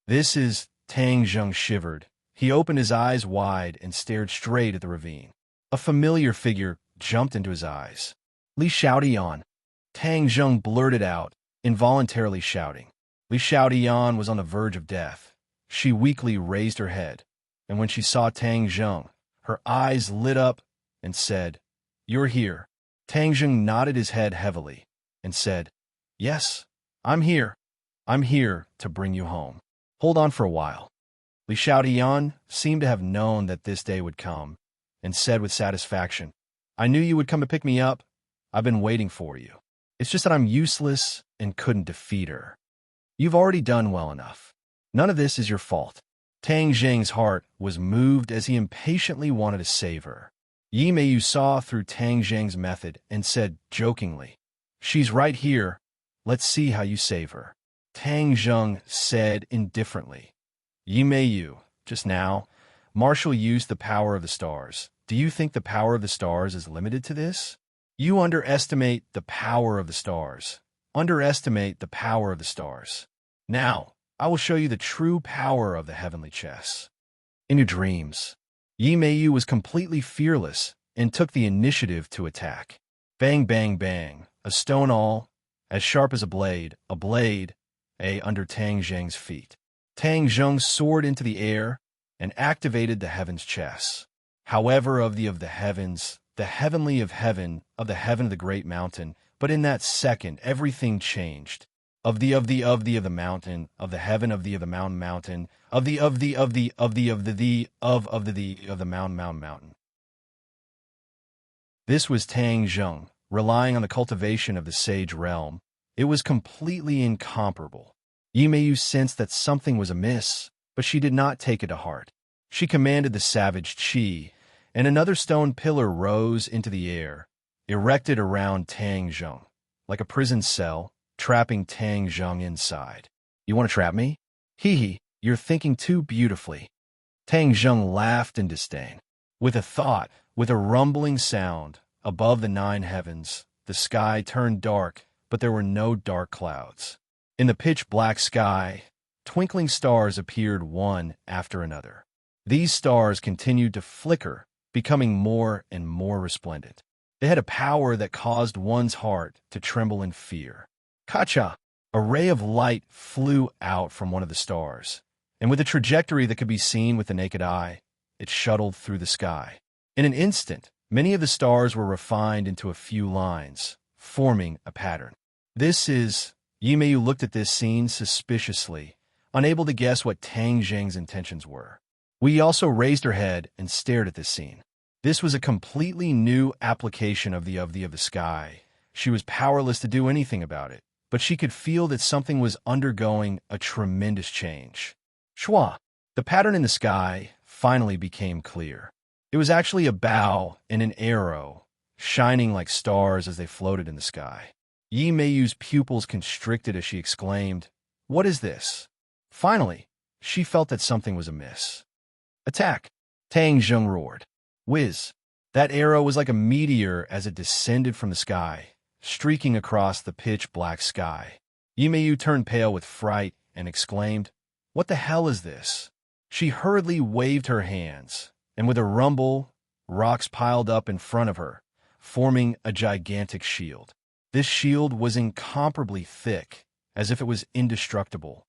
[SPEAKER 1] "This is..." Tang Zheng shivered. He opened his eyes wide and stared straight at the ravine. A familiar figure jumped into his eyes. "Li Xiaotian!" Tang Zheng blurted out, involuntarily shouting. Li Xiaotian was on the verge of death. She weakly raised her head, and when she saw Tang Zheng, her eyes lit up and said, "You're here." Tang Zheng nodded his head heavily and said, "Yes, I'm here. I'm here to bring you home. Hold on for a while." Li Xiaotian seemed to have known that this day would come and said with satisfaction, "I knew you would come to pick me up. I've been waiting for you. It's just that I'm useless and couldn't defeat her. You've already done well enough. None of this is your fault." Tang Zheng's heart was moved as he impatiently wanted to save her. Yi Meiyu saw through Tang Zheng's method and said jokingly, "She's right here. Let's see how you save her." Tang Zheng said indifferently, "Yi Meiyu, just now, Marshall used the power of the stars. Do you think the power of the stars is limited to this? You underestimate the power of the stars. Underestimate the power of the stars. Now, I will show you the true power of the heavenly chess." In your dreams, Yi Meiyu was completely fearless and took the initiative to attack. Bang, bang, bang, a stone awl, as sharp as a blade, under Tang Zheng's feet. Tang Zheng soared into the air and activated the heaven's chess. However, of the heavens, the heavenly of heaven of the great mountain, but in that second, everything changed. Of the mountain, of the heaven of the mountain, of the mountain. This was Tang Zheng, relying on the cultivation of the sage realm. It was completely incomparable. Yimeyu sensed that something was amiss, but she did not take it to heart. She commanded the savage Qi, and another stone pillar rose into the air, erected around Tang Zheng, like a prison cell, trapping Tang Zheng inside. You want to trap me? Hee hee, you're thinking too beautifully. Tang Zheng laughed in disdain. With a thought, with a rumbling sound, above the 9 heavens, the sky turned dark, but there were no dark clouds. In the pitch-black sky, twinkling stars appeared one after another. These stars continued to flicker, becoming more and more resplendent. They had a power that caused one's heart to tremble in fear. Kacha! A ray of light flew out from one of the stars, and with a trajectory that could be seen with the naked eye, it shuttled through the sky. In an instant, many of the stars were refined into a few lines, forming a pattern. Yimeyu looked at this scene suspiciously, unable to guess what Tang Zheng's intentions were. Wei also raised her head and stared at this scene. This was a completely new application of the sky. She was powerless to do anything about it, but she could feel that something was undergoing a tremendous change. Shua! The pattern in the sky finally became clear. It was actually a bow and an arrow, shining like stars as they floated in the sky. Yimeyu's pupils constricted as she exclaimed, "What is this?" Finally, she felt that something was amiss. "Attack!" Tang Zheng roared. Whiz! That arrow was like a meteor as it descended from the sky, streaking across the pitch-black sky. Yimeyu turned pale with fright and exclaimed, "What the hell is this?" She hurriedly waved her hands, and with a rumble, rocks piled up in front of her, forming a gigantic shield. This shield was incomparably thick, as if it was indestructible.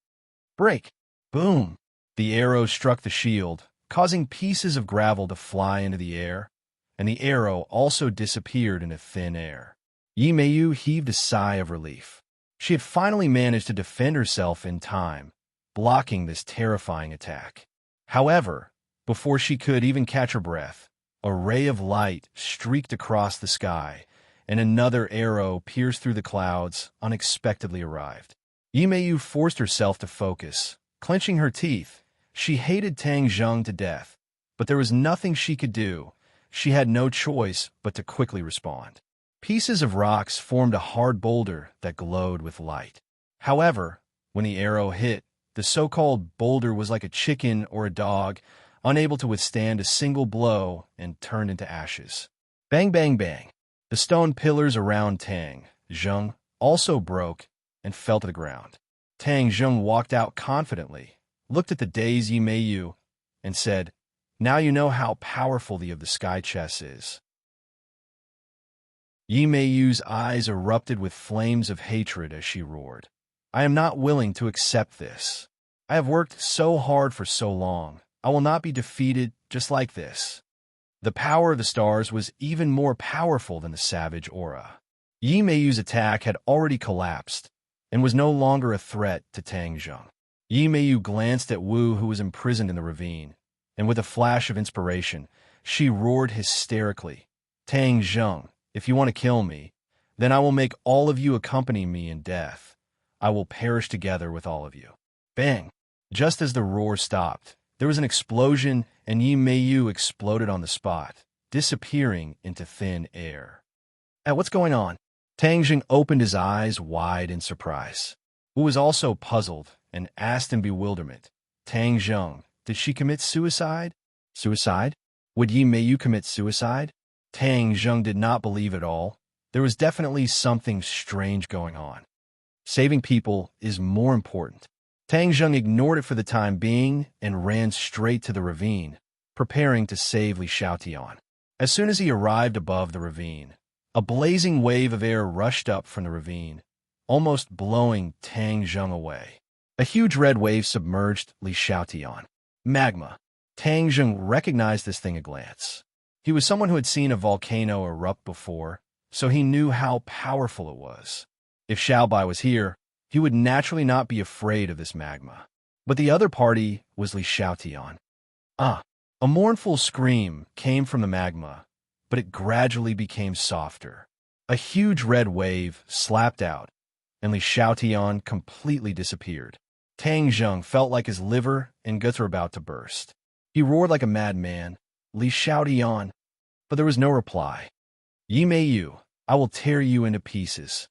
[SPEAKER 1] Break! Boom! The arrow struck the shield, causing pieces of gravel to fly into the air, and the arrow also disappeared into thin air. Yimeyu heaved a sigh of relief. She had finally managed to defend herself in time, blocking this terrifying attack. However, before she could even catch her breath, a ray of light streaked across the sky, and another arrow pierced through the clouds unexpectedly arrived. Yimeyu forced herself to focus. Clenching her teeth, she hated Tang Zheng to death, but there was nothing she could do. She had no choice but to quickly respond. Pieces of rocks formed a hard boulder that glowed with light. However, when the arrow hit, the so-called boulder was like a chicken or a dog, unable to withstand a single blow and turned into ashes. Bang, bang, bang. The stone pillars around Tang Zheng also broke and fell to the ground. Tang Zheng walked out confidently, looked at the dazed Yimeyu, and said, "Now you know how powerful the sky chess is." Yimeyu's eyes erupted with flames of hatred as she roared. "I am not willing to accept this. I have worked so hard for so long. I will not be defeated just like this." The power of the stars was even more powerful than the savage aura. Yimeyu's attack had already collapsed and was no longer a threat to Tang Zheng. Yimeyu glanced at Wu, who was imprisoned in the ravine, and with a flash of inspiration, she roared hysterically, "Tang Zheng, if you want to kill me, then I will make all of you accompany me in death. I will perish together with all of you." Bang! Just as the roar stopped, there was an explosion, and Yimeyu exploded on the spot, disappearing into thin air. What's going on?" Tang Zheng opened his eyes wide in surprise. Wu was also puzzled and asked in bewilderment, "Tang Zheng, did she commit suicide?" "Suicide? Would Yimeyu commit suicide?" Tang Zheng did not believe it all. There was definitely something strange going on. Saving people is more important. Tang Zheng ignored it for the time being and ran straight to the ravine, preparing to save Li Xiaotian. As soon as he arrived above the ravine, a blazing wave of air rushed up from the ravine, almost blowing Tang Zheng away. A huge red wave submerged Li Xiaotian. Magma. Tang Zheng recognized this thing at a glance. He was someone who had seen a volcano erupt before, so he knew how powerful it was. If Xiaobai was here, he would naturally not be afraid of this magma. But the other party was Li Xiaotian. A mournful scream came from the magma, but it gradually became softer. A huge red wave slapped out, and Li Xiaotian completely disappeared. Tang Zheng felt like his liver and guts were about to burst. He roared like a madman, Li Xiaotian, but there was no reply. Yi Mei Yu, I will tear you into pieces.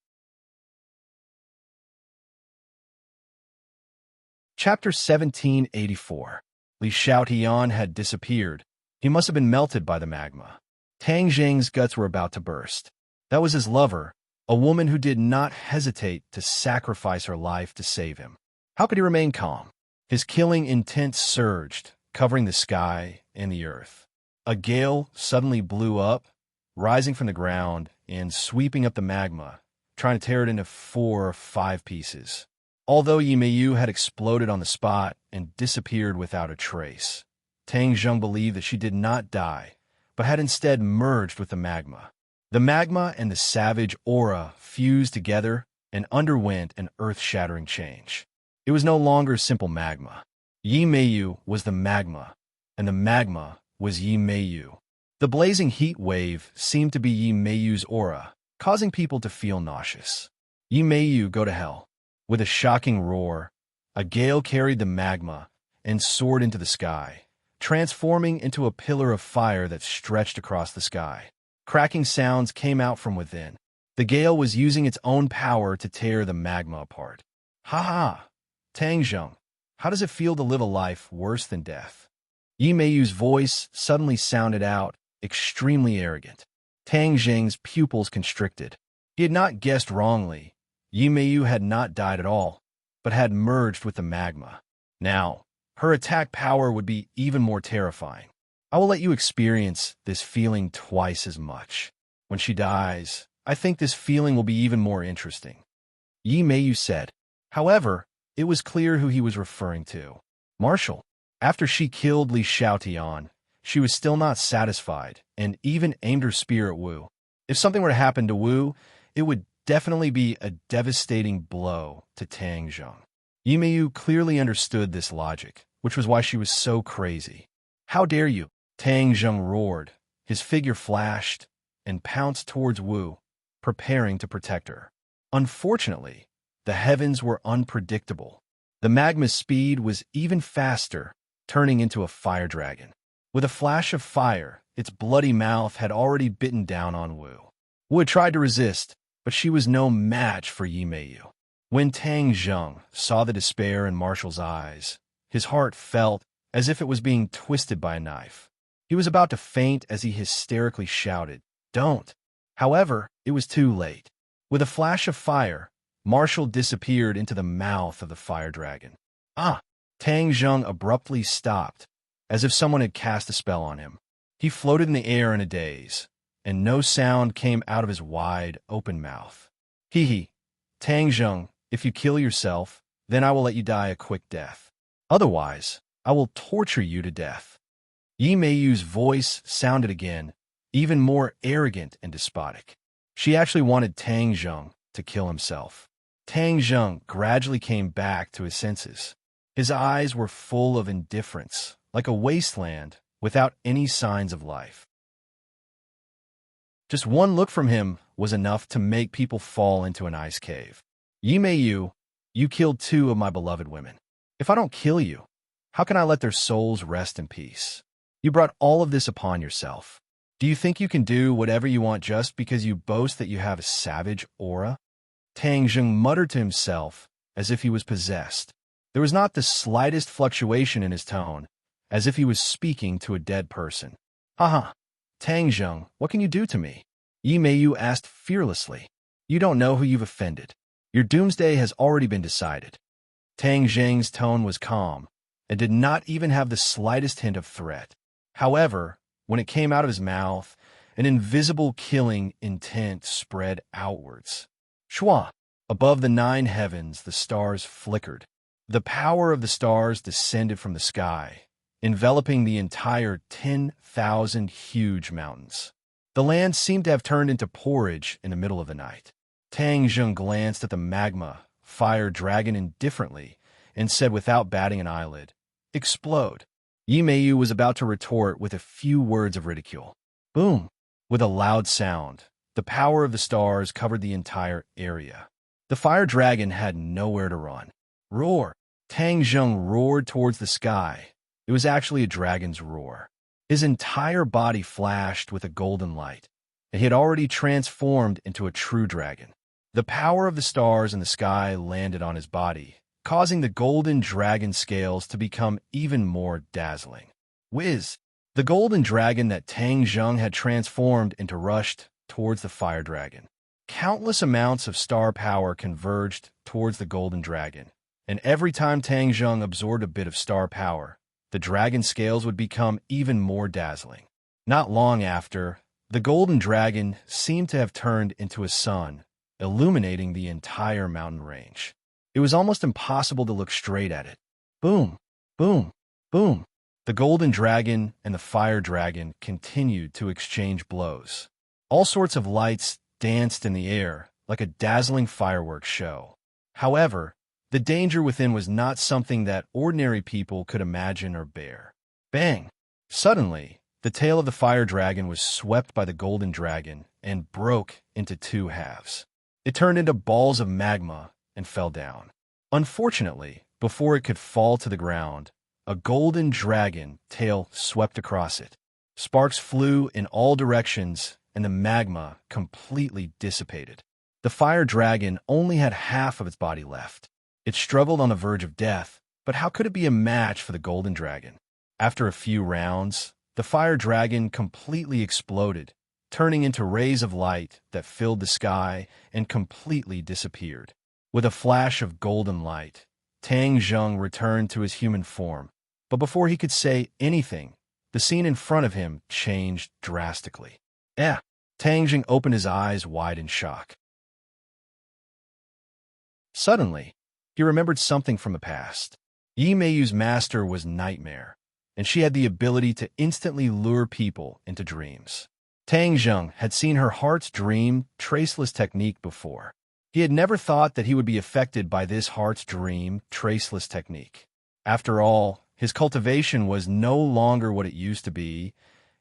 [SPEAKER 1] Chapter 1784. Li Xiaotian had disappeared. He must have been melted by the magma. Tang Zheng's guts were about to burst. That was his lover, a woman who did not hesitate to sacrifice her life to save him. How could he remain calm? His killing intent surged, covering the sky and the earth. A gale suddenly blew up, rising from the ground and sweeping up the magma, trying to tear it into 4 or 5 pieces. Although Yi Mei Yu had exploded on the spot and disappeared without a trace, Tang Zheng believed that she did not die, but had instead merged with the magma. The magma and the savage aura fused together and underwent an earth-shattering change. It was no longer simple magma. Yi Mei Yu was the magma, and the magma was Yi Mei Yu. The blazing heat wave seemed to be Yi Mei Yu's aura, causing people to feel nauseous. Yi Mei Yu, go to hell. With a shocking roar, a gale carried the magma and soared into the sky, transforming into a pillar of fire that stretched across the sky. Cracking sounds came out from within. The gale was using its own power to tear the magma apart. Ha ha! Tang Zheng, how does it feel to live a life worse than death? Yi Mei Yu's voice suddenly sounded out, extremely arrogant. Tang Zheng's pupils constricted. He had not guessed wrongly. Yi Mei Yu had not died at all, but had merged with the magma. Now, her attack power would be even more terrifying. I will let you experience this feeling twice as much. When she dies, I think this feeling will be even more interesting. Yi Mei Yu said. However, it was clear who he was referring to. Marshall. After she killed Li Xiaotian, she was still not satisfied and even aimed her spear at Wu. If something were to happen to Wu, it would definitely be a devastating blow to Tang Zheng. Yi Mei Yu clearly understood this logic, which was why she was so crazy. How dare you? Tang Zheng roared. His figure flashed and pounced towards Wu, preparing to protect her. Unfortunately, the heavens were unpredictable. The magma's speed was even faster, turning into a fire dragon. With a flash of fire, its bloody mouth had already bitten down on Wu. Wu had tried to resist, but she was no match for Yi Mei Yu. When Tang Zheng saw the despair in Marshall's eyes, his heart felt as if it was being twisted by a knife. He was about to faint as he hysterically shouted, "Don't!" However, it was too late. With a flash of fire, Marshall disappeared into the mouth of the fire dragon. Ah! Tang Zheng abruptly stopped, as if someone had cast a spell on him. He floated in the air in a daze, and no sound came out of his wide, open mouth. Hee. Tang Zheng, if you kill yourself, then I will let you die a quick death. Otherwise, I will torture you to death. Yi Mei Yu's voice sounded again, even more arrogant and despotic. She actually wanted Tang Zheng to kill himself. Tang Zheng gradually came back to his senses. His eyes were full of indifference, like a wasteland without any signs of life. Just one look from him was enough to make people fall into an ice cave. Yi Mei Yu, you killed 2 of my beloved women. If I don't kill you, how can I let their souls rest in peace? You brought all of this upon yourself. Do you think you can do whatever you want just because you boast that you have a savage aura? Tang Zheng muttered to himself as if he was possessed. There was not the slightest fluctuation in his tone, as if he was speaking to a dead person. Haha. Tang Zheng, what can you do to me? Yi Mei Yu asked fearlessly. You don't know who you've offended. Your doomsday has already been decided. Tang Zheng's tone was calm, and did not even have the slightest hint of threat. However, when it came out of his mouth, an invisible killing intent spread outwards. Shua! Above the 9 heavens, the stars flickered. The power of the stars descended from the sky, enveloping the entire 10,000 huge mountains. The land seemed to have turned into porridge in the middle of the night. Tang Zheng glanced at the magma, fire dragon indifferently, and said without batting an eyelid, "Explode." Yi Mei Yu was about to retort with a few words of ridicule. Boom! With a loud sound, the power of the stars covered the entire area. The fire dragon had nowhere to run. Roar! Tang Zheng roared towards the sky. It was actually a dragon's roar. His entire body flashed with a golden light, and he had already transformed into a true dragon. The power of the stars in the sky landed on his body, causing the golden dragon scales to become even more dazzling. Whiz! The golden dragon that Tang Zheng had transformed into rushed towards the fire dragon. Countless amounts of star power converged towards the golden dragon, and every time Tang Zheng absorbed a bit of star power, the dragon scales would become even more dazzling. Not long after, the golden dragon seemed to have turned into a sun, illuminating the entire mountain range. It was almost impossible to look straight at it. Boom! Boom! Boom! The golden dragon and the fire dragon continued to exchange blows. All sorts of lights danced in the air like a dazzling fireworks show. However, the danger within was not something that ordinary people could imagine or bear. Bang! Suddenly, the tail of the fire dragon was swept by the golden dragon and broke into two halves. It turned into balls of magma and fell down. Unfortunately, before it could fall to the ground, a golden dragon tail swept across it. Sparks flew in all directions, and the magma completely dissipated. The fire dragon only had half of its body left. It struggled on the verge of death, but how could it be a match for the golden dragon? After a few rounds, the fire dragon completely exploded, turning into rays of light that filled the sky and completely disappeared. With a flash of golden light, Tang Zheng returned to his human form, but before he could say anything, the scene in front of him changed drastically. Tang Zheng opened his eyes wide in shock. Suddenly, he remembered something from the past. Yi Meiyu's master was Nightmare, and she had the ability to instantly lure people into dreams. Tang Zheng had seen her heart's dream traceless technique before. He had never thought that he would be affected by this heart's dream traceless technique. After all, his cultivation was no longer what it used to be,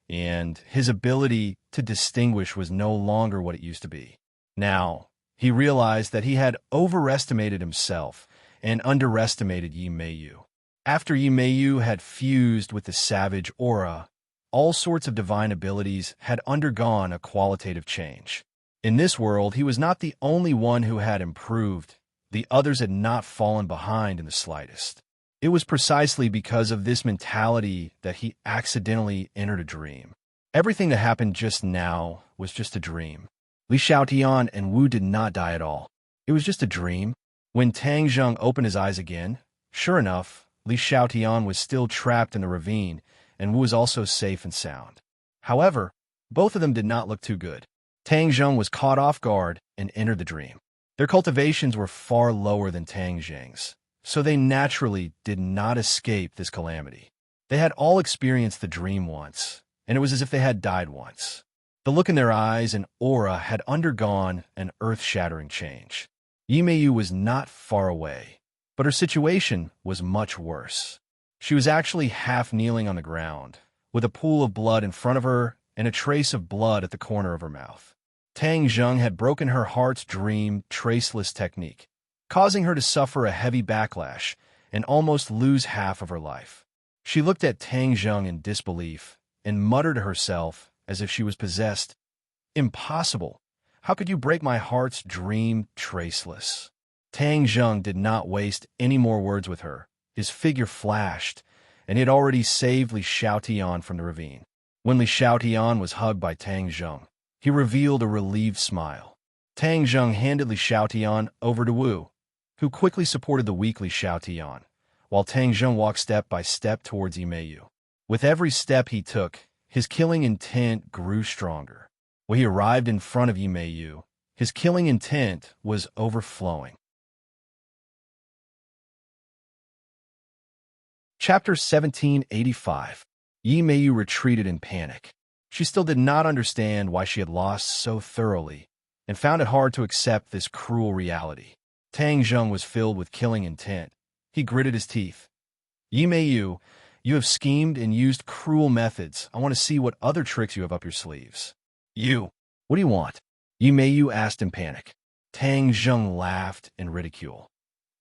[SPEAKER 1] and his ability to distinguish was no longer what it used to be. Now, he realized that he had overestimated himself and underestimated Yi Meiyu. After Yi Meiyu had fused with the savage aura, all sorts of divine abilities had undergone a qualitative change. In this world, he was not the only one who had improved. The others had not fallen behind in the slightest. It was precisely because of this mentality that he accidentally entered a dream. Everything that happened just now was just a dream. Li Xiaotian and Wu did not die at all. It was just a dream. When Tang Zheng opened his eyes again, sure enough, Li Xiaotian was still trapped in the ravine, and Wu was also safe and sound. However, both of them did not look too good. Tang Zheng was caught off guard and entered the dream. Their cultivations were far lower than Tang Zheng's, so they naturally did not escape this calamity. They had all experienced the dream once, and it was as if they had died once. The look in their eyes and aura had undergone an earth-shattering change. Yi Meiyu was not far away, but her situation was much worse. She was actually half kneeling on the ground, with a pool of blood in front of her and a trace of blood at the corner of her mouth. Tang Zheng had broken her heart's dream traceless technique, causing her to suffer a heavy backlash and almost lose half of her life. She looked at Tang Zheng in disbelief and muttered to herself as if she was possessed. "Impossible! How could you break my heart's dream traceless?" Tang Zheng did not waste any more words with her. His figure flashed, and he had already saved Li Xiaotian from the ravine. When Li Xiaotian was hugged by Tang Zheng, he revealed a relieved smile. Tang Zheng handed Li Xiaotian over to Wu, who quickly supported the weak Li Xiaotian, while Tang Zheng walked step by step towards Yi Meiyu. With every step he took, his killing intent grew stronger. When he arrived in front of Yi Meiyu, his killing intent was overflowing. Chapter 1785. Yi Meiyu retreated in panic. She still did not understand why she had lost so thoroughly, and found it hard to accept this cruel reality. Tang Zheng was filled with killing intent. He gritted his teeth. "Yi Meiyu, you have schemed and used cruel methods. I want to see what other tricks you have up your sleeves." You, what do you want? Yi Meiyu asked in panic. Tang Zheng laughed in ridicule.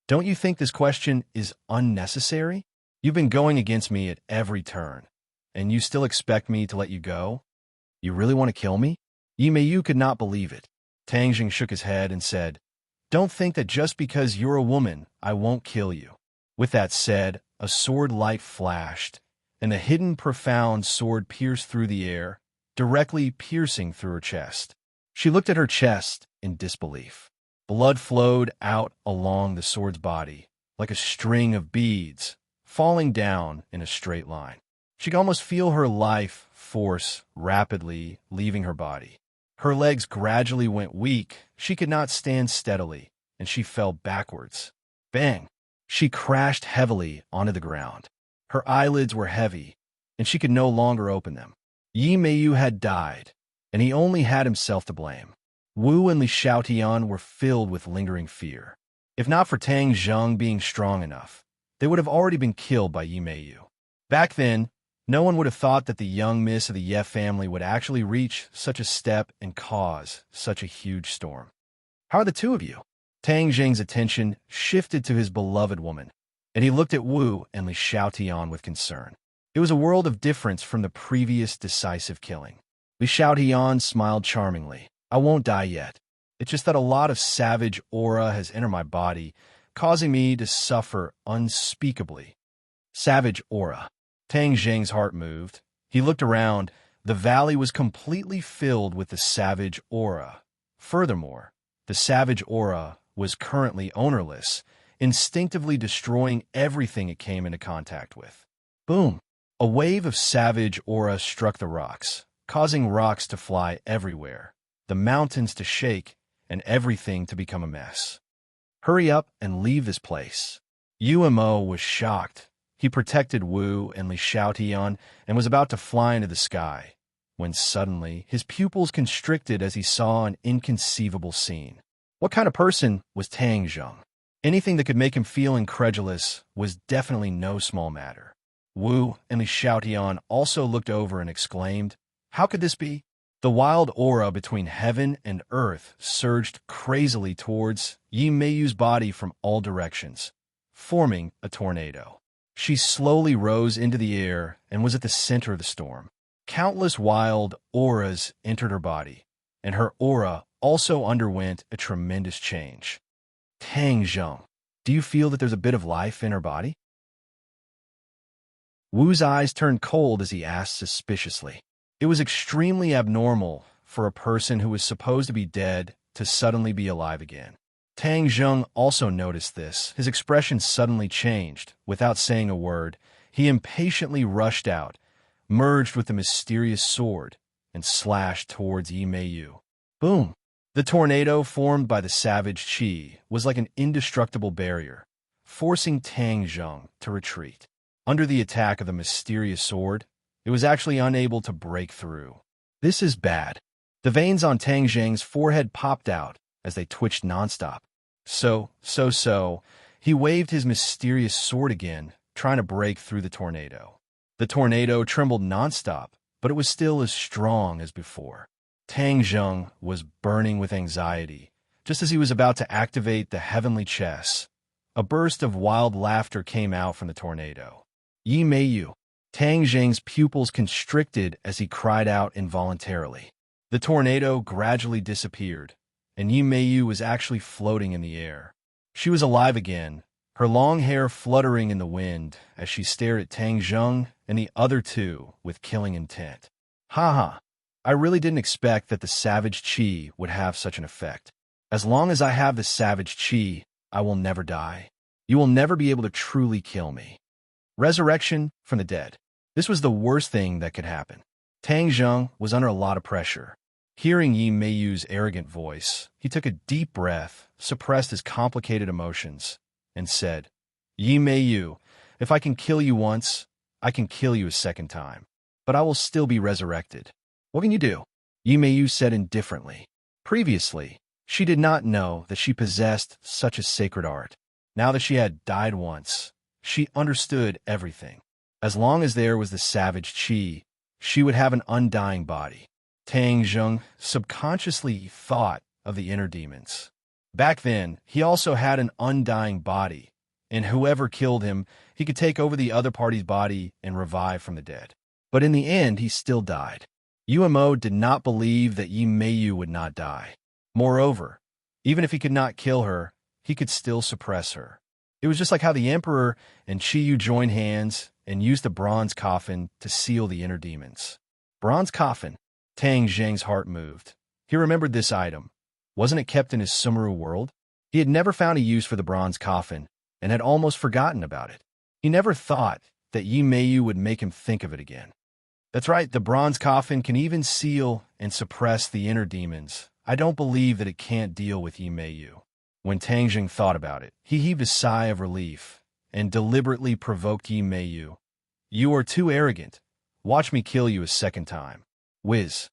[SPEAKER 1] Don't you think this question is unnecessary? You've been going against me at every turn, and you still expect me to let you go? You really want to kill me? Yi Meiyu could not believe it. Tang Zheng shook his head and said, Don't think that just because you're a woman, I won't kill you. With that said, a sword light flashed, and a hidden profound sword pierced through the air, directly piercing through her chest. She looked at her chest in disbelief. Blood flowed out along the sword's body, like a string of beads, falling down in a straight line. She could almost feel her life force rapidly leaving her body. Her legs gradually went weak, she could not stand steadily, and she fell backwards. Bang! She crashed heavily onto the ground. Her eyelids were heavy, and she could no longer open them. Yi Meiyu had died, and he only had himself to blame. Wu and Li Xiaotian were filled with lingering fear. If not for Tang Zheng being strong enough, they would have already been killed by Yi Meiyu. Back then, no one would have thought that the young miss of the Ye family would actually reach such a step and cause such a huge storm. How are the two of you? Tang Zheng's attention shifted to his beloved woman, and he looked at Wu and Li Xiaotian with concern. It was a world of difference from the previous decisive killing. Li Xiaotian smiled charmingly. I won't die yet. It's just that a lot of savage aura has entered my body, causing me to suffer unspeakably. Savage aura. Tang Zheng's heart moved. He looked around. The valley was completely filled with the savage aura. Furthermore, the savage aura was currently ownerless, instinctively destroying everything it came into contact with. Boom! A wave of savage aura struck the rocks, causing rocks to fly everywhere, the mountains to shake, and everything to become a mess. Hurry up and leave this place. Mo was shocked. He protected Wu and Li Xiaotian and was about to fly into the sky, when suddenly his pupils constricted as he saw an inconceivable scene. What kind of person was Tang Zheng? Anything that could make him feel incredulous was definitely no small matter. Wu and Li Xiaotian also looked over and exclaimed, How could this be? The wild aura between heaven and earth surged crazily towards Yi Meiyu's body from all directions, forming a tornado. She slowly rose into the air and was at the center of the storm. Countless wild auras entered her body, and her aura also underwent a tremendous change. Tang Zheng, do you feel that there's a bit of life in her body? Wu's eyes turned cold as he asked suspiciously. It was extremely abnormal for a person who was supposed to be dead to suddenly be alive again. Tang Zheng also noticed this. His expression suddenly changed. Without saying a word, he impatiently rushed out, merged with the mysterious sword, and slashed towards Yi Meiyu. Boom! The tornado formed by the savage qi was like an indestructible barrier, forcing Tang Zheng to retreat. Under the attack of the mysterious sword, it was actually unable to break through. This is bad. The veins on Tang Zheng's forehead popped out as they twitched nonstop. So, he waved his mysterious sword again, trying to break through the tornado. The tornado trembled nonstop, but it was still as strong as before. Tang Zheng was burning with anxiety. Just as he was about to activate the heavenly chess, a burst of wild laughter came out from the tornado. Yi Meiyu. Tang Zheng's pupils constricted as he cried out involuntarily. The tornado gradually disappeared, and Yi Meiyu was actually floating in the air. She was alive again, her long hair fluttering in the wind as she stared at Tang Zheng and the other two with killing intent. Haha, I really didn't expect that the savage qi would have such an effect. As long as I have the savage qi, I will never die. You will never be able to truly kill me. Resurrection from the dead. This was the worst thing that could happen. Tang Zheng was under a lot of pressure. Hearing Yi Meiyu's arrogant voice, he took a deep breath, suppressed his complicated emotions, and said, Yi Meiyu, if I can kill you once, I can kill you a second time, but I will still be resurrected. What can you do? Yi Meiyu said indifferently. Previously, she did not know that she possessed such a sacred art. Now that she had died once, she understood everything. As long as there was the savage qi, she would have an undying body. Tang Zheng subconsciously thought of the inner demons. Back then, he also had an undying body, and whoever killed him, he could take over the other party's body and revive from the dead. But in the end, he still died. Yuemo did not believe that Yi Meiyu would not die. Moreover, even if he could not kill her, he could still suppress her. It was just like how the Emperor and Qiyu joined hands and used the bronze coffin to seal the inner demons. Bronze coffin. Tang Zheng's heart moved. He remembered this item. Wasn't it kept in his Sumeru world? He had never found a use for the bronze coffin and had almost forgotten about it. He never thought that Yi Meiyu would make him think of it again. That's right, the bronze coffin can even seal and suppress the inner demons. I don't believe that it can't deal with Yi Meiyu. When Tang Zheng thought about it, he heaved a sigh of relief and deliberately provoked Yi Meiyu. You are too arrogant. Watch me kill you a second time. Whiz.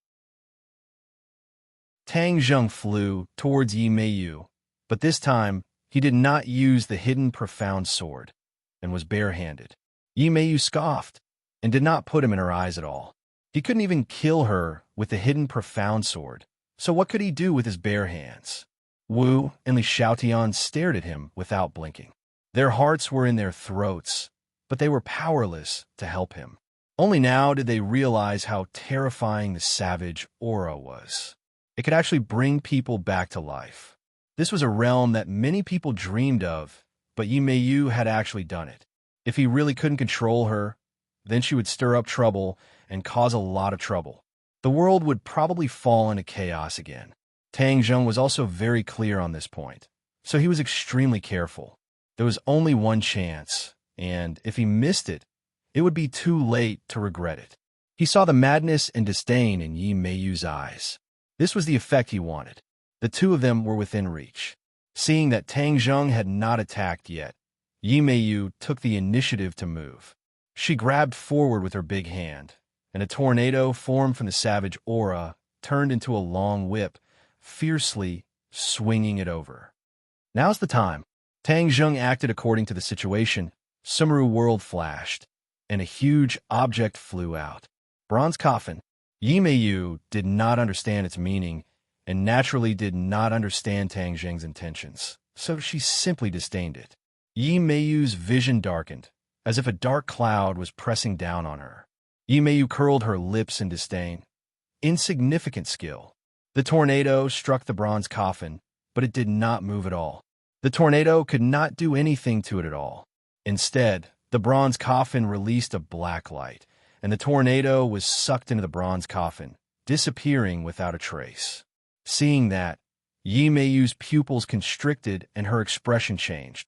[SPEAKER 1] Tang Zheng flew towards Yi Meiyu, but this time he did not use the hidden profound sword and was barehanded. Yi Meiyu scoffed and did not put him in her eyes at all. He couldn't even kill her with the hidden profound sword, so what could he do with his bare hands? Wu and Li Xiaotian stared at him without blinking. Their hearts were in their throats, but they were powerless to help him. Only now did they realize how terrifying the savage aura was. It could actually bring people back to life. This was a realm that many people dreamed of, but Yi Meiyu had actually done it. If he really couldn't control her, then she would stir up trouble and cause a lot of trouble. The world would probably fall into chaos again. Tang Zheng was also very clear on this point, so he was extremely careful. There was only one chance, and if he missed it, it would be too late to regret it. He saw the madness and disdain in Yi Meiyu's eyes. This was the effect he wanted. The two of them were within reach. Seeing that Tang Zheng had not attacked yet, Yi Meiyu took the initiative to move. She grabbed forward with her big hand, and a tornado formed from the savage aura turned into a long whip, fiercely swinging it over. Now's the time. Tang Zheng acted according to the situation. Sumeru world flashed, and a huge object flew out. Bronze coffin. Yi Meiyu did not understand its meaning, and naturally did not understand Tang Zheng's intentions, so she simply disdained it. Yi Meiyu's vision darkened, as if a dark cloud was pressing down on her. Yi Meiyu curled her lips in disdain. Insignificant skill. The tornado struck the bronze coffin, but it did not move at all. The tornado could not do anything to it at all. Instead, the bronze coffin released a black light, and the tornado was sucked into the bronze coffin, disappearing without a trace. Seeing that, Yi Meiyu's pupils constricted and her expression changed.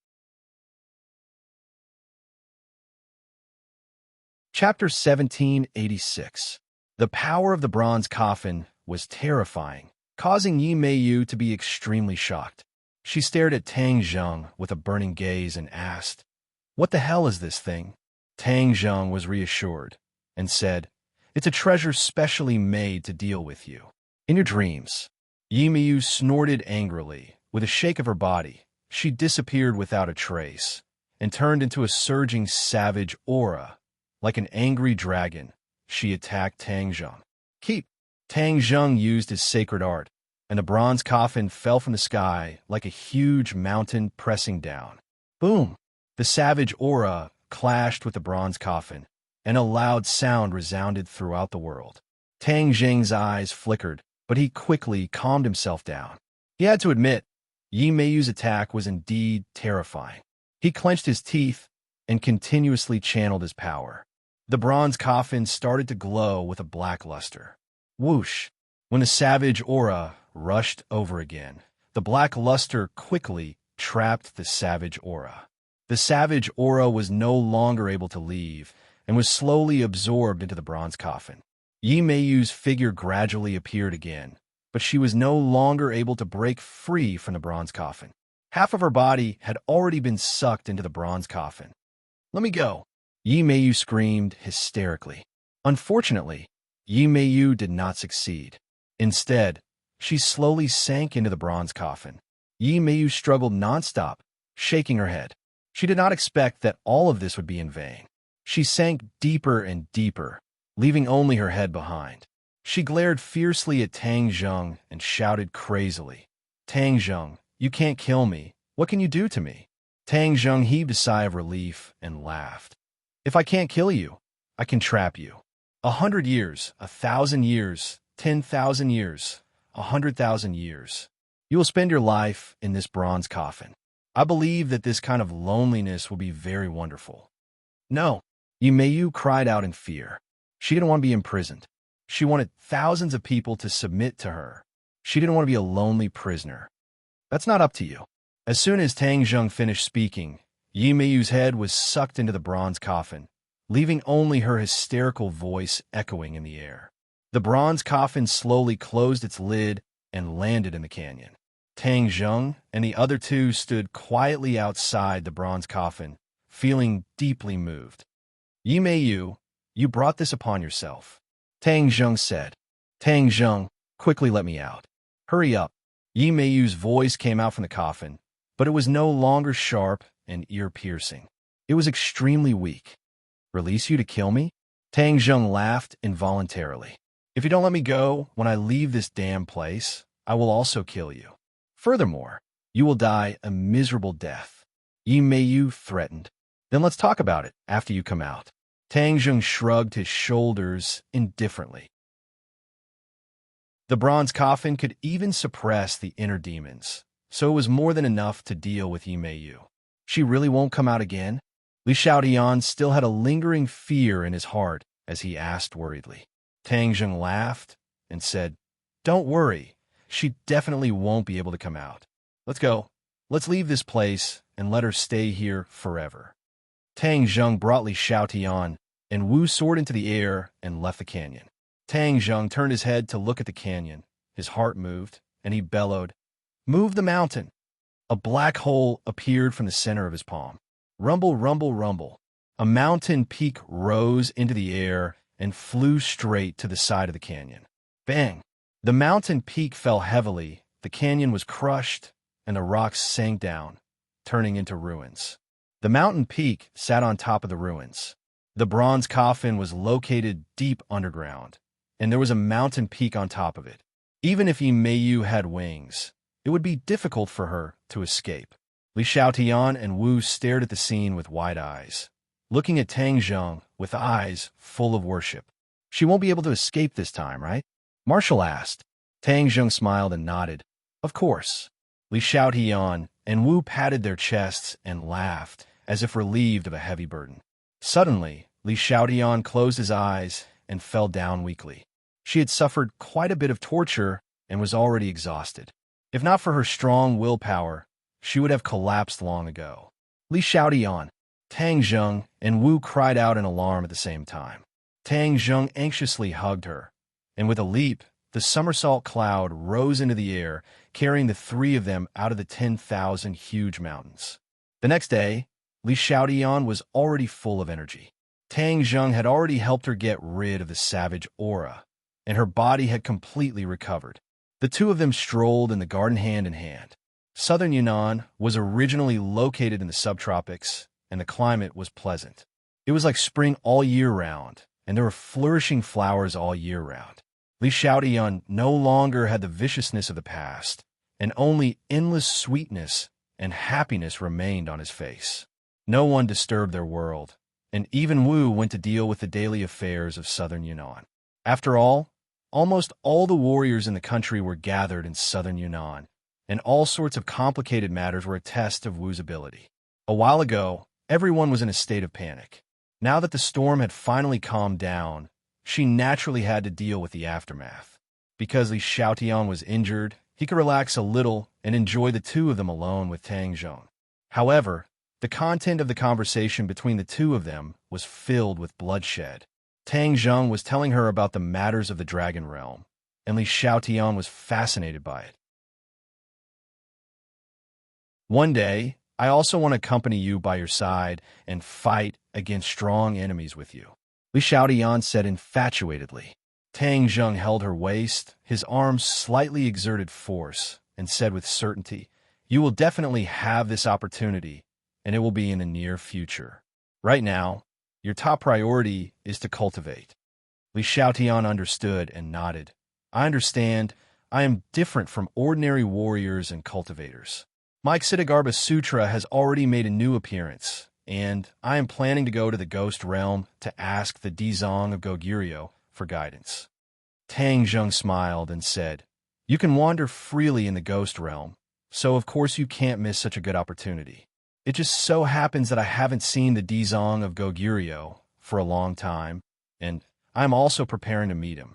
[SPEAKER 1] Chapter 1786. The power of the bronze coffin was terrifying, causing Yi Meiyu to be extremely shocked. She stared at Tang Zheng with a burning gaze and asked, "What the hell is this thing?" Tang Zheng was reassured and said, "It's a treasure specially made to deal with you. In your dreams." Yi Meiyu snorted angrily. With a shake of her body, she disappeared without a trace and turned into a surging savage aura. Like an angry dragon, she attacked Tang Zheng. "Keep!" Tang Zheng used his sacred art, and the bronze coffin fell from the sky like a huge mountain pressing down. Boom! The savage aura clashed with the bronze coffin, and a loud sound resounded throughout the world. Tang Zheng's eyes flickered, but he quickly calmed himself down. He had to admit, Yi Meiyu's attack was indeed terrifying. He clenched his teeth and continuously channeled his power. The bronze coffin started to glow with a black luster. Whoosh! When the savage aura rushed over again, the black luster quickly trapped the savage aura. The savage aura was no longer able to leave and was slowly absorbed into the bronze coffin. Yi Meiyu's figure gradually appeared again, but she was no longer able to break free from the bronze coffin. Half of her body had already been sucked into the bronze coffin. "Let me go!" Yi Meiyu screamed hysterically. Unfortunately, Yi Meiyu did not succeed. Instead, she slowly sank into the bronze coffin. Yi Meiyu struggled nonstop, shaking her head. She did not expect that all of this would be in vain. She sank deeper and deeper, leaving only her head behind. She glared fiercely at Tang Zheng and shouted crazily, Tang Zheng, you can't kill me. What can you do to me? Tang Zheng heaved a sigh of relief and laughed. If I can't kill you, I can trap you. 100 years, 1,000 years, 10,000 years, 100,000 years. You will spend your life in this bronze coffin. I believe that this kind of loneliness will be very wonderful. No, Yimeyu cried out in fear. She didn't want to be imprisoned. She wanted thousands of people to submit to her. She didn't want to be a lonely prisoner. That's not up to you. As soon as Tang Zheng finished speaking, Yimeyu's head was sucked into the bronze coffin, leaving only her hysterical voice echoing in the air. The bronze coffin slowly closed its lid and landed in the canyon. Tang Zheng and the other two stood quietly outside the bronze coffin, feeling deeply moved. Yimeyu, you brought this upon yourself. Tang Zheng said. Tang Zheng, quickly let me out. Hurry up. Yimeyu's voice came out from the coffin, but it was no longer sharp and ear-piercing. It was extremely weak. Release you to kill me? Tang Zheng laughed involuntarily. If you don't let me go when I leave this damn place, I will also kill you. Furthermore, you will die a miserable death. Yimeyu threatened. Then let's talk about it after you come out. Tang Zheng shrugged his shoulders indifferently. The bronze coffin could even suppress the inner demons, so it was more than enough to deal with Yimeyu. She really won't come out again? Li Xiaotian still had a lingering fear in his heart as he asked worriedly. Tang Zheng laughed and said, Don't worry, she definitely won't be able to come out. Let's go. Let's leave this place and let her stay here forever. Tang Zheng brought Li Xiaotian, and Wu soared into the air and left the canyon. Tang Zheng turned his head to look at the canyon. His heart moved, and he bellowed, Move the mountain! A black hole appeared from the center of his palm. Rumble, rumble, rumble. A mountain peak rose into the air and flew straight to the side of the canyon. Bang! The mountain peak fell heavily, the canyon was crushed, and the rocks sank down, turning into ruins. The mountain peak sat on top of the ruins. The bronze coffin was located deep underground, and there was a mountain peak on top of it. Even if Yimeyu had wings, it would be difficult for her to escape. Li Xiaotian and Wu stared at the scene with wide eyes, looking at Tang Zheng with eyes full of worship. She won't be able to escape this time, right? Marshall asked. Tang Zheng smiled and nodded. Of course. Li Xiaotian and Wu patted their chests and laughed, as if relieved of a heavy burden. Suddenly, Li Xiaotian closed his eyes and fell down weakly. She had suffered quite a bit of torture and was already exhausted. If not for her strong willpower, she would have collapsed long ago. Li Xiaotian, Tang Zheng, and Wu cried out in alarm at the same time. Tang Zheng anxiously hugged her, and with a leap, the somersault cloud rose into the air, carrying the three of them out of the 10,000 huge mountains. The next day, Li Xiaotian was already full of energy. Tang Zheng had already helped her get rid of the savage aura, and her body had completely recovered. The two of them strolled in the garden hand in hand. Southern Yunnan was originally located in the subtropics, and the climate was pleasant. It was like spring all year round, and there were flourishing flowers all year round. Li Xiaotian no longer had the viciousness of the past, and only endless sweetness and happiness remained on his face. No one disturbed their world, and even Wu went to deal with the daily affairs of southern Yunnan. After all, almost all the warriors in the country were gathered in southern Yunnan, and all sorts of complicated matters were a test of Wu's ability. A while ago, everyone was in a state of panic. Now that the storm had finally calmed down, she naturally had to deal with the aftermath. Because Li Xiaotian was injured, he could relax a little and enjoy the two of them alone with Tang Zheng. However, the content of the conversation between the two of them was filled with bloodshed. Tang Zheng was telling her about the matters of the Dragon Realm, and Li Xiaotian was fascinated by it. One day, I also want to accompany you by your side and fight against strong enemies with you, Li Xiaotian said infatuatedly. Tang Zheng held her waist, his arms slightly exerted force, and said with certainty, You will definitely have this opportunity, and it will be in the near future. Right now, your top priority is to cultivate. Li Xiaotian understood and nodded. I understand. I am different from ordinary warriors and cultivators. My Ksitigarbha Sutra has already made a new appearance, and I am planning to go to the ghost realm to ask the Dizong of Goguryeo for guidance. Tang Zheng smiled and said, You can wander freely in the ghost realm, so of course you can't miss such a good opportunity. It just so happens that I haven't seen the Dizong of Goguryeo for a long time, and I'm also preparing to meet him.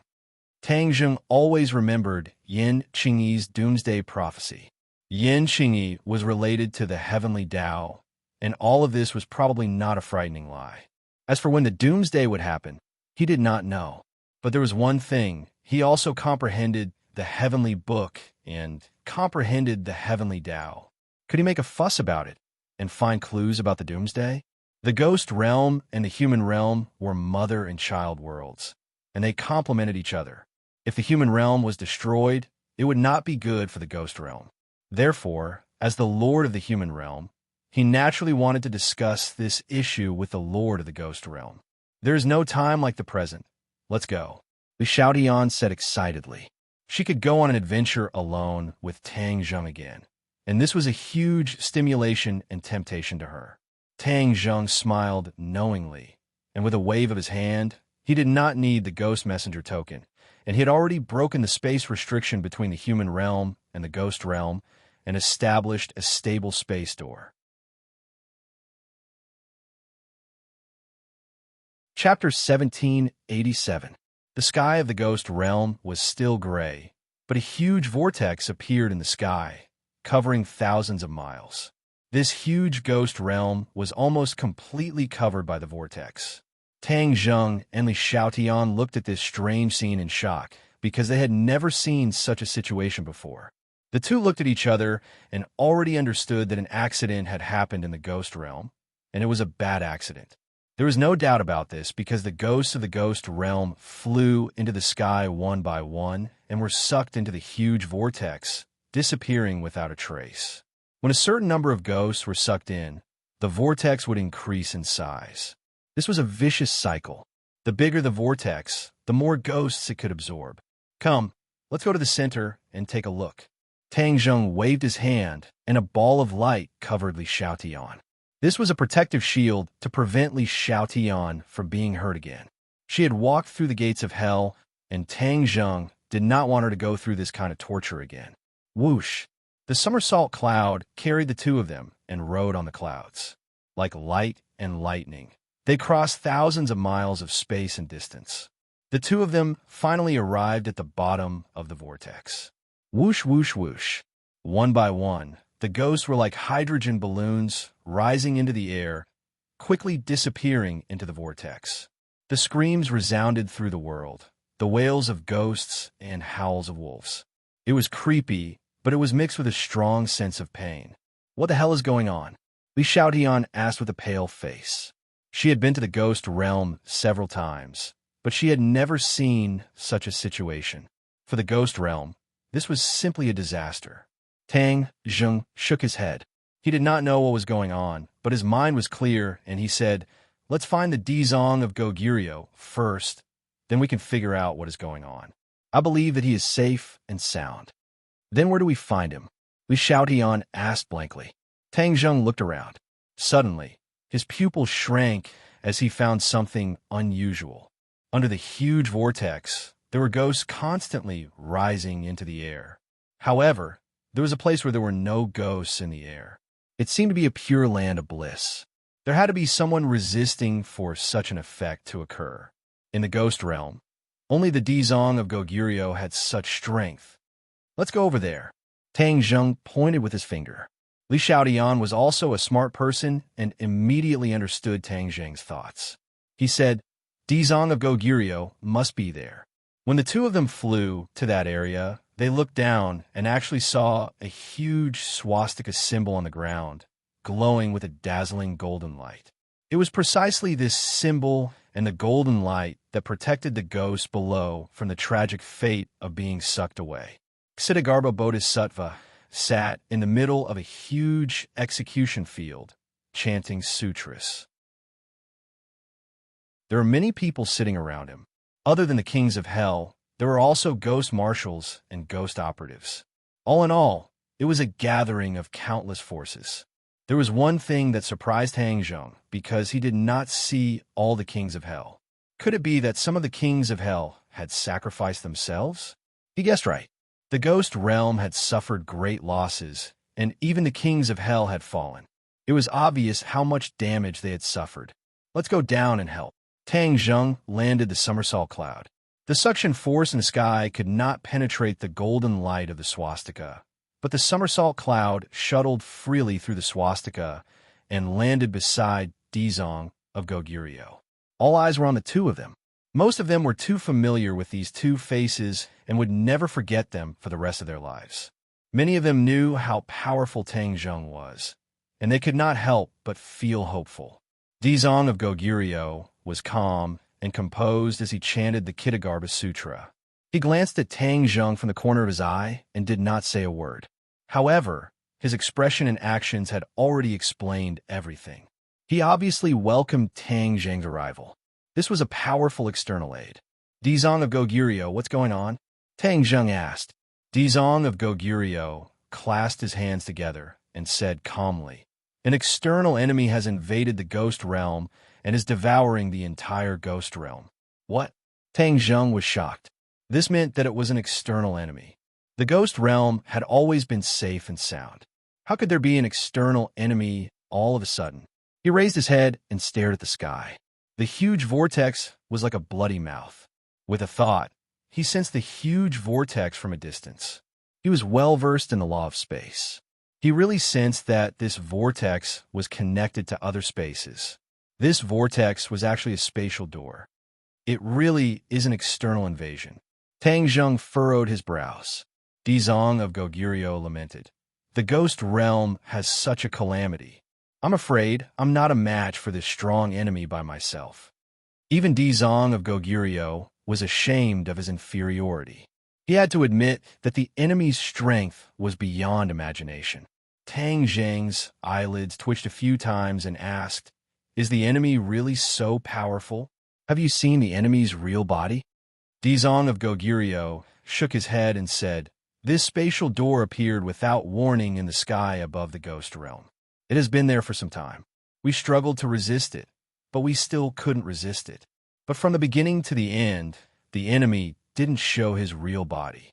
[SPEAKER 1] Tang Zheng always remembered Yin Qingyi's doomsday prophecy. Yin Qingyi was related to the heavenly Tao, and all of this was probably not a frightening lie. As for when the doomsday would happen, he did not know. But there was one thing: he also comprehended the heavenly book and comprehended the heavenly Tao. Could he make a fuss about it and find clues about the doomsday? The ghost realm and the human realm were mother and child worlds, and they complemented each other. If the human realm was destroyed, it would not be good for the ghost realm. Therefore, as the lord of the human realm, he naturally wanted to discuss this issue with the lord of the ghost realm. There is no time like the present. Let's go, Li Xiaotian said excitedly. She could go on an adventure alone with Tang Zheng again, and this was a huge stimulation and temptation to her. Tang Zheng smiled knowingly, and with a wave of his hand, he did not need the ghost messenger token, and he had already broken the space restriction between the human realm and the ghost realm and established a stable space door. Chapter 1787. The sky of the ghost realm was still gray, but a huge vortex appeared in the sky, covering thousands of miles. This huge ghost realm was almost completely covered by the vortex. Tang Zheng and Li Xiaotian looked at this strange scene in shock, because they had never seen such a situation before. The two looked at each other and already understood that an accident had happened in the ghost realm, and it was a bad accident. There was no doubt about this because the ghosts of the ghost realm flew into the sky one by one and were sucked into the huge vortex, disappearing without a trace. When a certain number of ghosts were sucked in, the vortex would increase in size. This was a vicious cycle. The bigger the vortex, the more ghosts it could absorb. Come, let's go to the center and take a look. Tang Zheng waved his hand, and a ball of light covered Li Xiaotian. This was a protective shield to prevent Li Xiaotian from being hurt again. She had walked through the gates of hell, and Tang Zheng did not want her to go through this kind of torture again. Whoosh! The somersault cloud carried the two of them and rode on the clouds. Like light and lightning, they crossed thousands of miles of space and distance. The two of them finally arrived at the bottom of the vortex. Whoosh, whoosh, whoosh. One by one, the ghosts were like hydrogen balloons rising into the air, quickly disappearing into the vortex. The screams resounded through the world, the wails of ghosts and howls of wolves. It was creepy, but it was mixed with a strong sense of pain. What the hell is going on? Li Xiaotian asked with a pale face. She had been to the ghost realm several times, but she had never seen such a situation. For the ghost realm, this was simply a disaster. Tang Zheng shook his head. He did not know what was going on, but his mind was clear, and he said, Let's find the Dizong of Goguryeo first, then we can figure out what is going on. I believe that he is safe and sound. Then where do we find him? Li Xiaotian asked blankly. Tang Zheng looked around. Suddenly, his pupils shrank as he found something unusual. Under the huge vortex, there were ghosts constantly rising into the air. However, there was a place where there were no ghosts in the air. It seemed to be a pure land of bliss. There had to be someone resisting for such an effect to occur. In the ghost realm, only the Dizong of Goguryeo had such strength. Let's go over there. Tang Zheng pointed with his finger. Li Xiaotian was also a smart person and immediately understood Tang Zheng's thoughts. He said, Dizong of Goguryeo must be there. When the two of them flew to that area, they looked down and actually saw a huge swastika symbol on the ground, glowing with a dazzling golden light. It was precisely this symbol and the golden light that protected the ghosts below from the tragic fate of being sucked away. Ksitigarbha Bodhisattva sat in the middle of a huge execution field, chanting sutras. There were many people sitting around him. Other than the kings of hell, there were also ghost marshals and ghost operatives. All in all, it was a gathering of countless forces. There was one thing that surprised Tang Zheng because he did not see all the kings of hell. Could it be that some of the kings of hell had sacrificed themselves? He guessed right. The ghost realm had suffered great losses, and even the kings of hell had fallen. It was obvious how much damage they had suffered. Let's go down and help. Tang Zheng landed the somersault cloud. The suction force in the sky could not penetrate the golden light of the swastika, but the somersault cloud shuttled freely through the swastika and landed beside Dizong of Goguryeo. All eyes were on the two of them. Most of them were too familiar with these two faces and would never forget them for the rest of their lives. Many of them knew how powerful Tang Zheng was, and they could not help but feel hopeful. Dizong of Goguryeo was calm and composed as he chanted the Kitagarbha Sutra. He glanced at Tang Zheng from the corner of his eye and did not say a word. However, his expression and actions had already explained everything. He obviously welcomed Tang Zheng's arrival. This was a powerful external aid. Dizong of Goguryeo, what's going on? Tang Zheng asked. Dizong of Goguryeo clasped his hands together and said calmly, "An external enemy has invaded the ghost realm and is devouring the entire ghost realm." What? Tang Zheng was shocked. This meant that it was an external enemy. The ghost realm had always been safe and sound. How could there be an external enemy all of a sudden? He raised his head and stared at the sky. The huge vortex was like a bloody mouth. With a thought, he sensed the huge vortex from a distance. He was well versed in the law of space. He really sensed that this vortex was connected to other spaces. This vortex was actually a spatial door. It really is an external invasion. Tang Zheng furrowed his brows. Dizong of Goguryeo lamented, "The ghost realm has such a calamity. I'm afraid I'm not a match for this strong enemy by myself." Even Dizong of Goguryeo was ashamed of his inferiority. He had to admit that the enemy's strength was beyond imagination. Tang Zheng's eyelids twitched a few times and asked, "Is the enemy really so powerful? Have you seen the enemy's real body?" Dizong of Goguryeo shook his head and said, "This spatial door appeared without warning in the sky above the ghost realm. It has been there for some time. We struggled to resist it, but we still couldn't resist it. But from the beginning to the end, the enemy didn't show his real body."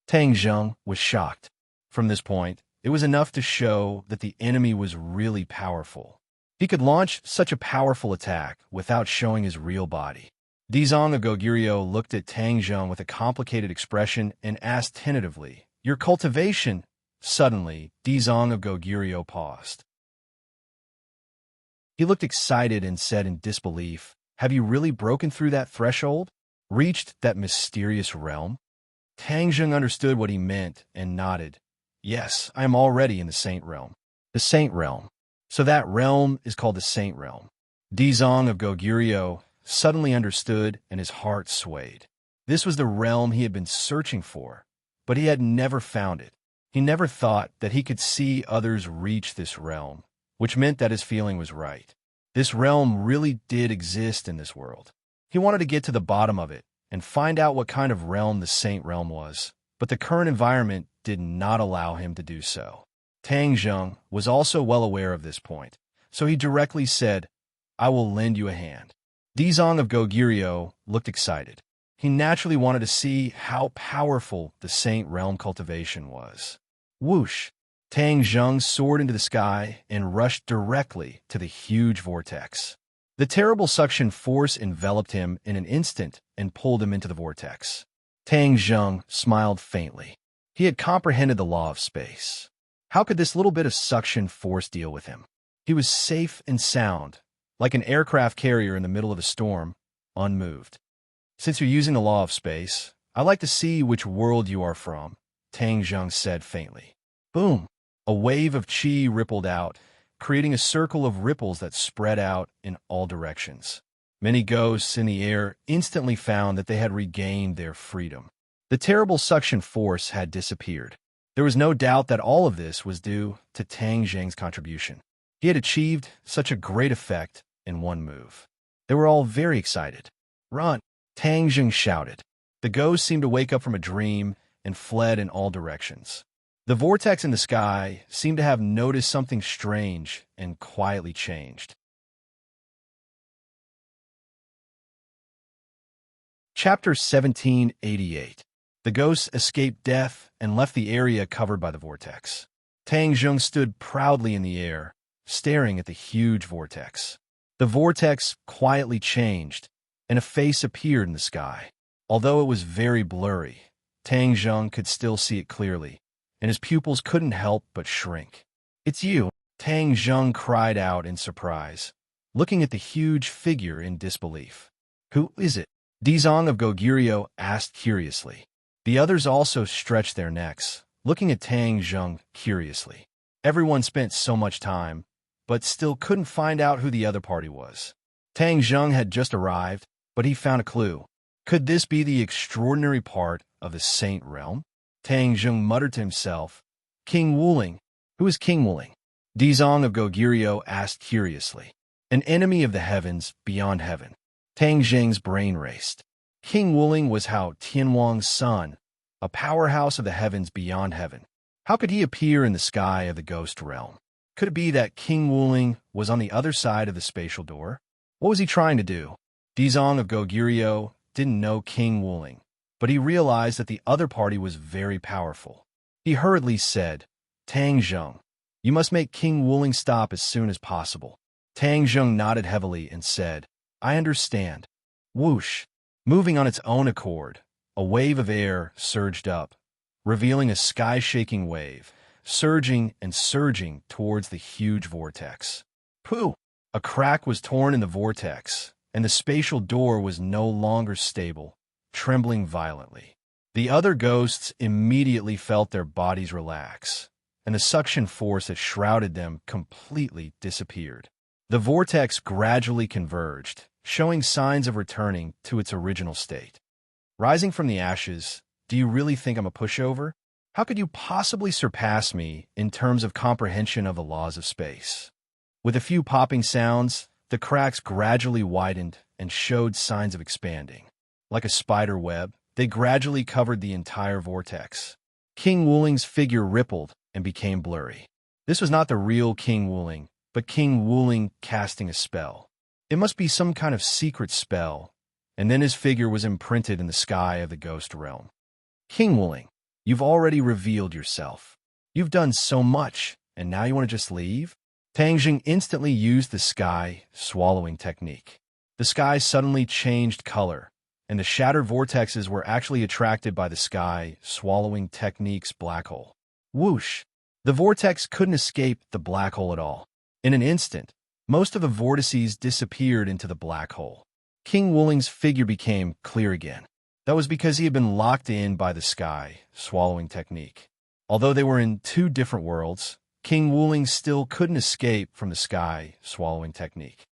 [SPEAKER 1] Tang Zheng was shocked. From this point, it was enough to show that the enemy was really powerful. He could launch such a powerful attack without showing his real body. Dizong of Goguryeo looked at Tang Zheng with a complicated expression and asked tentatively, "Your cultivation?" Suddenly, Dizong of Goguryeo paused. He looked excited and said in disbelief, "Have you really broken through that threshold? Reached that mysterious realm?" Tang Zheng understood what he meant and nodded. "Yes, I am already in the Saint Realm." The Saint Realm. So that realm is called the Saint Realm. Dizong of Goguryeo suddenly understood and his heart swayed. This was the realm he had been searching for, but he had never found it. He never thought that he could see others reach this realm, which meant that his feeling was right. This realm really did exist in this world. He wanted to get to the bottom of it and find out what kind of realm the Saint Realm was, but the current environment did not allow him to do so. Tang Zheng was also well aware of this point, so he directly said, "I will lend you a hand." Dizong of Goguryeo looked excited. He naturally wanted to see how powerful the Saint Realm cultivation was. Whoosh! Tang Zheng soared into the sky and rushed directly to the huge vortex. The terrible suction force enveloped him in an instant and pulled him into the vortex. Tang Zheng smiled faintly. He had comprehended the law of space. How could this little bit of suction force deal with him? He was safe and sound, like an aircraft carrier in the middle of a storm, unmoved. "Since you're using the law of space, I'd like to see which world you are from," Tang Zheng said faintly. Boom! A wave of chi rippled out, creating a circle of ripples that spread out in all directions. Many ghosts in the air instantly found that they had regained their freedom. The terrible suction force had disappeared. There was no doubt that all of this was due to Tang Zheng's contribution. He had achieved such a great effect in one move. They were all very excited. "Run!" Tang Jing shouted. The ghost seemed to wake up from a dream and fled in all directions. The vortex in the sky seemed to have noticed something strange and quietly changed. Chapter 1788. The ghosts escaped death and left the area covered by the vortex. Tang Jing stood proudly in the air, staring at the huge vortex. The vortex quietly changed, and a face appeared in the sky. Although it was very blurry, Tang Jing could still see it clearly, and his pupils couldn't help but shrink. "It's you!" Tang Jing cried out in surprise, looking at the huge figure in disbelief. "Who is it?" Dizong of Goguryeo asked curiously. The others also stretched their necks, looking at Tang Jing curiously. Everyone spent so much time, but still couldn't find out who the other party was. Tang Jing had just arrived, but he found a clue. Could this be the extraordinary part of the Saint Realm? Tang Jing muttered to himself. King Wuling. Who is King Wuling? Dizong of Goguryeo asked curiously. An enemy of the heavens beyond heaven. Tang Jing's brain raced. King Wuling was Hao Tianwang's son, a powerhouse of the heavens beyond heaven. How could he appear in the sky of the ghost realm? Could it be that King Wuling was on the other side of the spatial door? What was he trying to do? Dizong of Goguryeo didn't know King Wuling, but he realized that the other party was very powerful. He hurriedly said, Tang Jing, you must make King Wuling stop as soon as possible. Tang Jing nodded heavily and said, I understand. Whoosh! Moving on its own accord, a wave of air surged up, revealing a sky-shaking wave, surging and surging towards the huge vortex. Pooh! A crack was torn in the vortex, and the spatial door was no longer stable, trembling violently. The other ghosts immediately felt their bodies relax, and the suction force that shrouded them completely disappeared. The vortex gradually converged, showing signs of returning to its original state. Rising from the ashes, do you really think I'm a pushover? How could you possibly surpass me in terms of comprehension of the laws of space? With a few popping sounds, the cracks gradually widened and showed signs of expanding. Like a spider web, they gradually covered the entire vortex. King Wuling's figure rippled and became blurry. This was not the real King Wuling, but King Wuling casting a spell. It must be some kind of secret spell, and then his figure was imprinted in the sky of the ghost realm. King Wuling, you've already revealed yourself. You've done so much, and now you want to just leave? Tang Jing instantly used the sky swallowing technique. The sky suddenly changed color, and the shattered vortexes were actually attracted by the sky swallowing technique's black hole. Whoosh! The vortex couldn't escape the black hole at all. In an instant, most of the vortices disappeared into the black hole. King Wuling's figure became clear again. That was because he had been locked in by the sky swallowing technique. Although they were in two different worlds, King Wuling still couldn't escape from the sky swallowing technique.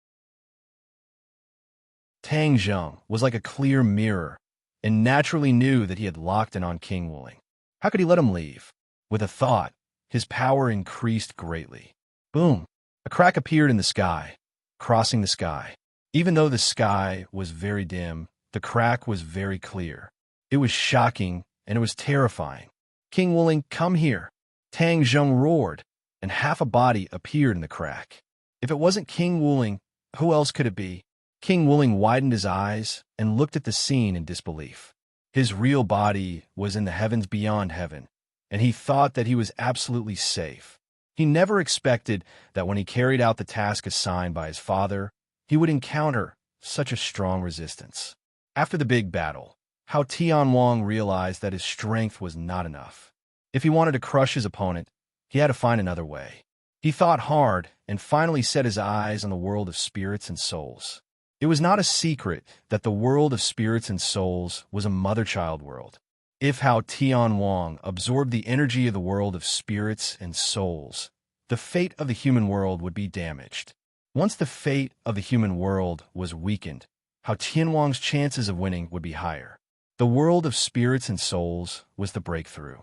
[SPEAKER 1] Tang Jing was like a clear mirror and naturally knew that he had locked in on King Wuling. How could he let him leave? With a thought, his power increased greatly. Boom! A crack appeared in the sky, crossing the sky. Even though the sky was very dim, the crack was very clear. It was shocking, and it was terrifying. King Wuling, come here! Tang Jing roared, and half a body appeared in the crack. If it wasn't King Wuling, who else could it be? King Wuling widened his eyes and looked at the scene in disbelief. His real body was in the heavens beyond heaven, and he thought that he was absolutely safe. He never expected that when he carried out the task assigned by his father, he would encounter such a strong resistance. After the big battle, Hao Tianwang realized that his strength was not enough. If he wanted to crush his opponent, he had to find another way. He thought hard and finally set his eyes on the world of spirits and souls. It was not a secret that the world of spirits and souls was a mother-child world. If Hao Tianwang absorbed the energy of the world of spirits and souls, the fate of the human world would be damaged. Once the fate of the human world was weakened, Hao Tianwang's chances of winning would be higher. The world of spirits and souls was the breakthrough.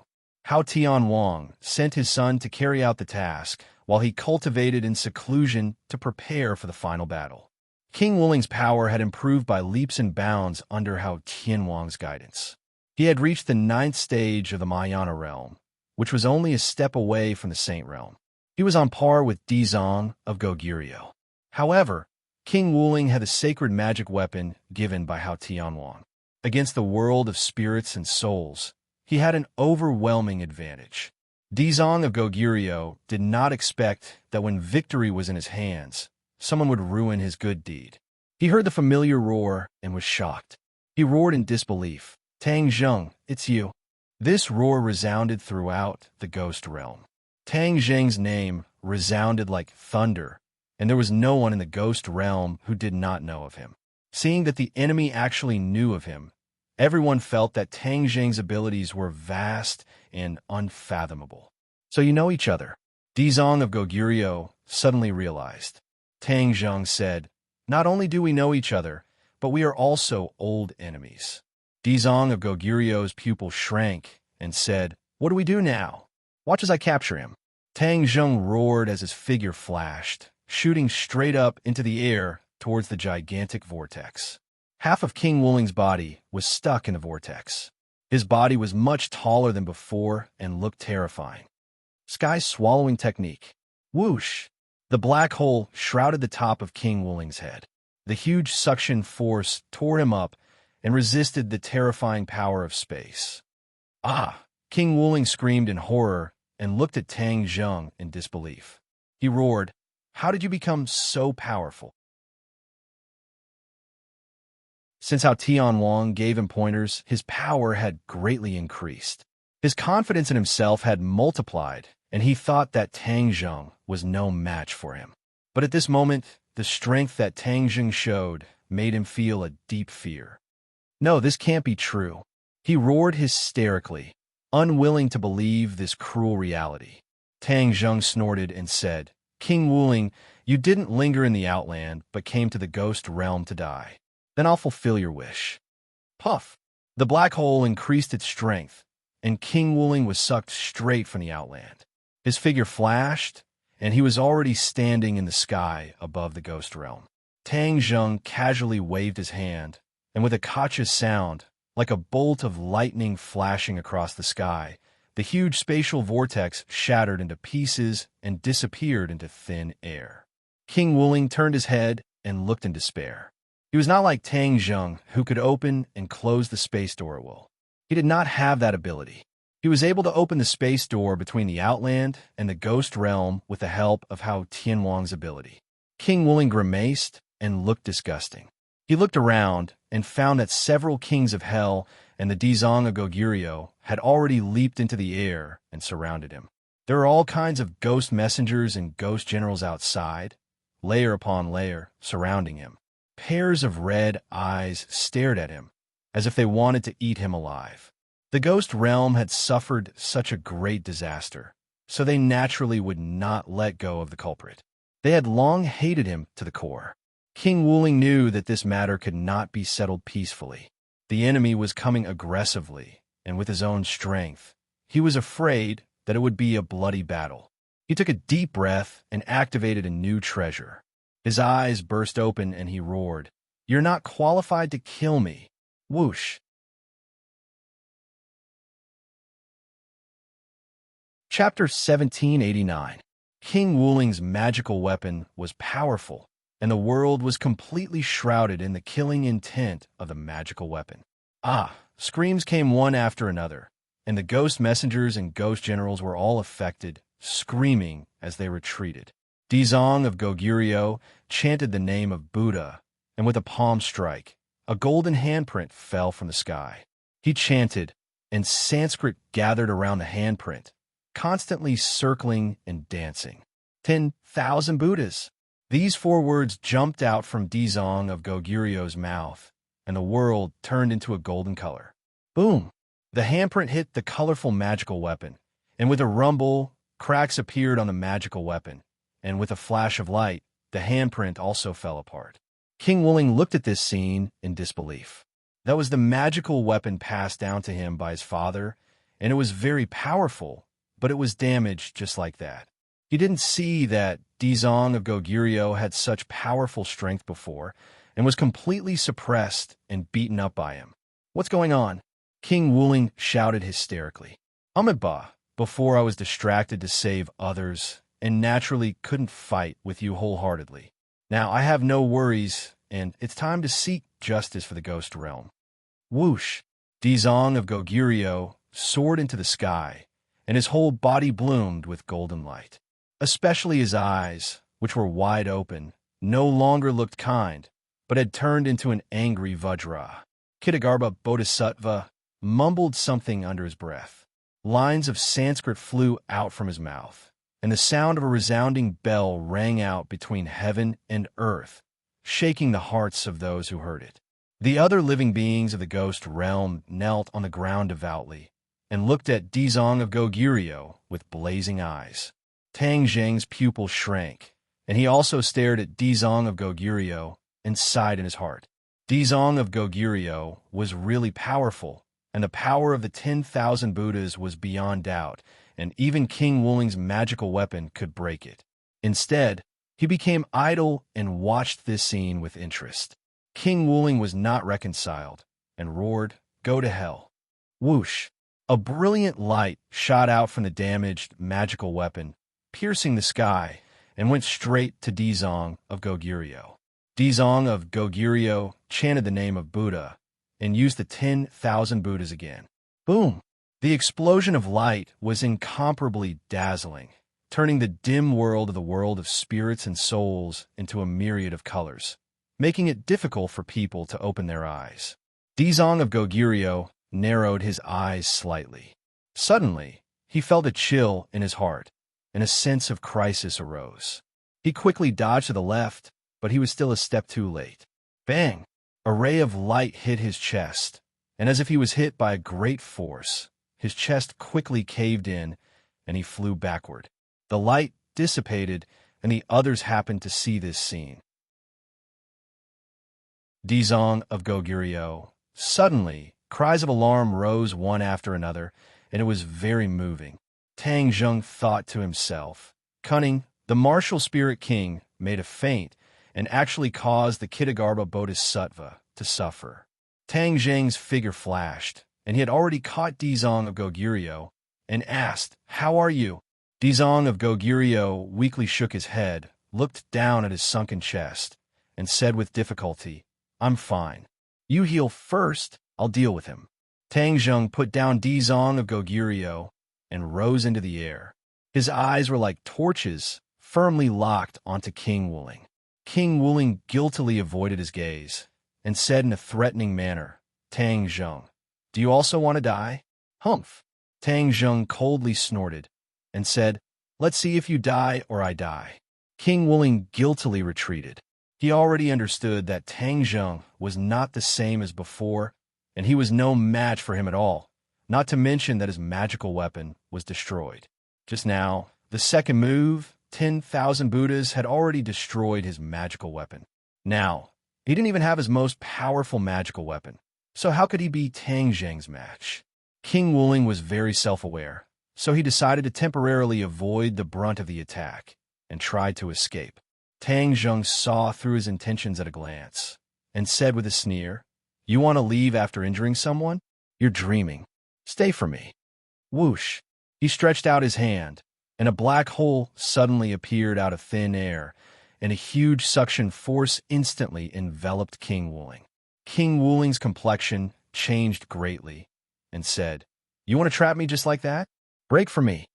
[SPEAKER 1] Hao Tianwang sent his son to carry out the task while he cultivated in seclusion to prepare for the final battle. King Wuling's power had improved by leaps and bounds under Hao Tianwang's guidance. He had reached the 9th stage of the Mayana realm, which was only a step away from the Saint realm. He was on par with Dizong of Goguryeo. However, King Wuling had the sacred magic weapon given by Hao Tianwang. Against the world of spirits and souls, he had an overwhelming advantage. Dizong of Goguryeo did not expect that when victory was in his hands, someone would ruin his good deed. He heard the familiar roar and was shocked. He roared in disbelief. "Tang Zheng, it's you." This roar resounded throughout the ghost realm. Tang Zheng's name resounded like thunder, and there was no one in the ghost realm who did not know of him. Seeing that the enemy actually knew of him, everyone felt that Tang Zheng's abilities were vast and unfathomable. "So you know each other?" Dizong of Goguryeo suddenly realized. Tang Zheng said, "Not only do we know each other, but we are also old enemies." Dizong of Goguryeo's pupil shrank and said, "What do we do now? Watch as I capture him." Tang Zheng roared as his figure flashed, shooting straight up into the air towards the gigantic vortex. Half of King Wuling's body was stuck in the vortex. His body was much taller than before and looked terrifying. Sky swallowing technique. Whoosh! The black hole shrouded the top of King Wuling's head. The huge suction force tore him up and resisted the terrifying power of space. "Ah!" King Wuling screamed in horror and looked at Tang Zheng in disbelief. He roared, "How did you become so powerful?" Since Hao Tianwang gave him pointers, his power had greatly increased. His confidence in himself had multiplied, and he thought that Tang Zheng was no match for him. But at this moment, the strength that Tang Zheng showed made him feel a deep fear. "No, this can't be true." He roared hysterically, unwilling to believe this cruel reality. Tang Zheng snorted and said, "King Wuling, you didn't linger in the Outland, but came to the ghost realm to die. Then I'll fulfill your wish." Puff! The black hole increased its strength, and King Wuling was sucked straight from the Outland. His figure flashed, and he was already standing in the sky above the ghost realm. Tang Zheng casually waved his hand, and with a cautious sound, like a bolt of lightning flashing across the sky, the huge spatial vortex shattered into pieces and disappeared into thin air. King Wuling turned his head and looked in despair. He was not like Tang Zheng, who could open and close the space door at will. He did not have that ability. He was able to open the space door between the Outland and the ghost realm with the help of Hao Tianwang's ability. King Wuling grimaced and looked disgusting. He looked around and found that several kings of hell and the Dizong of Goguryeo had already leaped into the air and surrounded him. There were all kinds of ghost messengers and ghost generals outside, layer upon layer, surrounding him. Pairs of red eyes stared at him, as if they wanted to eat him alive. The ghost realm had suffered such a great disaster, so they naturally would not let go of the culprit. They had long hated him to the core. King Wuling knew that this matter could not be settled peacefully. The enemy was coming aggressively, and with his own strength. He was afraid that it would be a bloody battle. He took a deep breath and activated a new treasure. His eyes burst open and he roared, "You're not qualified to kill me." Whoosh! Chapter 1789. King Wuling's magical weapon was powerful, and the world was completely shrouded in the killing intent of the magical weapon. Ah! Screams came one after another, and the ghost messengers and ghost generals were all affected, screaming as they retreated. Dizong of Goguryeo chanted the name of Buddha, and with a palm strike, a golden handprint fell from the sky. He chanted, and Sanskrit gathered around the handprint, constantly circling and dancing. 10,000 Buddhas! These 4 words jumped out from Dizong of Goguryeo's mouth, and the world turned into a golden color. Boom! The handprint hit the colorful magical weapon, and with a rumble, cracks appeared on the magical weapon, and with a flash of light, the handprint also fell apart. King Wuling looked at this scene in disbelief. That was the magical weapon passed down to him by his father, and it was very powerful, but it was damaged just like that. He didn't see that Dizong of Goguryeo had such powerful strength before and was completely suppressed and beaten up by him. "What's going on?" King Wuling shouted hysterically. "Amiba, before I was distracted to save others and naturally couldn't fight with you wholeheartedly. Now I have no worries, and it's time to seek justice for the ghost realm." Whoosh! Dizong of Goguryeo soared into the sky, and his whole body bloomed with golden light. Especially his eyes, which were wide open, no longer looked kind, but had turned into an angry Vajra. Kitagarbha Bodhisattva mumbled something under his breath. Lines of Sanskrit flew out from his mouth, and the sound of a resounding bell rang out between heaven and earth, shaking the hearts of those who heard it. The other living beings of the ghost realm knelt on the ground devoutly and looked at Dizong of Goguryeo with blazing eyes. Tang Zheng's pupil shrank, and he also stared at Dizong of Goguryeo and sighed in his heart. Dizong of Goguryeo was really powerful, and the power of the 10,000 Buddhas was beyond doubt, and even King Wuling's magical weapon could break it. Instead, he became idle and watched this scene with interest. King Wuling was not reconciled and roared, "Go to hell." Whoosh! A brilliant light shot out from the damaged magical weapon, piercing the sky, and went straight to Dizong of Goguryeo. Dizong of Goguryeo chanted the name of Buddha and used the 10,000 Buddhas again. Boom! The explosion of light was incomparably dazzling, turning the dim world of the world of spirits and souls into a myriad of colors, making it difficult for people to open their eyes. Dizong of Goguryeo narrowed his eyes slightly. Suddenly, he felt a chill in his heart, and a sense of crisis arose. He quickly dodged to the left, but he was still a step too late. Bang! A ray of light hit his chest, and as if he was hit by a great force, his chest quickly caved in, and he flew backward. The light dissipated, and the others happened to see this scene. Dizong of Goguryeo. Suddenly, cries of alarm rose one after another, and it was very moving. Tang Zheng thought to himself, "Cunning, the martial spirit king made a feint and actually caused the Kitagarbha Bodhisattva to suffer." Tang Zheng's figure flashed, and he had already caught Dizong of Goguryeo and asked, "How are you?" Dizong of Goguryeo weakly shook his head, looked down at his sunken chest, and said with difficulty, "I'm fine. You heal first, I'll deal with him." Tang Zheng put down Dizong of Goguryeo and rose into the air. His eyes were like torches, firmly locked onto King Wuling. King Wuling guiltily avoided his gaze and said in a threatening manner, "Tang Zheng, do you also want to die?" "Humph!" Tang Zheng coldly snorted and said, "Let's see if you die or I die." King Wuling guiltily retreated. He already understood that Tang Zheng was not the same as before, and he was no match for him at all, not to mention that his magical weapon was destroyed. Just now, the second move, 10,000 Buddhas had already destroyed his magical weapon. Now, he didn't even have his most powerful magical weapon, so how could he be Tang Zheng's match? King Wuling was very self-aware, so he decided to temporarily avoid the brunt of the attack and tried to escape. Tang Zheng saw through his intentions at a glance and said with a sneer, "You want to leave after injuring someone? You're dreaming. Stay for me." Whoosh! He stretched out his hand, and a black hole suddenly appeared out of thin air, and a huge suction force instantly enveloped King Wuling. King Wuling's complexion changed greatly and said, "You want to trap me just like that? Break for me."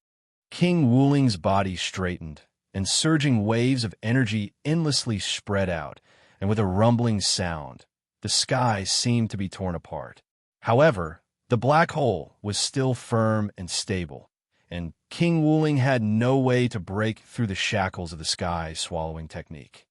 [SPEAKER 1] King Wuling's body straightened, and surging waves of energy endlessly spread out, and with a rumbling sound, the sky seemed to be torn apart. However, the black hole was still firm and stable, and King Wuling had no way to break through the shackles of the sky swallowing technique.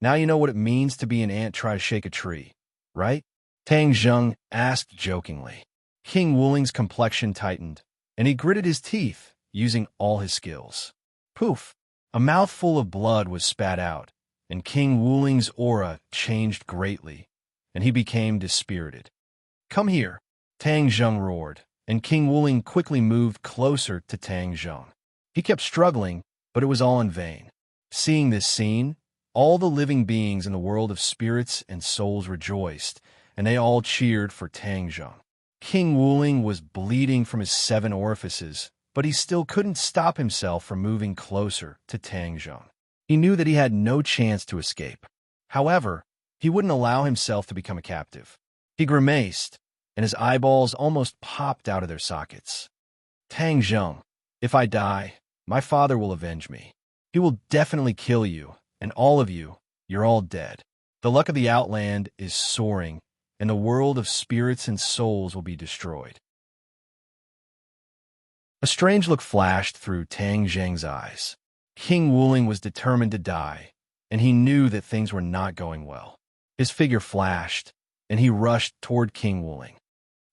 [SPEAKER 1] "Now you know what it means to be an ant try to shake a tree, right?" Tang Zheng asked jokingly. King Wuling's complexion tightened, and he gritted his teeth, using all his skills. Poof! A mouthful of blood was spat out, and King Wuling's aura changed greatly, and he became dispirited. "Come here!" Tang Zheng roared, and King Wuling quickly moved closer to Tang Zheng. He kept struggling, but it was all in vain. Seeing this scene, all the living beings in the world of spirits and souls rejoiced, and they all cheered for Tang Zheng. King Wuling was bleeding from his 7 orifices, but he still couldn't stop himself from moving closer to Tang Zheng. He knew that he had no chance to escape. However, he wouldn't allow himself to become a captive. He grimaced, and his eyeballs almost popped out of their sockets. Tang Zheng, if I die, my father will avenge me. He will definitely kill you, and all of you, you're all dead. The luck of the Outland is soaring, and the world of spirits and souls will be destroyed. A strange look flashed through Tang Zheng's eyes. King Wuling was determined to die, and he knew that things were not going well. His figure flashed, and he rushed toward King Wuling.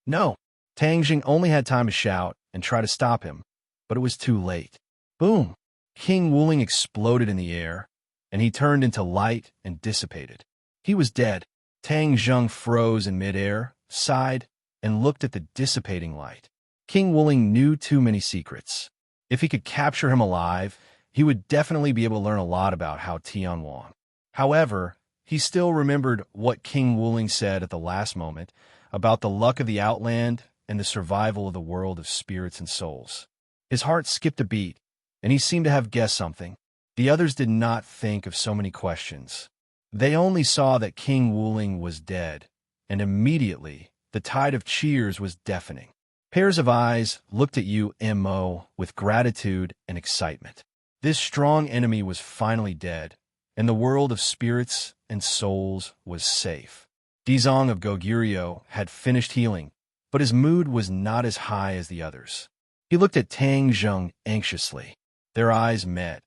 [SPEAKER 1] No! Tang Zheng only had time to shout and try to stop him, but it was too late. Boom! King Wuling exploded in the air, and he turned into light and dissipated. He was dead. Tang Zheng froze in midair, sighed, and looked at the dissipating light. King Wuling knew too many secrets. If he could capture him alive, he would definitely be able to learn a lot about how Tian Wang. However, he still remembered what King Wuling said at the last moment about the luck of the Outland and the survival of the world of spirits and souls. His heart skipped a beat, and he seemed to have guessed something. The others did not think of so many questions. They only saw that King Wuling was dead, and immediately the tide of cheers was deafening. Pairs of eyes looked at you, Mo, with gratitude and excitement. This strong enemy was finally dead, and the world of spirits and souls was safe. Dizong of Goguryeo had finished healing, but his mood was not as high as the others. He looked at Tang Zheng anxiously. Their eyes met,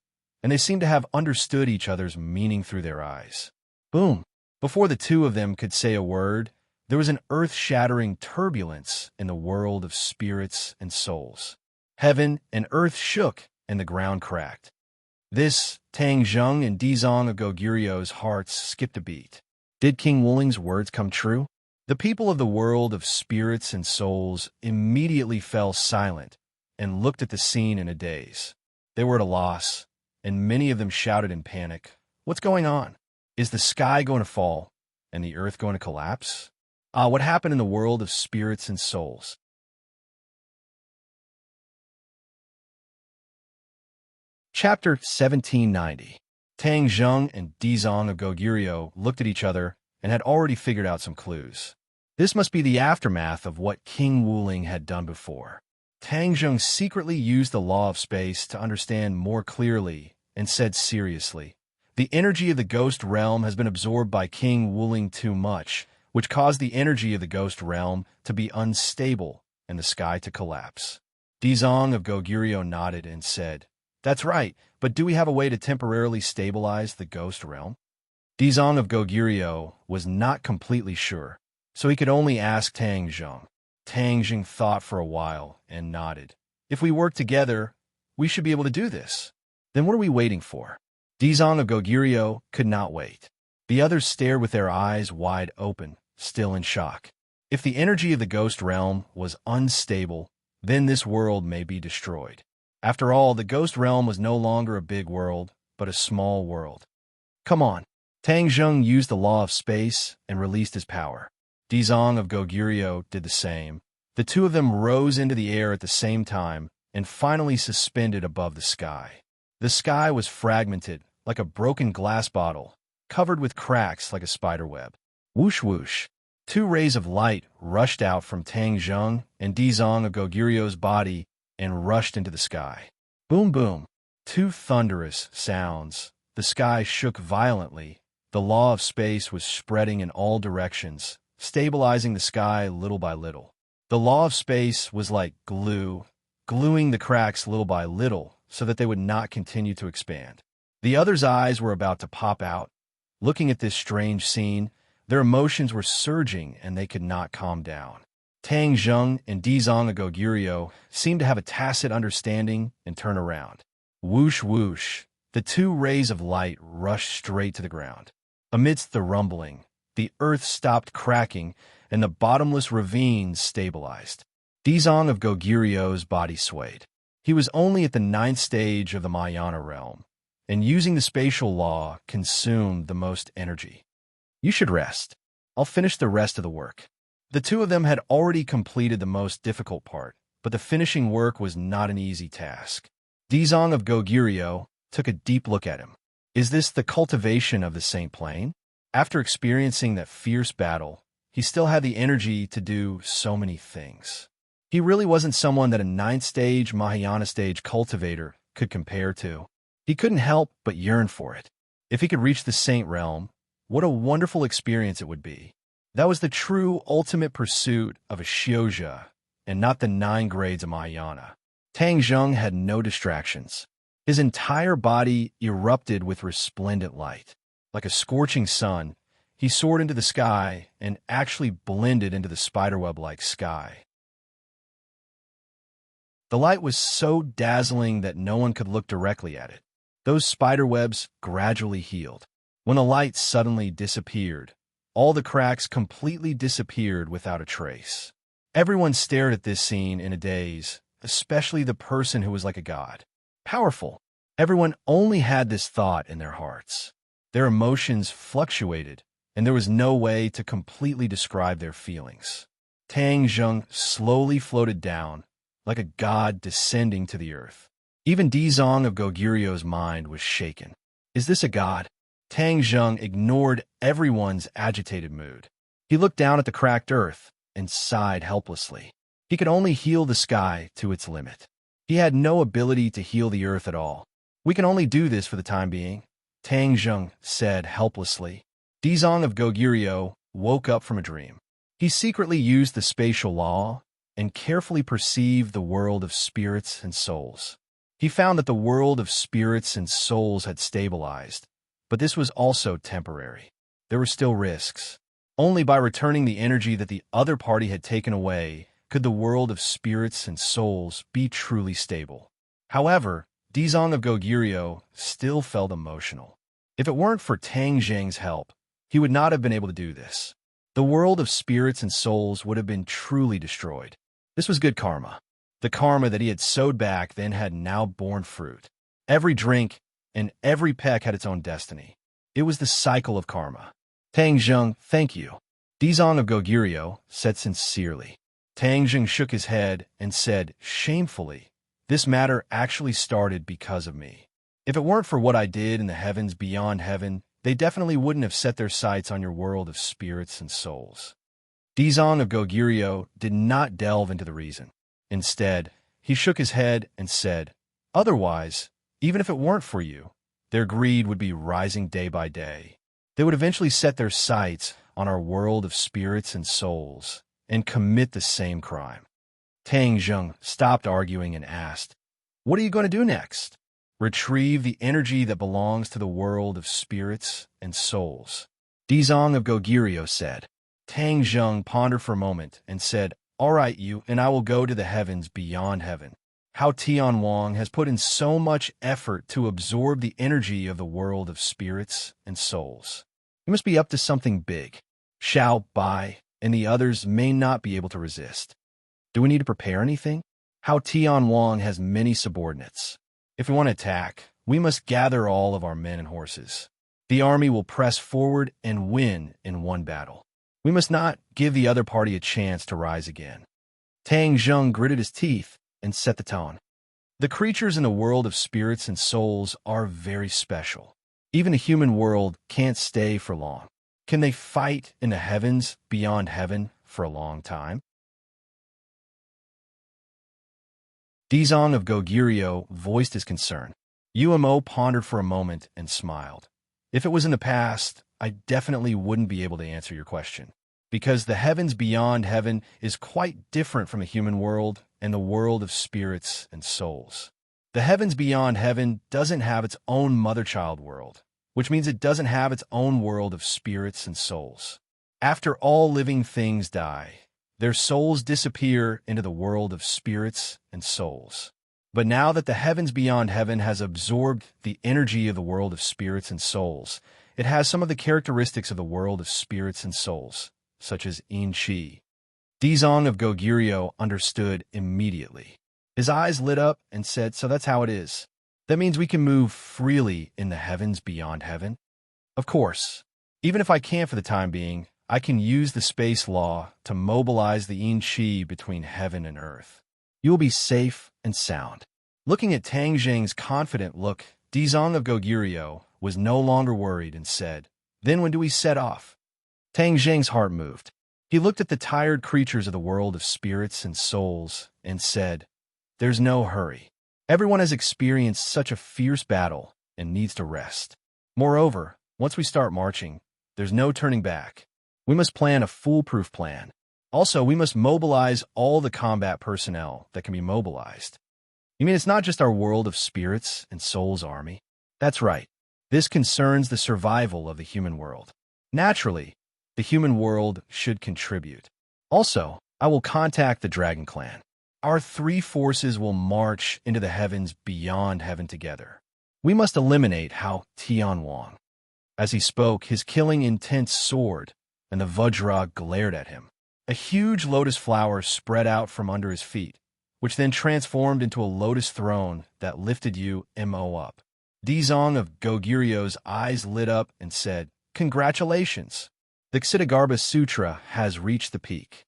[SPEAKER 1] and they seemed to have understood each other's meaning through their eyes. Boom! Before the two of them could say a word, there was an earth-shattering turbulence in the world of spirits and souls. Heaven and earth shook, and the ground cracked. This, Tang Zheng and Dizong of Goguryeo's hearts skipped a beat. Did King Wuling's words come true? The people of the world of spirits and souls immediately fell silent and looked at the scene in a daze. They were at a loss, and many of them shouted in panic, "What's going on? Is the sky going to fall and the earth going to collapse? What happened in the world of spirits and souls?" Chapter 1790. Tang Zheng and Dizong of Goguryeo looked at each other and had already figured out some clues. This must be the aftermath of what King Wuling had done before. Tang Zheng secretly used the law of space to understand more clearly and said seriously, "The energy of the ghost realm has been absorbed by King Wuling too much, which caused the energy of the ghost realm to be unstable and the sky to collapse." Dizong of Goguryeo nodded and said, "That's right, but do we have a way to temporarily stabilize the ghost realm?" Dizong of Goguryeo was not completely sure, so he could only ask Tang Zheng. Tang Zheng thought for a while and nodded. "If we work together, we should be able to do this. Then what are we waiting for?" Dizong of Goguryeo could not wait. The others stared with their eyes wide open, still in shock. If the energy of the ghost realm was unstable, then this world may be destroyed. After all, the ghost realm was no longer a big world, but a small world. "Come on." Tang Zheng used the law of space and released his power. Dizong of Goguryeo did the same. The two of them rose into the air at the same time and finally suspended above the sky. The sky was fragmented, like a broken glass bottle, covered with cracks like a spider web. Whoosh whoosh. 2 rays of light rushed out from Tang Zheng and Dizong of Goguryeo's body and rushed into the sky. Boom boom. 2 thunderous sounds. The sky shook violently. The law of space was spreading in all directions, stabilizing the sky little by little. The law of space was like glue, gluing the cracks little by little so that they would not continue to expand. The others' eyes were about to pop out. Looking at this strange scene, their emotions were surging and they could not calm down. Tang Zheng and Dizong of Goguryeo seemed to have a tacit understanding and turn around. Whoosh whoosh. The 2 rays of light rushed straight to the ground. Amidst the rumbling, the earth stopped cracking and the bottomless ravines stabilized. Dizong of Goguryeo's body swayed. He was only at the 9th stage of the Mayana realm, and using the spatial law consumed the most energy. You should rest. I'll finish the rest of the work. The two of them had already completed the most difficult part, but the finishing work was not an easy task. Dizong of Goguryeo took a deep look at him. Is this the cultivation of the Saint Plane? After experiencing that fierce battle, he still had the energy to do so many things. He really wasn't someone that a 9th stage Mahayana stage cultivator could compare to. He couldn't help but yearn for it. If he could reach the Saint realm, what a wonderful experience it would be. That was the true ultimate pursuit of a Shioja, and not the 9 grades of Mahayana. Tang Zheng had no distractions. His entire body erupted with resplendent light. Like a scorching sun, he soared into the sky and actually blended into the spiderweb-like sky. The light was so dazzling that no one could look directly at it. Those spiderwebs gradually healed. When the light suddenly disappeared, all the cracks completely disappeared without a trace. Everyone stared at this scene in a daze, especially the person who was like a god. Powerful. Everyone only had this thought in their hearts. Their emotions fluctuated, and there was no way to completely describe their feelings. Tang Zheng slowly floated down, like a god descending to the earth. Even Dizong of Goguryo's mind was shaken. Is this a god? Tang Zheng ignored everyone's agitated mood. He looked down at the cracked earth and sighed helplessly. He could only heal the sky to its limit. He had no ability to heal the earth at all. We can only do this for the time being, Tang Zheng said helplessly. Dizong of Goguryeo woke up from a dream. He secretly used the spatial law and carefully perceived the world of spirits and souls. He found that the world of spirits and souls had stabilized, but this was also temporary. There were still risks. Only by returning the energy that the other party had taken away could the world of spirits and souls be truly stable. However, Dizong of Goguryeo still felt emotional. If it weren't for Tang Zheng's help, he would not have been able to do this. The world of spirits and souls would have been truly destroyed. This was good karma. The karma that he had sowed back then had now borne fruit. Every drink and every peck had its own destiny. It was the cycle of karma. Tang Zheng, thank you, Dizong of Goguryeo said sincerely. Tang Zheng shook his head and said shamefully, this matter actually started because of me. If it weren't for what I did in the heavens beyond heaven, they definitely wouldn't have set their sights on your world of spirits and souls. Dizong of Goguryeo did not delve into the reason. Instead, he shook his head and said, otherwise, even if it weren't for you, their greed would be rising day by day. They would eventually set their sights on our world of spirits and souls and commit the same crime. Tang Zheng stopped arguing and asked, what are you going to do next? Retrieve the energy that belongs to the world of spirits and souls. Dizong of Goguryeo said. Tang Zheng pondered for a moment and said, all right, you and I will go to the heavens beyond heaven. How Tian Wang has put in so much effort to absorb the energy of the world of spirits and souls. He must be up to something big. Xiao Bai and the others may not be able to resist. Do we need to prepare anything? How Tian Wang has many subordinates. If we want to attack, we must gather all of our men and horses. The army will press forward and win in one battle. We must not give the other party a chance to rise again. Tang Zheng gritted his teeth and set the tone. The creatures in the world of spirits and souls are very special. Even the human world can't stay for long. Can they fight in the heavens beyond heaven for a long time? Dizong of Goguryeo voiced his concern. Umo pondered for a moment and smiled. If it was in the past, I definitely wouldn't be able to answer your question, because the heavens beyond heaven is quite different from the human world and the world of spirits and souls. The heavens beyond heaven doesn't have its own mother-child world, which means it doesn't have its own world of spirits and souls. After all living things die, their souls disappear into the world of spirits and souls. But now that the heavens beyond heaven has absorbed the energy of the world of spirits and souls, it has some of the characteristics of the world of spirits and souls, such as yin qi. Dizong of Goguryeo understood immediately. His eyes lit up and said, so that's how it is. That means we can move freely in the heavens beyond heaven? Of course. Even if I can't for the time being, I can use the space law to mobilize the yin qi between heaven and earth. You will be safe and sound. Looking at Tang Zheng's confident look, Dizong of Goguryeo was no longer worried and said, "Then when do we set off?" Tang Zheng's heart moved. He looked at the tired creatures of the world of spirits and souls and said, "There's no hurry. Everyone has experienced such a fierce battle and needs to rest. Moreover, once we start marching, there's no turning back. We must plan a foolproof plan. Also, we must mobilize all the combat personnel that can be mobilized." You mean it's not just our world of spirits and souls army? That's right. This concerns the survival of the human world. Naturally, the human world should contribute. Also, I will contact the Dragon Clan. Our three forces will march into the heavens beyond heaven together. We must eliminate Hao Tianwang. As he spoke, his killing intent soared, and the Vajra glared at him. A huge lotus flower spread out from under his feet, which then transformed into a lotus throne that lifted you Mo up. Dizong of Goguryeo's eyes lit up and said, "Congratulations! The Ksitigarbha Sutra has reached the peak."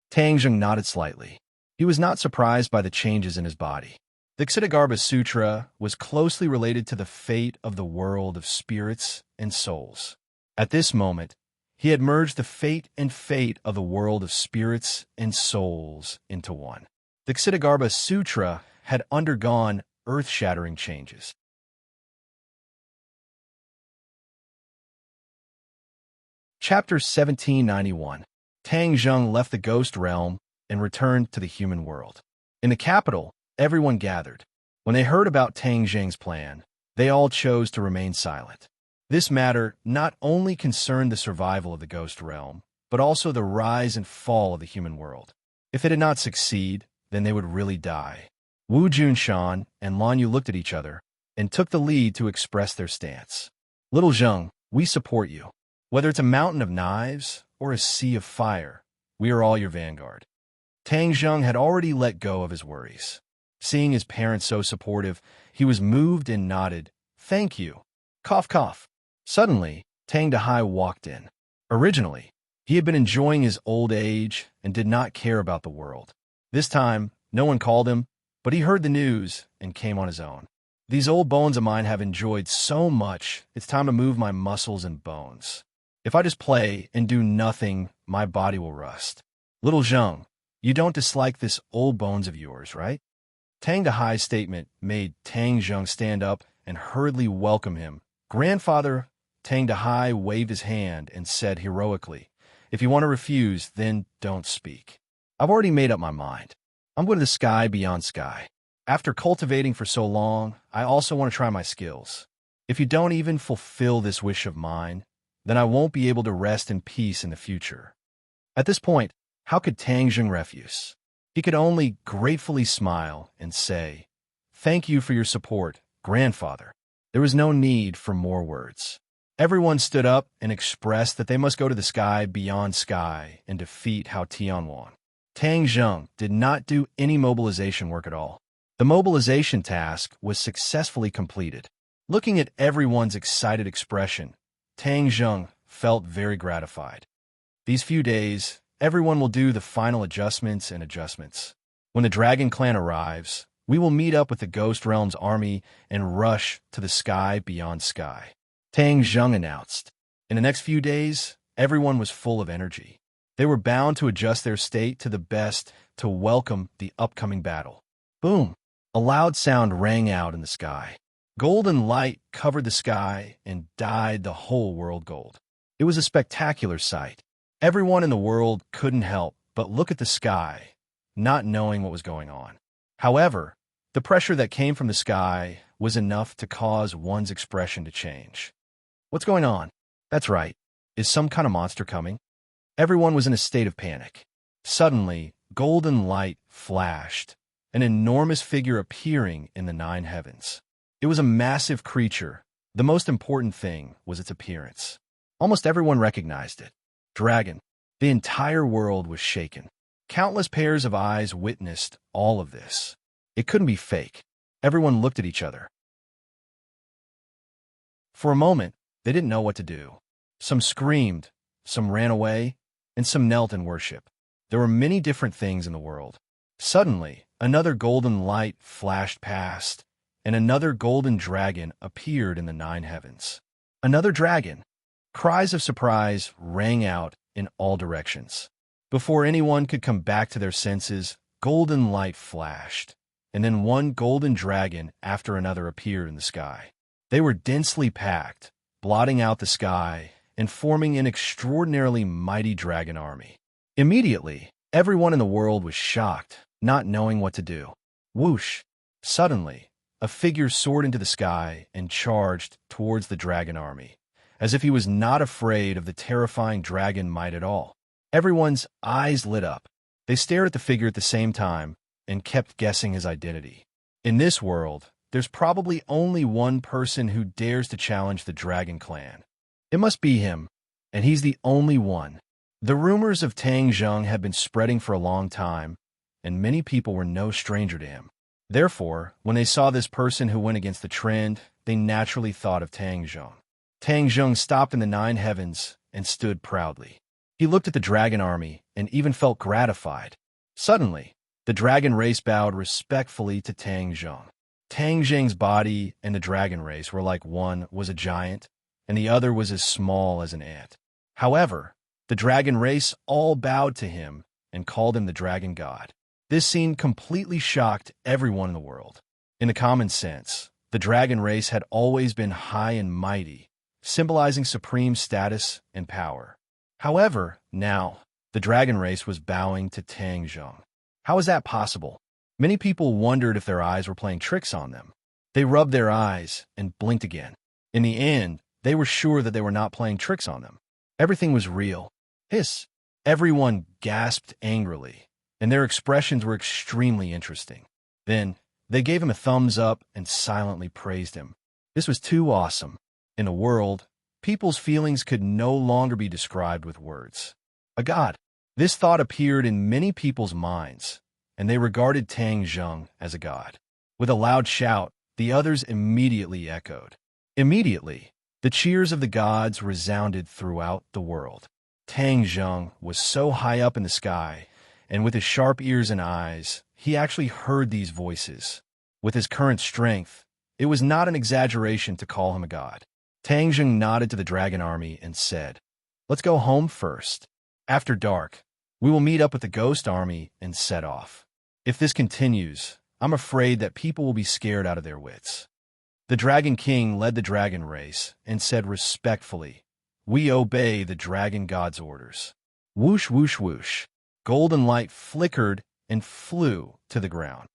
[SPEAKER 1] Tang Zheng nodded slightly. He was not surprised by the changes in his body. The Ksitigarbha Sutra was closely related to the fate of the world of spirits and souls. At this moment, he had merged the fate of the world of spirits and souls into one. The Ksitigarbha Sutra had undergone earth-shattering changes. Chapter 1791. Tang Zheng left the ghost realm and returned to the human world. In the capital, everyone gathered. When they heard about Tang Zheng's plan, they all chose to remain silent. This matter not only concerned the survival of the ghost realm, but also the rise and fall of the human world. If it did not succeed, then they would really die. Wu Junshan and Lan Yu looked at each other and took the lead to express their stance. "Little Zheng, we support you. Whether it's a mountain of knives or a sea of fire, we are all your vanguard." Tang Zheng had already let go of his worries. Seeing his parents so supportive, he was moved and nodded, "Thank you." Cough, cough. Suddenly, Tang Dahai walked in. Originally, he had been enjoying his old age and did not care about the world. This time, no one called him, but he heard the news and came on his own. "These old bones of mine have enjoyed so much, it's time to move my muscles and bones. If I just play and do nothing, my body will rust. Little Zheng, you don't dislike this old bones of yours, right?" Tang Dahai's statement made Tang Zheng stand up and hurriedly welcome him. "Grandfather," Tang Dahai waved his hand and said heroically, "If you want to refuse, then don't speak. I've already made up my mind. I'm going to the sky beyond sky. After cultivating for so long, I also want to try my skills. If you don't even fulfill this wish of mine, then I won't be able to rest in peace in the future." At this point, how could Tang Zheng refuse? He could only gratefully smile and say, "Thank you for your support, grandfather." There was no need for more words. Everyone stood up and expressed that they must go to the sky beyond sky and defeat Hao Tianwang. Tang Zheng did not do any mobilization work at all. The mobilization task was successfully completed. Looking at everyone's excited expression, Tang Zheng felt very gratified. These few days, everyone will do the final adjustments and adjustments. When the Dragon Clan arrives, we will meet up with the Ghost Realm's army and rush to the sky beyond sky. Tang Zheng announced. In the next few days, everyone was full of energy. They were bound to adjust their state to the best to welcome the upcoming battle. Boom! A loud sound rang out in the sky. Golden light covered the sky and dyed the whole world gold. It was a spectacular sight. Everyone in the world couldn't help but look at the sky, not knowing what was going on. However, the pressure that came from the sky was enough to cause one's expression to change. What's going on? That's right. Is some kind of monster coming? Everyone was in a state of panic. Suddenly, golden light flashed, an enormous figure appearing in the nine heavens. It was a massive creature. The most important thing was its appearance. Almost everyone recognized it. Dragon. The entire world was shaken. Countless pairs of eyes witnessed all of this. It couldn't be fake. Everyone looked at each other. For a moment, they didn't know what to do. Some screamed, some ran away, and some knelt in worship. There were many different things in the world. Suddenly, another golden light flashed past, and another golden dragon appeared in the 9 heavens. Another dragon! Cries of surprise rang out in all directions. Before anyone could come back to their senses, golden light flashed, and then one golden dragon after another appeared in the sky. They were densely packed, blotting out the sky and forming an extraordinarily mighty dragon army. Immediately, everyone in the world was shocked, not knowing what to do. Whoosh! Suddenly, a figure soared into the sky and charged towards the dragon army, as if he was not afraid of the terrifying dragon might at all. Everyone's eyes lit up. They stared at the figure at the same time and kept guessing his identity. In this world, there's probably only one person who dares to challenge the Dragon Clan. It must be him, and he's the only one. The rumors of Tang Zheng had been spreading for a long time, and many people were no stranger to him. Therefore, when they saw this person who went against the trend, they naturally thought of Tang Zheng. Tang Zheng stopped in the 9 heavens and stood proudly. He looked at the dragon army and even felt gratified. Suddenly, the dragon race bowed respectfully to Tang Zheng. Tang Zheng's body and the dragon race were like one was a giant, and the other was as small as an ant. However, the dragon race all bowed to him and called him the dragon god. This scene completely shocked everyone in the world. In the common sense, the dragon race had always been high and mighty, symbolizing supreme status and power. However, now, the dragon race was bowing to Tang Zheng. How was that possible? Many people wondered if their eyes were playing tricks on them. They rubbed their eyes and blinked again. In the end, they were sure that they were not playing tricks on them. Everything was real. Hiss! Everyone gasped angrily, and their expressions were extremely interesting. Then, they gave him a thumbs up and silently praised him. This was too awesome. In a world, people's feelings could no longer be described with words. A god. This thought appeared in many people's minds, and they regarded Tang Zheng as a god. With a loud shout, the others immediately echoed. Immediately, the cheers of the gods resounded throughout the world. Tang Zheng was so high up in the sky, and with his sharp ears and eyes, he actually heard these voices. With his current strength, it was not an exaggeration to call him a god. Tang Zheng nodded to the dragon army and said, "Let's go home first. After dark, we will meet up with the ghost army and set off. If this continues, I'm afraid that people will be scared out of their wits." The Dragon King led the dragon race and said respectfully, "We obey the dragon god's orders." Whoosh, whoosh, whoosh. Golden light flickered and flew to the ground.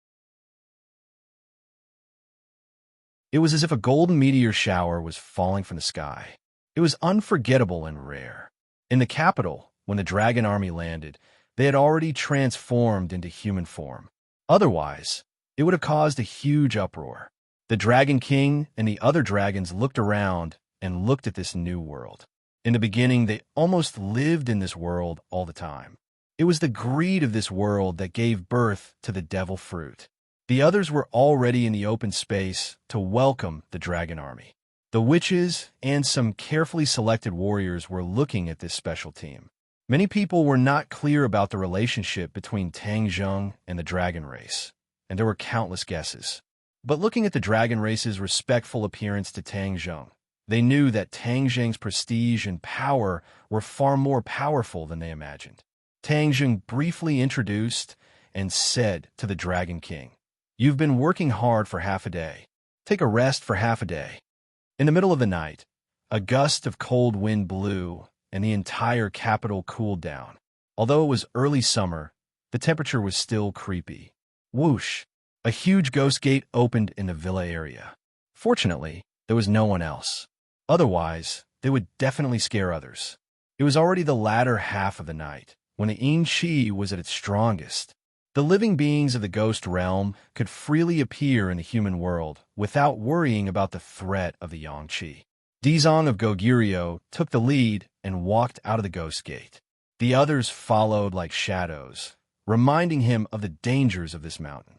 [SPEAKER 1] It was as if a golden meteor shower was falling from the sky. It was unforgettable and rare. In the capital, when the dragon army landed, they had already transformed into human form. Otherwise, it would have caused a huge uproar. The Dragon King and the other dragons looked around and looked at this new world. In the beginning, they almost lived in this world all the time. It was the greed of this world that gave birth to the devil fruit. The others were already in the open space to welcome the dragon army. The witches and some carefully selected warriors were looking at this special team. Many people were not clear about the relationship between Tang Zheng and the dragon race, and there were countless guesses. But looking at the dragon race's respectful appearance to Tang Zheng, they knew that Tang Zheng's prestige and power were far more powerful than they imagined. Tang Zheng briefly introduced and said to the Dragon King, "You've been working hard for half a day. Take a rest for half a day." In the middle of the night, a gust of cold wind blew, and the entire capital cooled down. Although it was early summer, the temperature was still creepy. Whoosh! A huge ghost gate opened in the villa area. Fortunately, there was no one else. Otherwise, they would definitely scare others. It was already the latter half of the night, when the yin qi was at its strongest. The living beings of the ghost realm could freely appear in the human world without worrying about the threat of the yang qi. Dizong of Goguryeo took the lead and walked out of the ghost gate. The others followed like shadows, reminding him of the dangers of this mountain.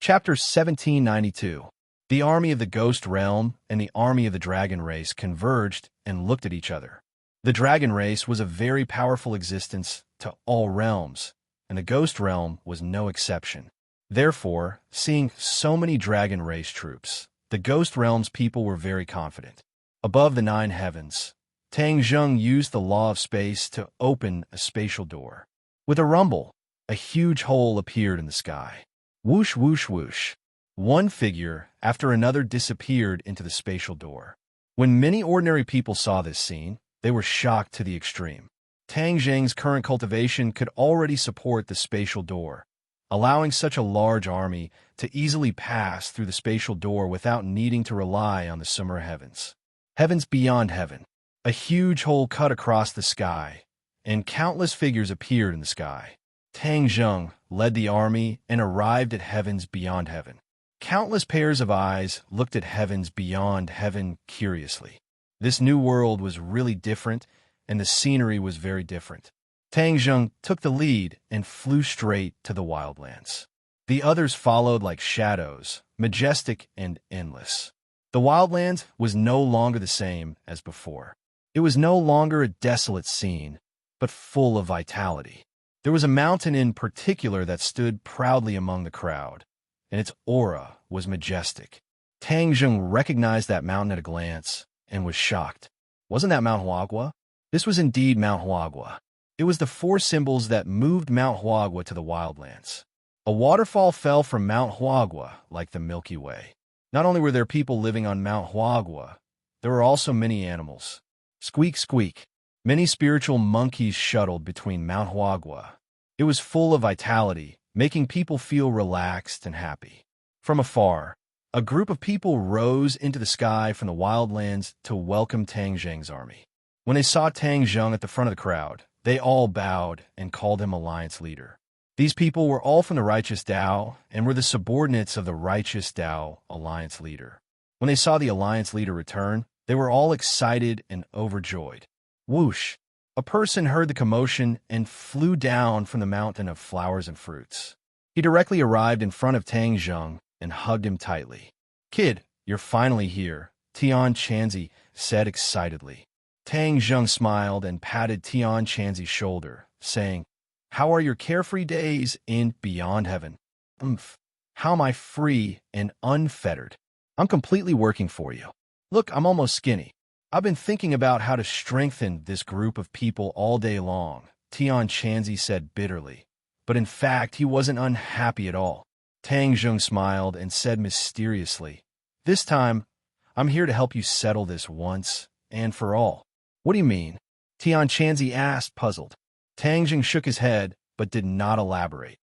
[SPEAKER 1] Chapter 1792. The army of the ghost realm and the army of the dragon race converged and looked at each other. The dragon race was a very powerful existence to all realms, and the ghost realm was no exception. Therefore, seeing so many dragon race troops, the ghost realm's people were very confident. Above the 9 heavens, Tang Zheng used the law of space to open a spatial door. With a rumble, a huge hole appeared in the sky. Whoosh, whoosh, whoosh. One figure after another disappeared into the spatial door. When many ordinary people saw this scene, they were shocked to the extreme. Tang Zheng's current cultivation could already support the spatial door, allowing such a large army to easily pass through the spatial door without needing to rely on the summer heavens. Heavens beyond heaven. A huge hole cut across the sky, and countless figures appeared in the sky. Tang Zheng led the army and arrived at heavens beyond heaven. Countless pairs of eyes looked at heavens beyond heaven curiously. This new world was really different, and the scenery was very different. Tang Zheng took the lead and flew straight to the wildlands. The others followed like shadows, majestic and endless. The wildlands was no longer the same as before. It was no longer a desolate scene, but full of vitality. There was a mountain in particular that stood proudly among the crowd, and its aura was majestic. Tang Zheng recognized that mountain at a glance and was shocked. Wasn't that Mount Huagua? This was indeed Mount Huagua. It was the 4 symbols that moved Mount Huagua to the wildlands. A waterfall fell from Mount Huagua like the Milky Way. Not only were there people living on Mount Huagua, there were also many animals. Squeak, squeak. Many spiritual monkeys shuttled between Mount Huagua. It was full of vitality, making people feel relaxed and happy. From afar, a group of people rose into the sky from the wildlands to welcome Tang Zheng's army. When they saw Tang Zheng at the front of the crowd, they all bowed and called him Alliance Leader. These people were all from the Righteous Tao and were the subordinates of the Righteous Tao Alliance Leader. When they saw the Alliance Leader return, they were all excited and overjoyed. Whoosh! A person heard the commotion and flew down from the mountain of flowers and fruits. He directly arrived in front of Tang Zheng and hugged him tightly. "Kid, you're finally here," Tian Chanzi said excitedly. Tang Zheng smiled and patted Tian Chanzi's shoulder, saying, "How are your carefree days in Beyond Heaven?" How am I free and unfettered? I'm completely working for you. Look, I'm almost skinny. I've been thinking about how to strengthen this group of people all day long, Tian Chanzi said bitterly. But in fact, he wasn't unhappy at all. Tang Zheng smiled and said mysteriously, "This time, I'm here to help you settle this once and for all." "What do you mean?" Tian Chanzi asked, puzzled. Tang Zheng shook his head, but did not elaborate.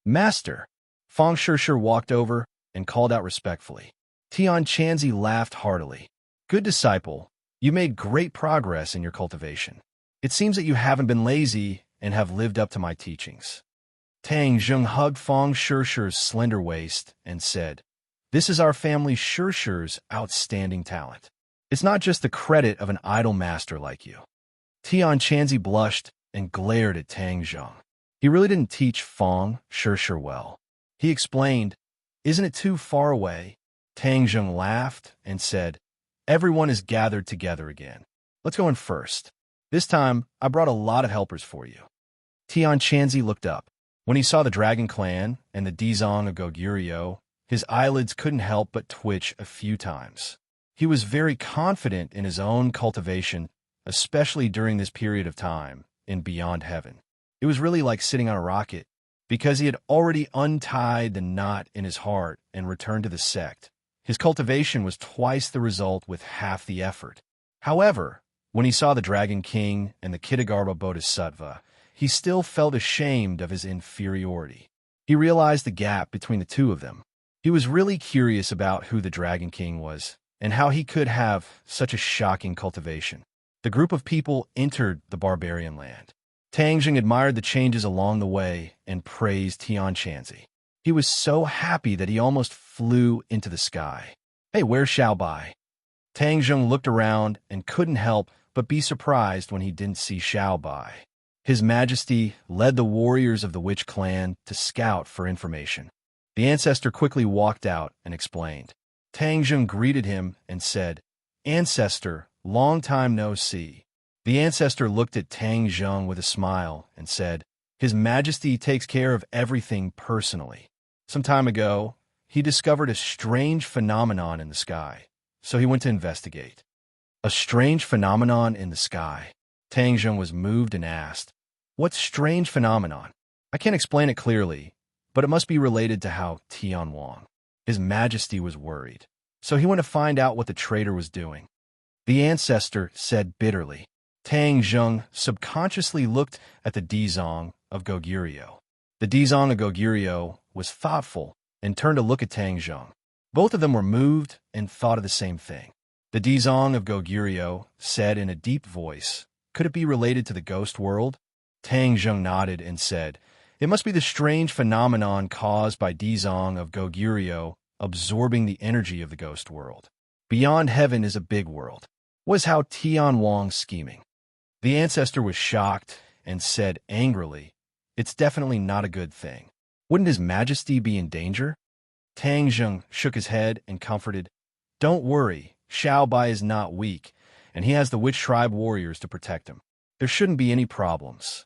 [SPEAKER 1] "Master." Fang Shishir walked over and called out respectfully. Tian Chanzi laughed heartily. "Good disciple, you made great progress in your cultivation. It seems that you haven't been lazy and have lived up to my teachings." Tang Zheng hugged Fang Shishir's slender waist and said, "This is our family Shishir's outstanding talent. It's not just the credit of an idol master like you." Tian Chanzi blushed and glared at Tang Zheng. He really didn't teach Fang Shishir well. He explained, "Isn't it too far away?" Tang Zheng laughed and said, "Everyone is gathered together again. Let's go in first. This time, I brought a lot of helpers for you." Tian Chanzi looked up. When he saw the Dragon Clan and the Dizong of Goguryeo, his eyelids couldn't help but twitch a few times. He was very confident in his own cultivation, especially during this period of time in Beyond Heaven. It was really like sitting on a rocket, because he had already untied the knot in his heart and returned to the sect. His cultivation was twice the result with half the effort. However, when he saw the Dragon King and the Kitagarbha Bodhisattva, he still felt ashamed of his inferiority. He realized the gap between the two of them. He was really curious about who the Dragon King was and how he could have such a shocking cultivation. The group of people entered the barbarian land. Tang Zheng admired the changes along the way and praised Tian Chanzi. He was so happy that he almost flew into the sky. "Hey, where's Xiao Bai?" Tang Zheng looked around and couldn't help but be surprised when he didn't see Xiao Bai. His Majesty led the warriors of the witch clan to scout for information. The ancestor quickly walked out and explained. Tang Zheng greeted him and said, "Ancestor, long time no see." The ancestor looked at Tang Zheng with a smile and said, "His Majesty takes care of everything personally. Some time ago, he discovered a strange phenomenon in the sky, so he went to investigate." A strange phenomenon in the sky? Tang Zheng was moved and asked, "What strange phenomenon? I can't explain it clearly, but it must be related to how Tian Wang." His Majesty was worried, so he went to find out what the traitor was doing. The ancestor said bitterly. Tang Zheng subconsciously looked at the Dizong of Goguryeo. The Dizong of Goguryeo was thoughtful and turned to look at Tang Zheng. Both of them were moved and thought of the same thing. The Dizong of Goguryeo said in a deep voice, "Could it be related to the ghost world?" Tang Zheng nodded and said, "It must be the strange phenomenon caused by Dizong of Goguryeo absorbing the energy of the ghost world. Beyond heaven is a big world. Was how Tian Wang scheming." The ancestor was shocked and said angrily, "It's definitely not a good thing. Wouldn't His Majesty be in danger?" Tang Zheng shook his head and comforted, "Don't worry, Xiao Bai is not weak, and he has the witch tribe warriors to protect him. There shouldn't be any problems."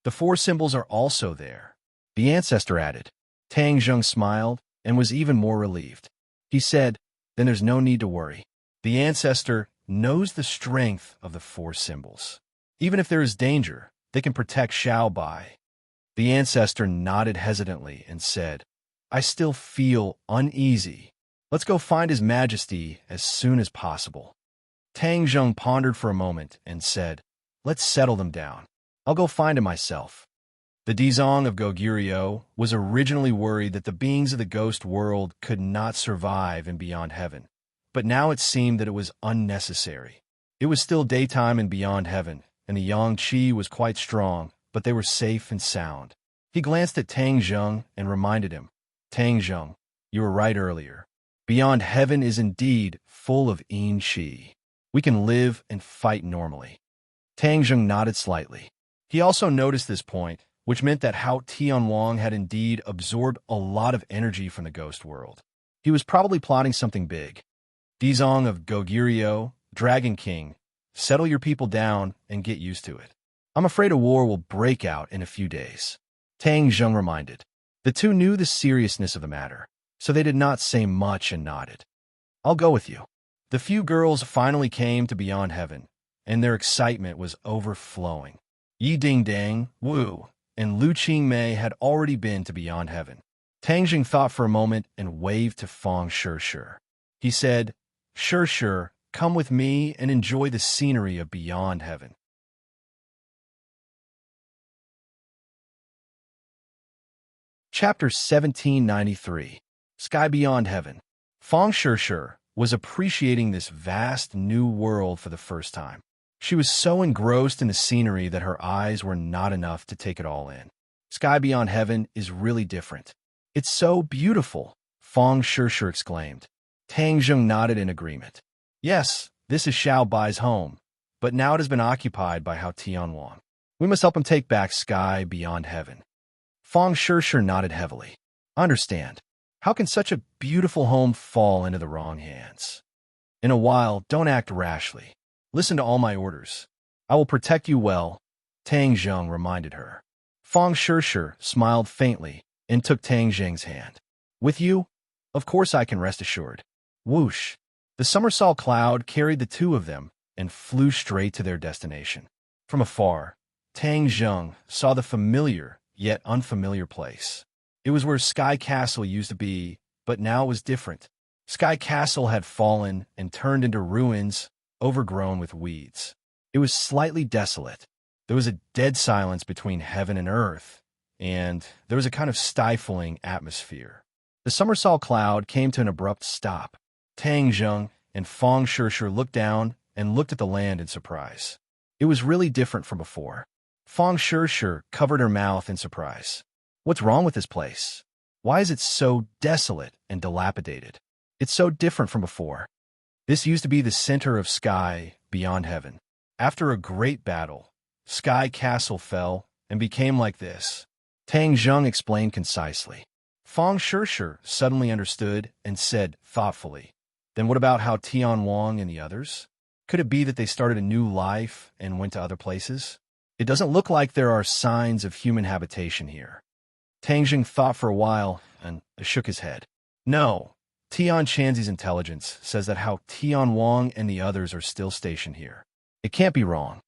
[SPEAKER 1] "The four symbols are also there," the ancestor added. Tang Zheng smiled and was even more relieved. He said, "Then there's no need to worry. The ancestor knows the strength of the four symbols. Even if there is danger, they can protect Xiao Bai." The ancestor nodded hesitantly and said, "I still feel uneasy. Let's go find His Majesty as soon as possible." Tang Zheng pondered for a moment and said, "Let's settle them down. I'll go find him myself." The Dizong of Goguryeo was originally worried that the beings of the ghost world could not survive in Beyond Heaven, but now it seemed that it was unnecessary. It was still daytime in Beyond Heaven, and the Yang Qi was quite strong, but they were safe and sound. He glanced at Tang Zheng and reminded him, "Tang Zheng, you were right earlier. Beyond Heaven is indeed full of Yin Qi. We can live and fight normally." Tang Zheng nodded slightly. He also noticed this point, which meant that Hao Tian Wang had indeed absorbed a lot of energy from the ghost world. He was probably plotting something big. Dizong of Goguryeo, Dragon King, settle your people down and get used to it. I'm afraid a war will break out in a few days. Tang Zheng reminded. The two knew the seriousness of the matter, so they did not say much and nodded. "I'll go with you." The few girls finally came to Beyond Heaven, and their excitement was overflowing. Yi Dingdang, Wu, and Lu Qingmei had already been to Beyond Heaven. Tang Zheng thought for a moment and waved to Fang Shishir. He said, "Shishir, come with me and enjoy the scenery of Beyond Heaven." Chapter 1793. Sky Beyond Heaven. Fang Shishir was appreciating this vast new world for the first time. She was so engrossed in the scenery that her eyes were not enough to take it all in. Sky Beyond Heaven is really different. "It's so beautiful," Fang Shishir exclaimed. Tang Zheng nodded in agreement. "Yes, this is Xiao Bai's home, but now it has been occupied by Hao Tian Wang. We must help him take back Sky Beyond Heaven." Fang Shishir nodded heavily. "Understand. How can such a beautiful home fall into the wrong hands? In a while, don't act rashly. Listen to all my orders. I will protect you well," Tang Zheng reminded her. Fang Shishir smiled faintly and took Tang Zheng's hand. "With you? Of course I can rest assured." Whoosh! The somersault cloud carried the two of them and flew straight to their destination. From afar, Tang Zheng saw the familiar yet unfamiliar place. It was where Sky Castle used to be, but now it was different. Sky Castle had fallen and turned into ruins, overgrown with weeds. It was slightly desolate. There was a dead silence between heaven and earth, and there was a kind of stifling atmosphere. The somersault cloud came to an abrupt stop. Tang Zheng and Fang Shishir looked down and looked at the land in surprise. It was really different from before. Fang Shishir covered her mouth in surprise. "What's wrong with this place? Why is it so desolate and dilapidated? It's so different from before. This used to be the center of Sky Beyond Heaven. After a great battle, Sky Castle fell and became like this. Tang Zheng explained concisely. Fang Shishir suddenly understood and said thoughtfully, "Then what about how Tian Wang and the others? Could it be that they started a new life and went to other places? It doesn't look like there are signs of human habitation here." Tang Zheng thought for a while and shook his head. "No, Tian Chanzi's intelligence says that how Tian Wang and the others are still stationed here. It can't be wrong."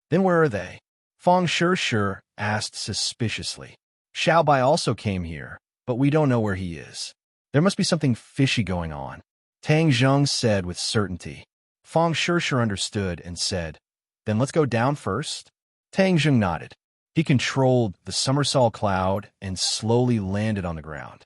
[SPEAKER 1] "Then where are they?" Fang Shishir asked suspiciously. "Xiao Bai also came here, but we don't know where he is. There must be something fishy going on," Tang Zheng said with certainty. Fang Shishir understood and said, "Then let's go down first." Tang Zheng nodded. He controlled the somersault cloud and slowly landed on the ground.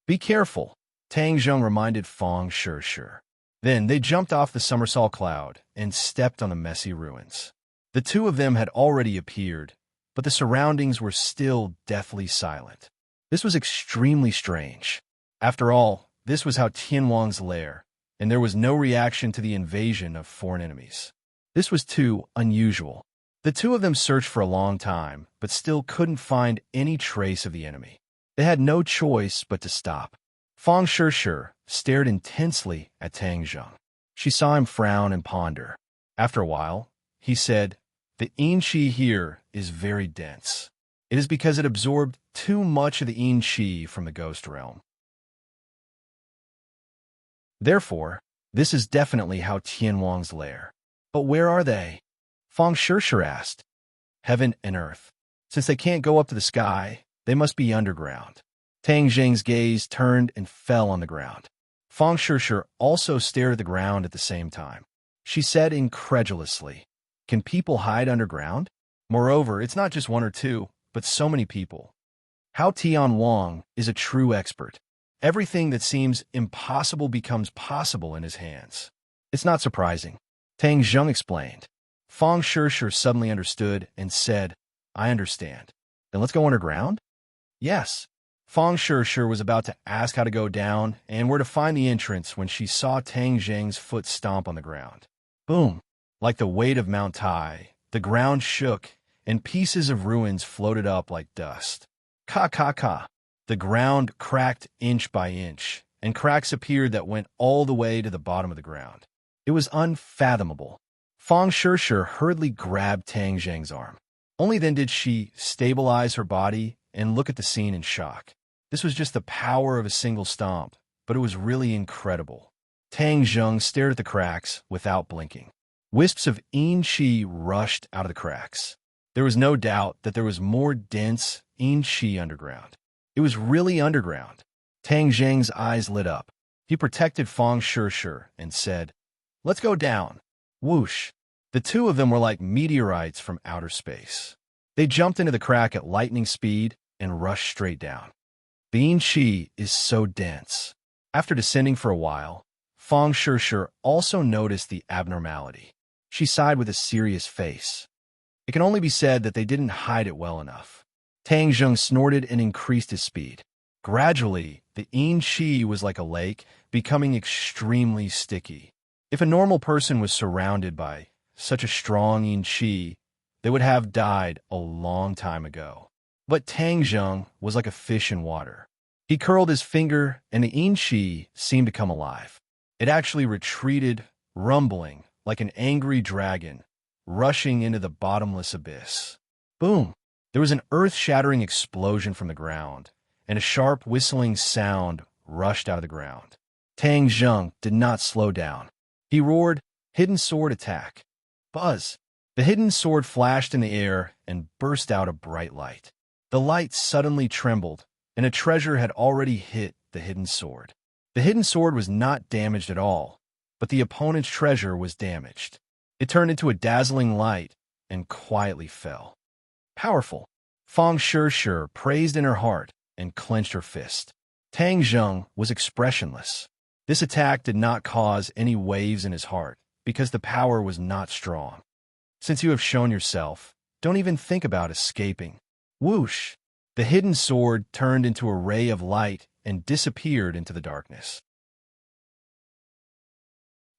[SPEAKER 1] "Be careful," Tang Zheng reminded Fang Shishir. Then they jumped off the somersault cloud and stepped on the messy ruins. The two of them had already appeared, but the surroundings were still deathly silent. This was extremely strange. After all, this was how Tian Wang's lair, and there was no reaction to the invasion of foreign enemies. This was too unusual. The two of them searched for a long time, but still couldn't find any trace of the enemy. They had no choice but to stop. Fang Shishir stared intensely at Tang Zheng. She saw him frown and ponder. After a while, he said, "The yin qi here is very dense. It is because it absorbed too much of the yin qi from the ghost realm. Therefore, this is definitely how Tian Wang's lair. But where are they?" Fang Shishir asked. "Heaven and earth. Since they can't go up to the sky, they must be underground." Tang Zheng's gaze turned and fell on the ground. Fang Shishir also stared at the ground at the same time. She said incredulously, "Can people hide underground? Moreover, it's not just one or two, but so many people. How Tian Wang is a true expert. Everything that seems impossible becomes possible in his hands." "It's not surprising," Tang Zheng explained. Fang Shishir suddenly understood and said, "I understand. Then let's go underground?" "Yes." Fang Shishir was about to ask how to go down and where to find the entrance when she saw Tang Zheng's foot stomp on the ground. Boom! Like the weight of Mount Tai, the ground shook, and pieces of ruins floated up like dust. Ka ka ka! The ground cracked inch by inch, and cracks appeared that went all the way to the bottom of the ground. It was unfathomable. Fang Shishir hurriedly grabbed Tang Zheng's arm. Only then did she stabilize her body and look at the scene in shock. This was just the power of a single stomp, but it was really incredible. Tang Zheng stared at the cracks without blinking. Wisps of yin qi rushed out of the cracks. There was no doubt that there was more dense yin qi underground. It was really underground. Tang Zheng's eyes lit up. He protected Fang Shishir and said, "Let's go down." Whoosh! The two of them were like meteorites from outer space. They jumped into the crack at lightning speed and rushed straight down. The yin qi is so dense. After descending for a while, Fang Shishir also noticed the abnormality. She sighed with a serious face. It can only be said that they didn't hide it well enough. Tang Zheng snorted and increased his speed. Gradually, the yin qi was like a lake, becoming extremely sticky. If a normal person was surrounded by such a strong yin qi, they would have died a long time ago. But Tang Zheng was like a fish in water. He curled his finger, and the yin qi seemed to come alive. It actually retreated, rumbling like an angry dragon, rushing into the bottomless abyss. Boom! There was an earth-shattering explosion from the ground, and a sharp whistling sound rushed out of the ground. Tang Zheng did not slow down. He roared, "Hidden sword attack!" Buzz! The hidden sword flashed in the air and burst out a bright light. The light suddenly trembled, and a treasure had already hit the hidden sword. The hidden sword was not damaged at all, but the opponent's treasure was damaged. It turned into a dazzling light and quietly fell. Powerful! Fang Shishir praised in her heart and clenched her fist. Tang Zheng was expressionless. This attack did not cause any waves in his heart because the power was not strong. "Since you have shown yourself, don't even think about escaping." Whoosh! The hidden sword turned into a ray of light and disappeared into the darkness.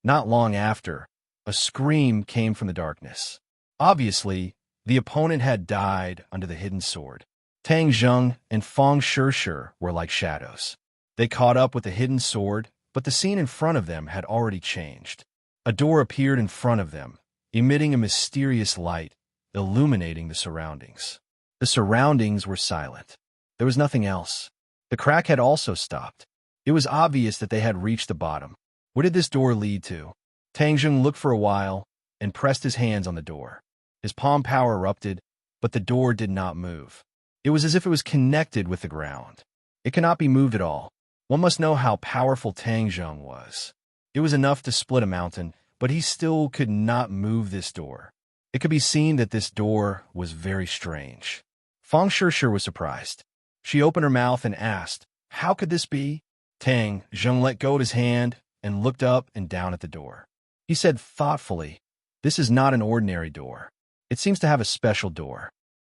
[SPEAKER 1] Not long after, A scream came from the darkness. Obviously, the opponent had died under the hidden sword. Tang Zheng and Fang Shishir were like shadows. They caught up with the hidden sword, but the scene in front of them had already changed. A door appeared in front of them, emitting a mysterious light, illuminating the surroundings. The surroundings were silent. There was nothing else. The crack had also stopped. It was obvious that they had reached the bottom. Where did this door lead to? Tang Zheng looked for a while and pressed his hands on the door. His palm power erupted, but the door did not move. It was as if it was connected with the ground. It cannot be moved at all. One must know how powerful Tang Zheng was. It was enough to split a mountain, but he still could not move this door. It could be seen that this door was very strange. Fang Shishir was surprised. She opened her mouth and asked, "How could this be?" Tang Zheng let go of his hand and looked up and down at the door. He said thoughtfully, "This is not an ordinary door. It seems to have a special door."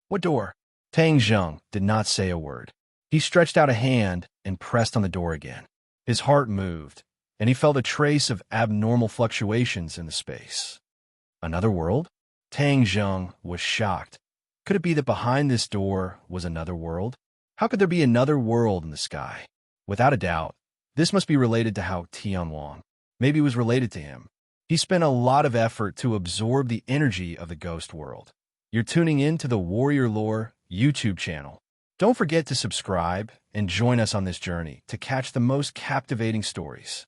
[SPEAKER 1] "What door?" Tang Zheng did not say a word. He stretched out a hand and pressed on the door again. His heart moved, and he felt a trace of abnormal fluctuations in the space. Another world? Tang Zheng was shocked. Could it be that behind this door was another world? How could there be another world in the sky? Without a doubt, this must be related to how Tianwang. Maybe it was related to him. He spent a lot of effort to absorb the energy of the ghost world. You're tuning in to the Warrior Lore YouTube channel. Don't forget to subscribe and join us on this journey to catch the most captivating stories.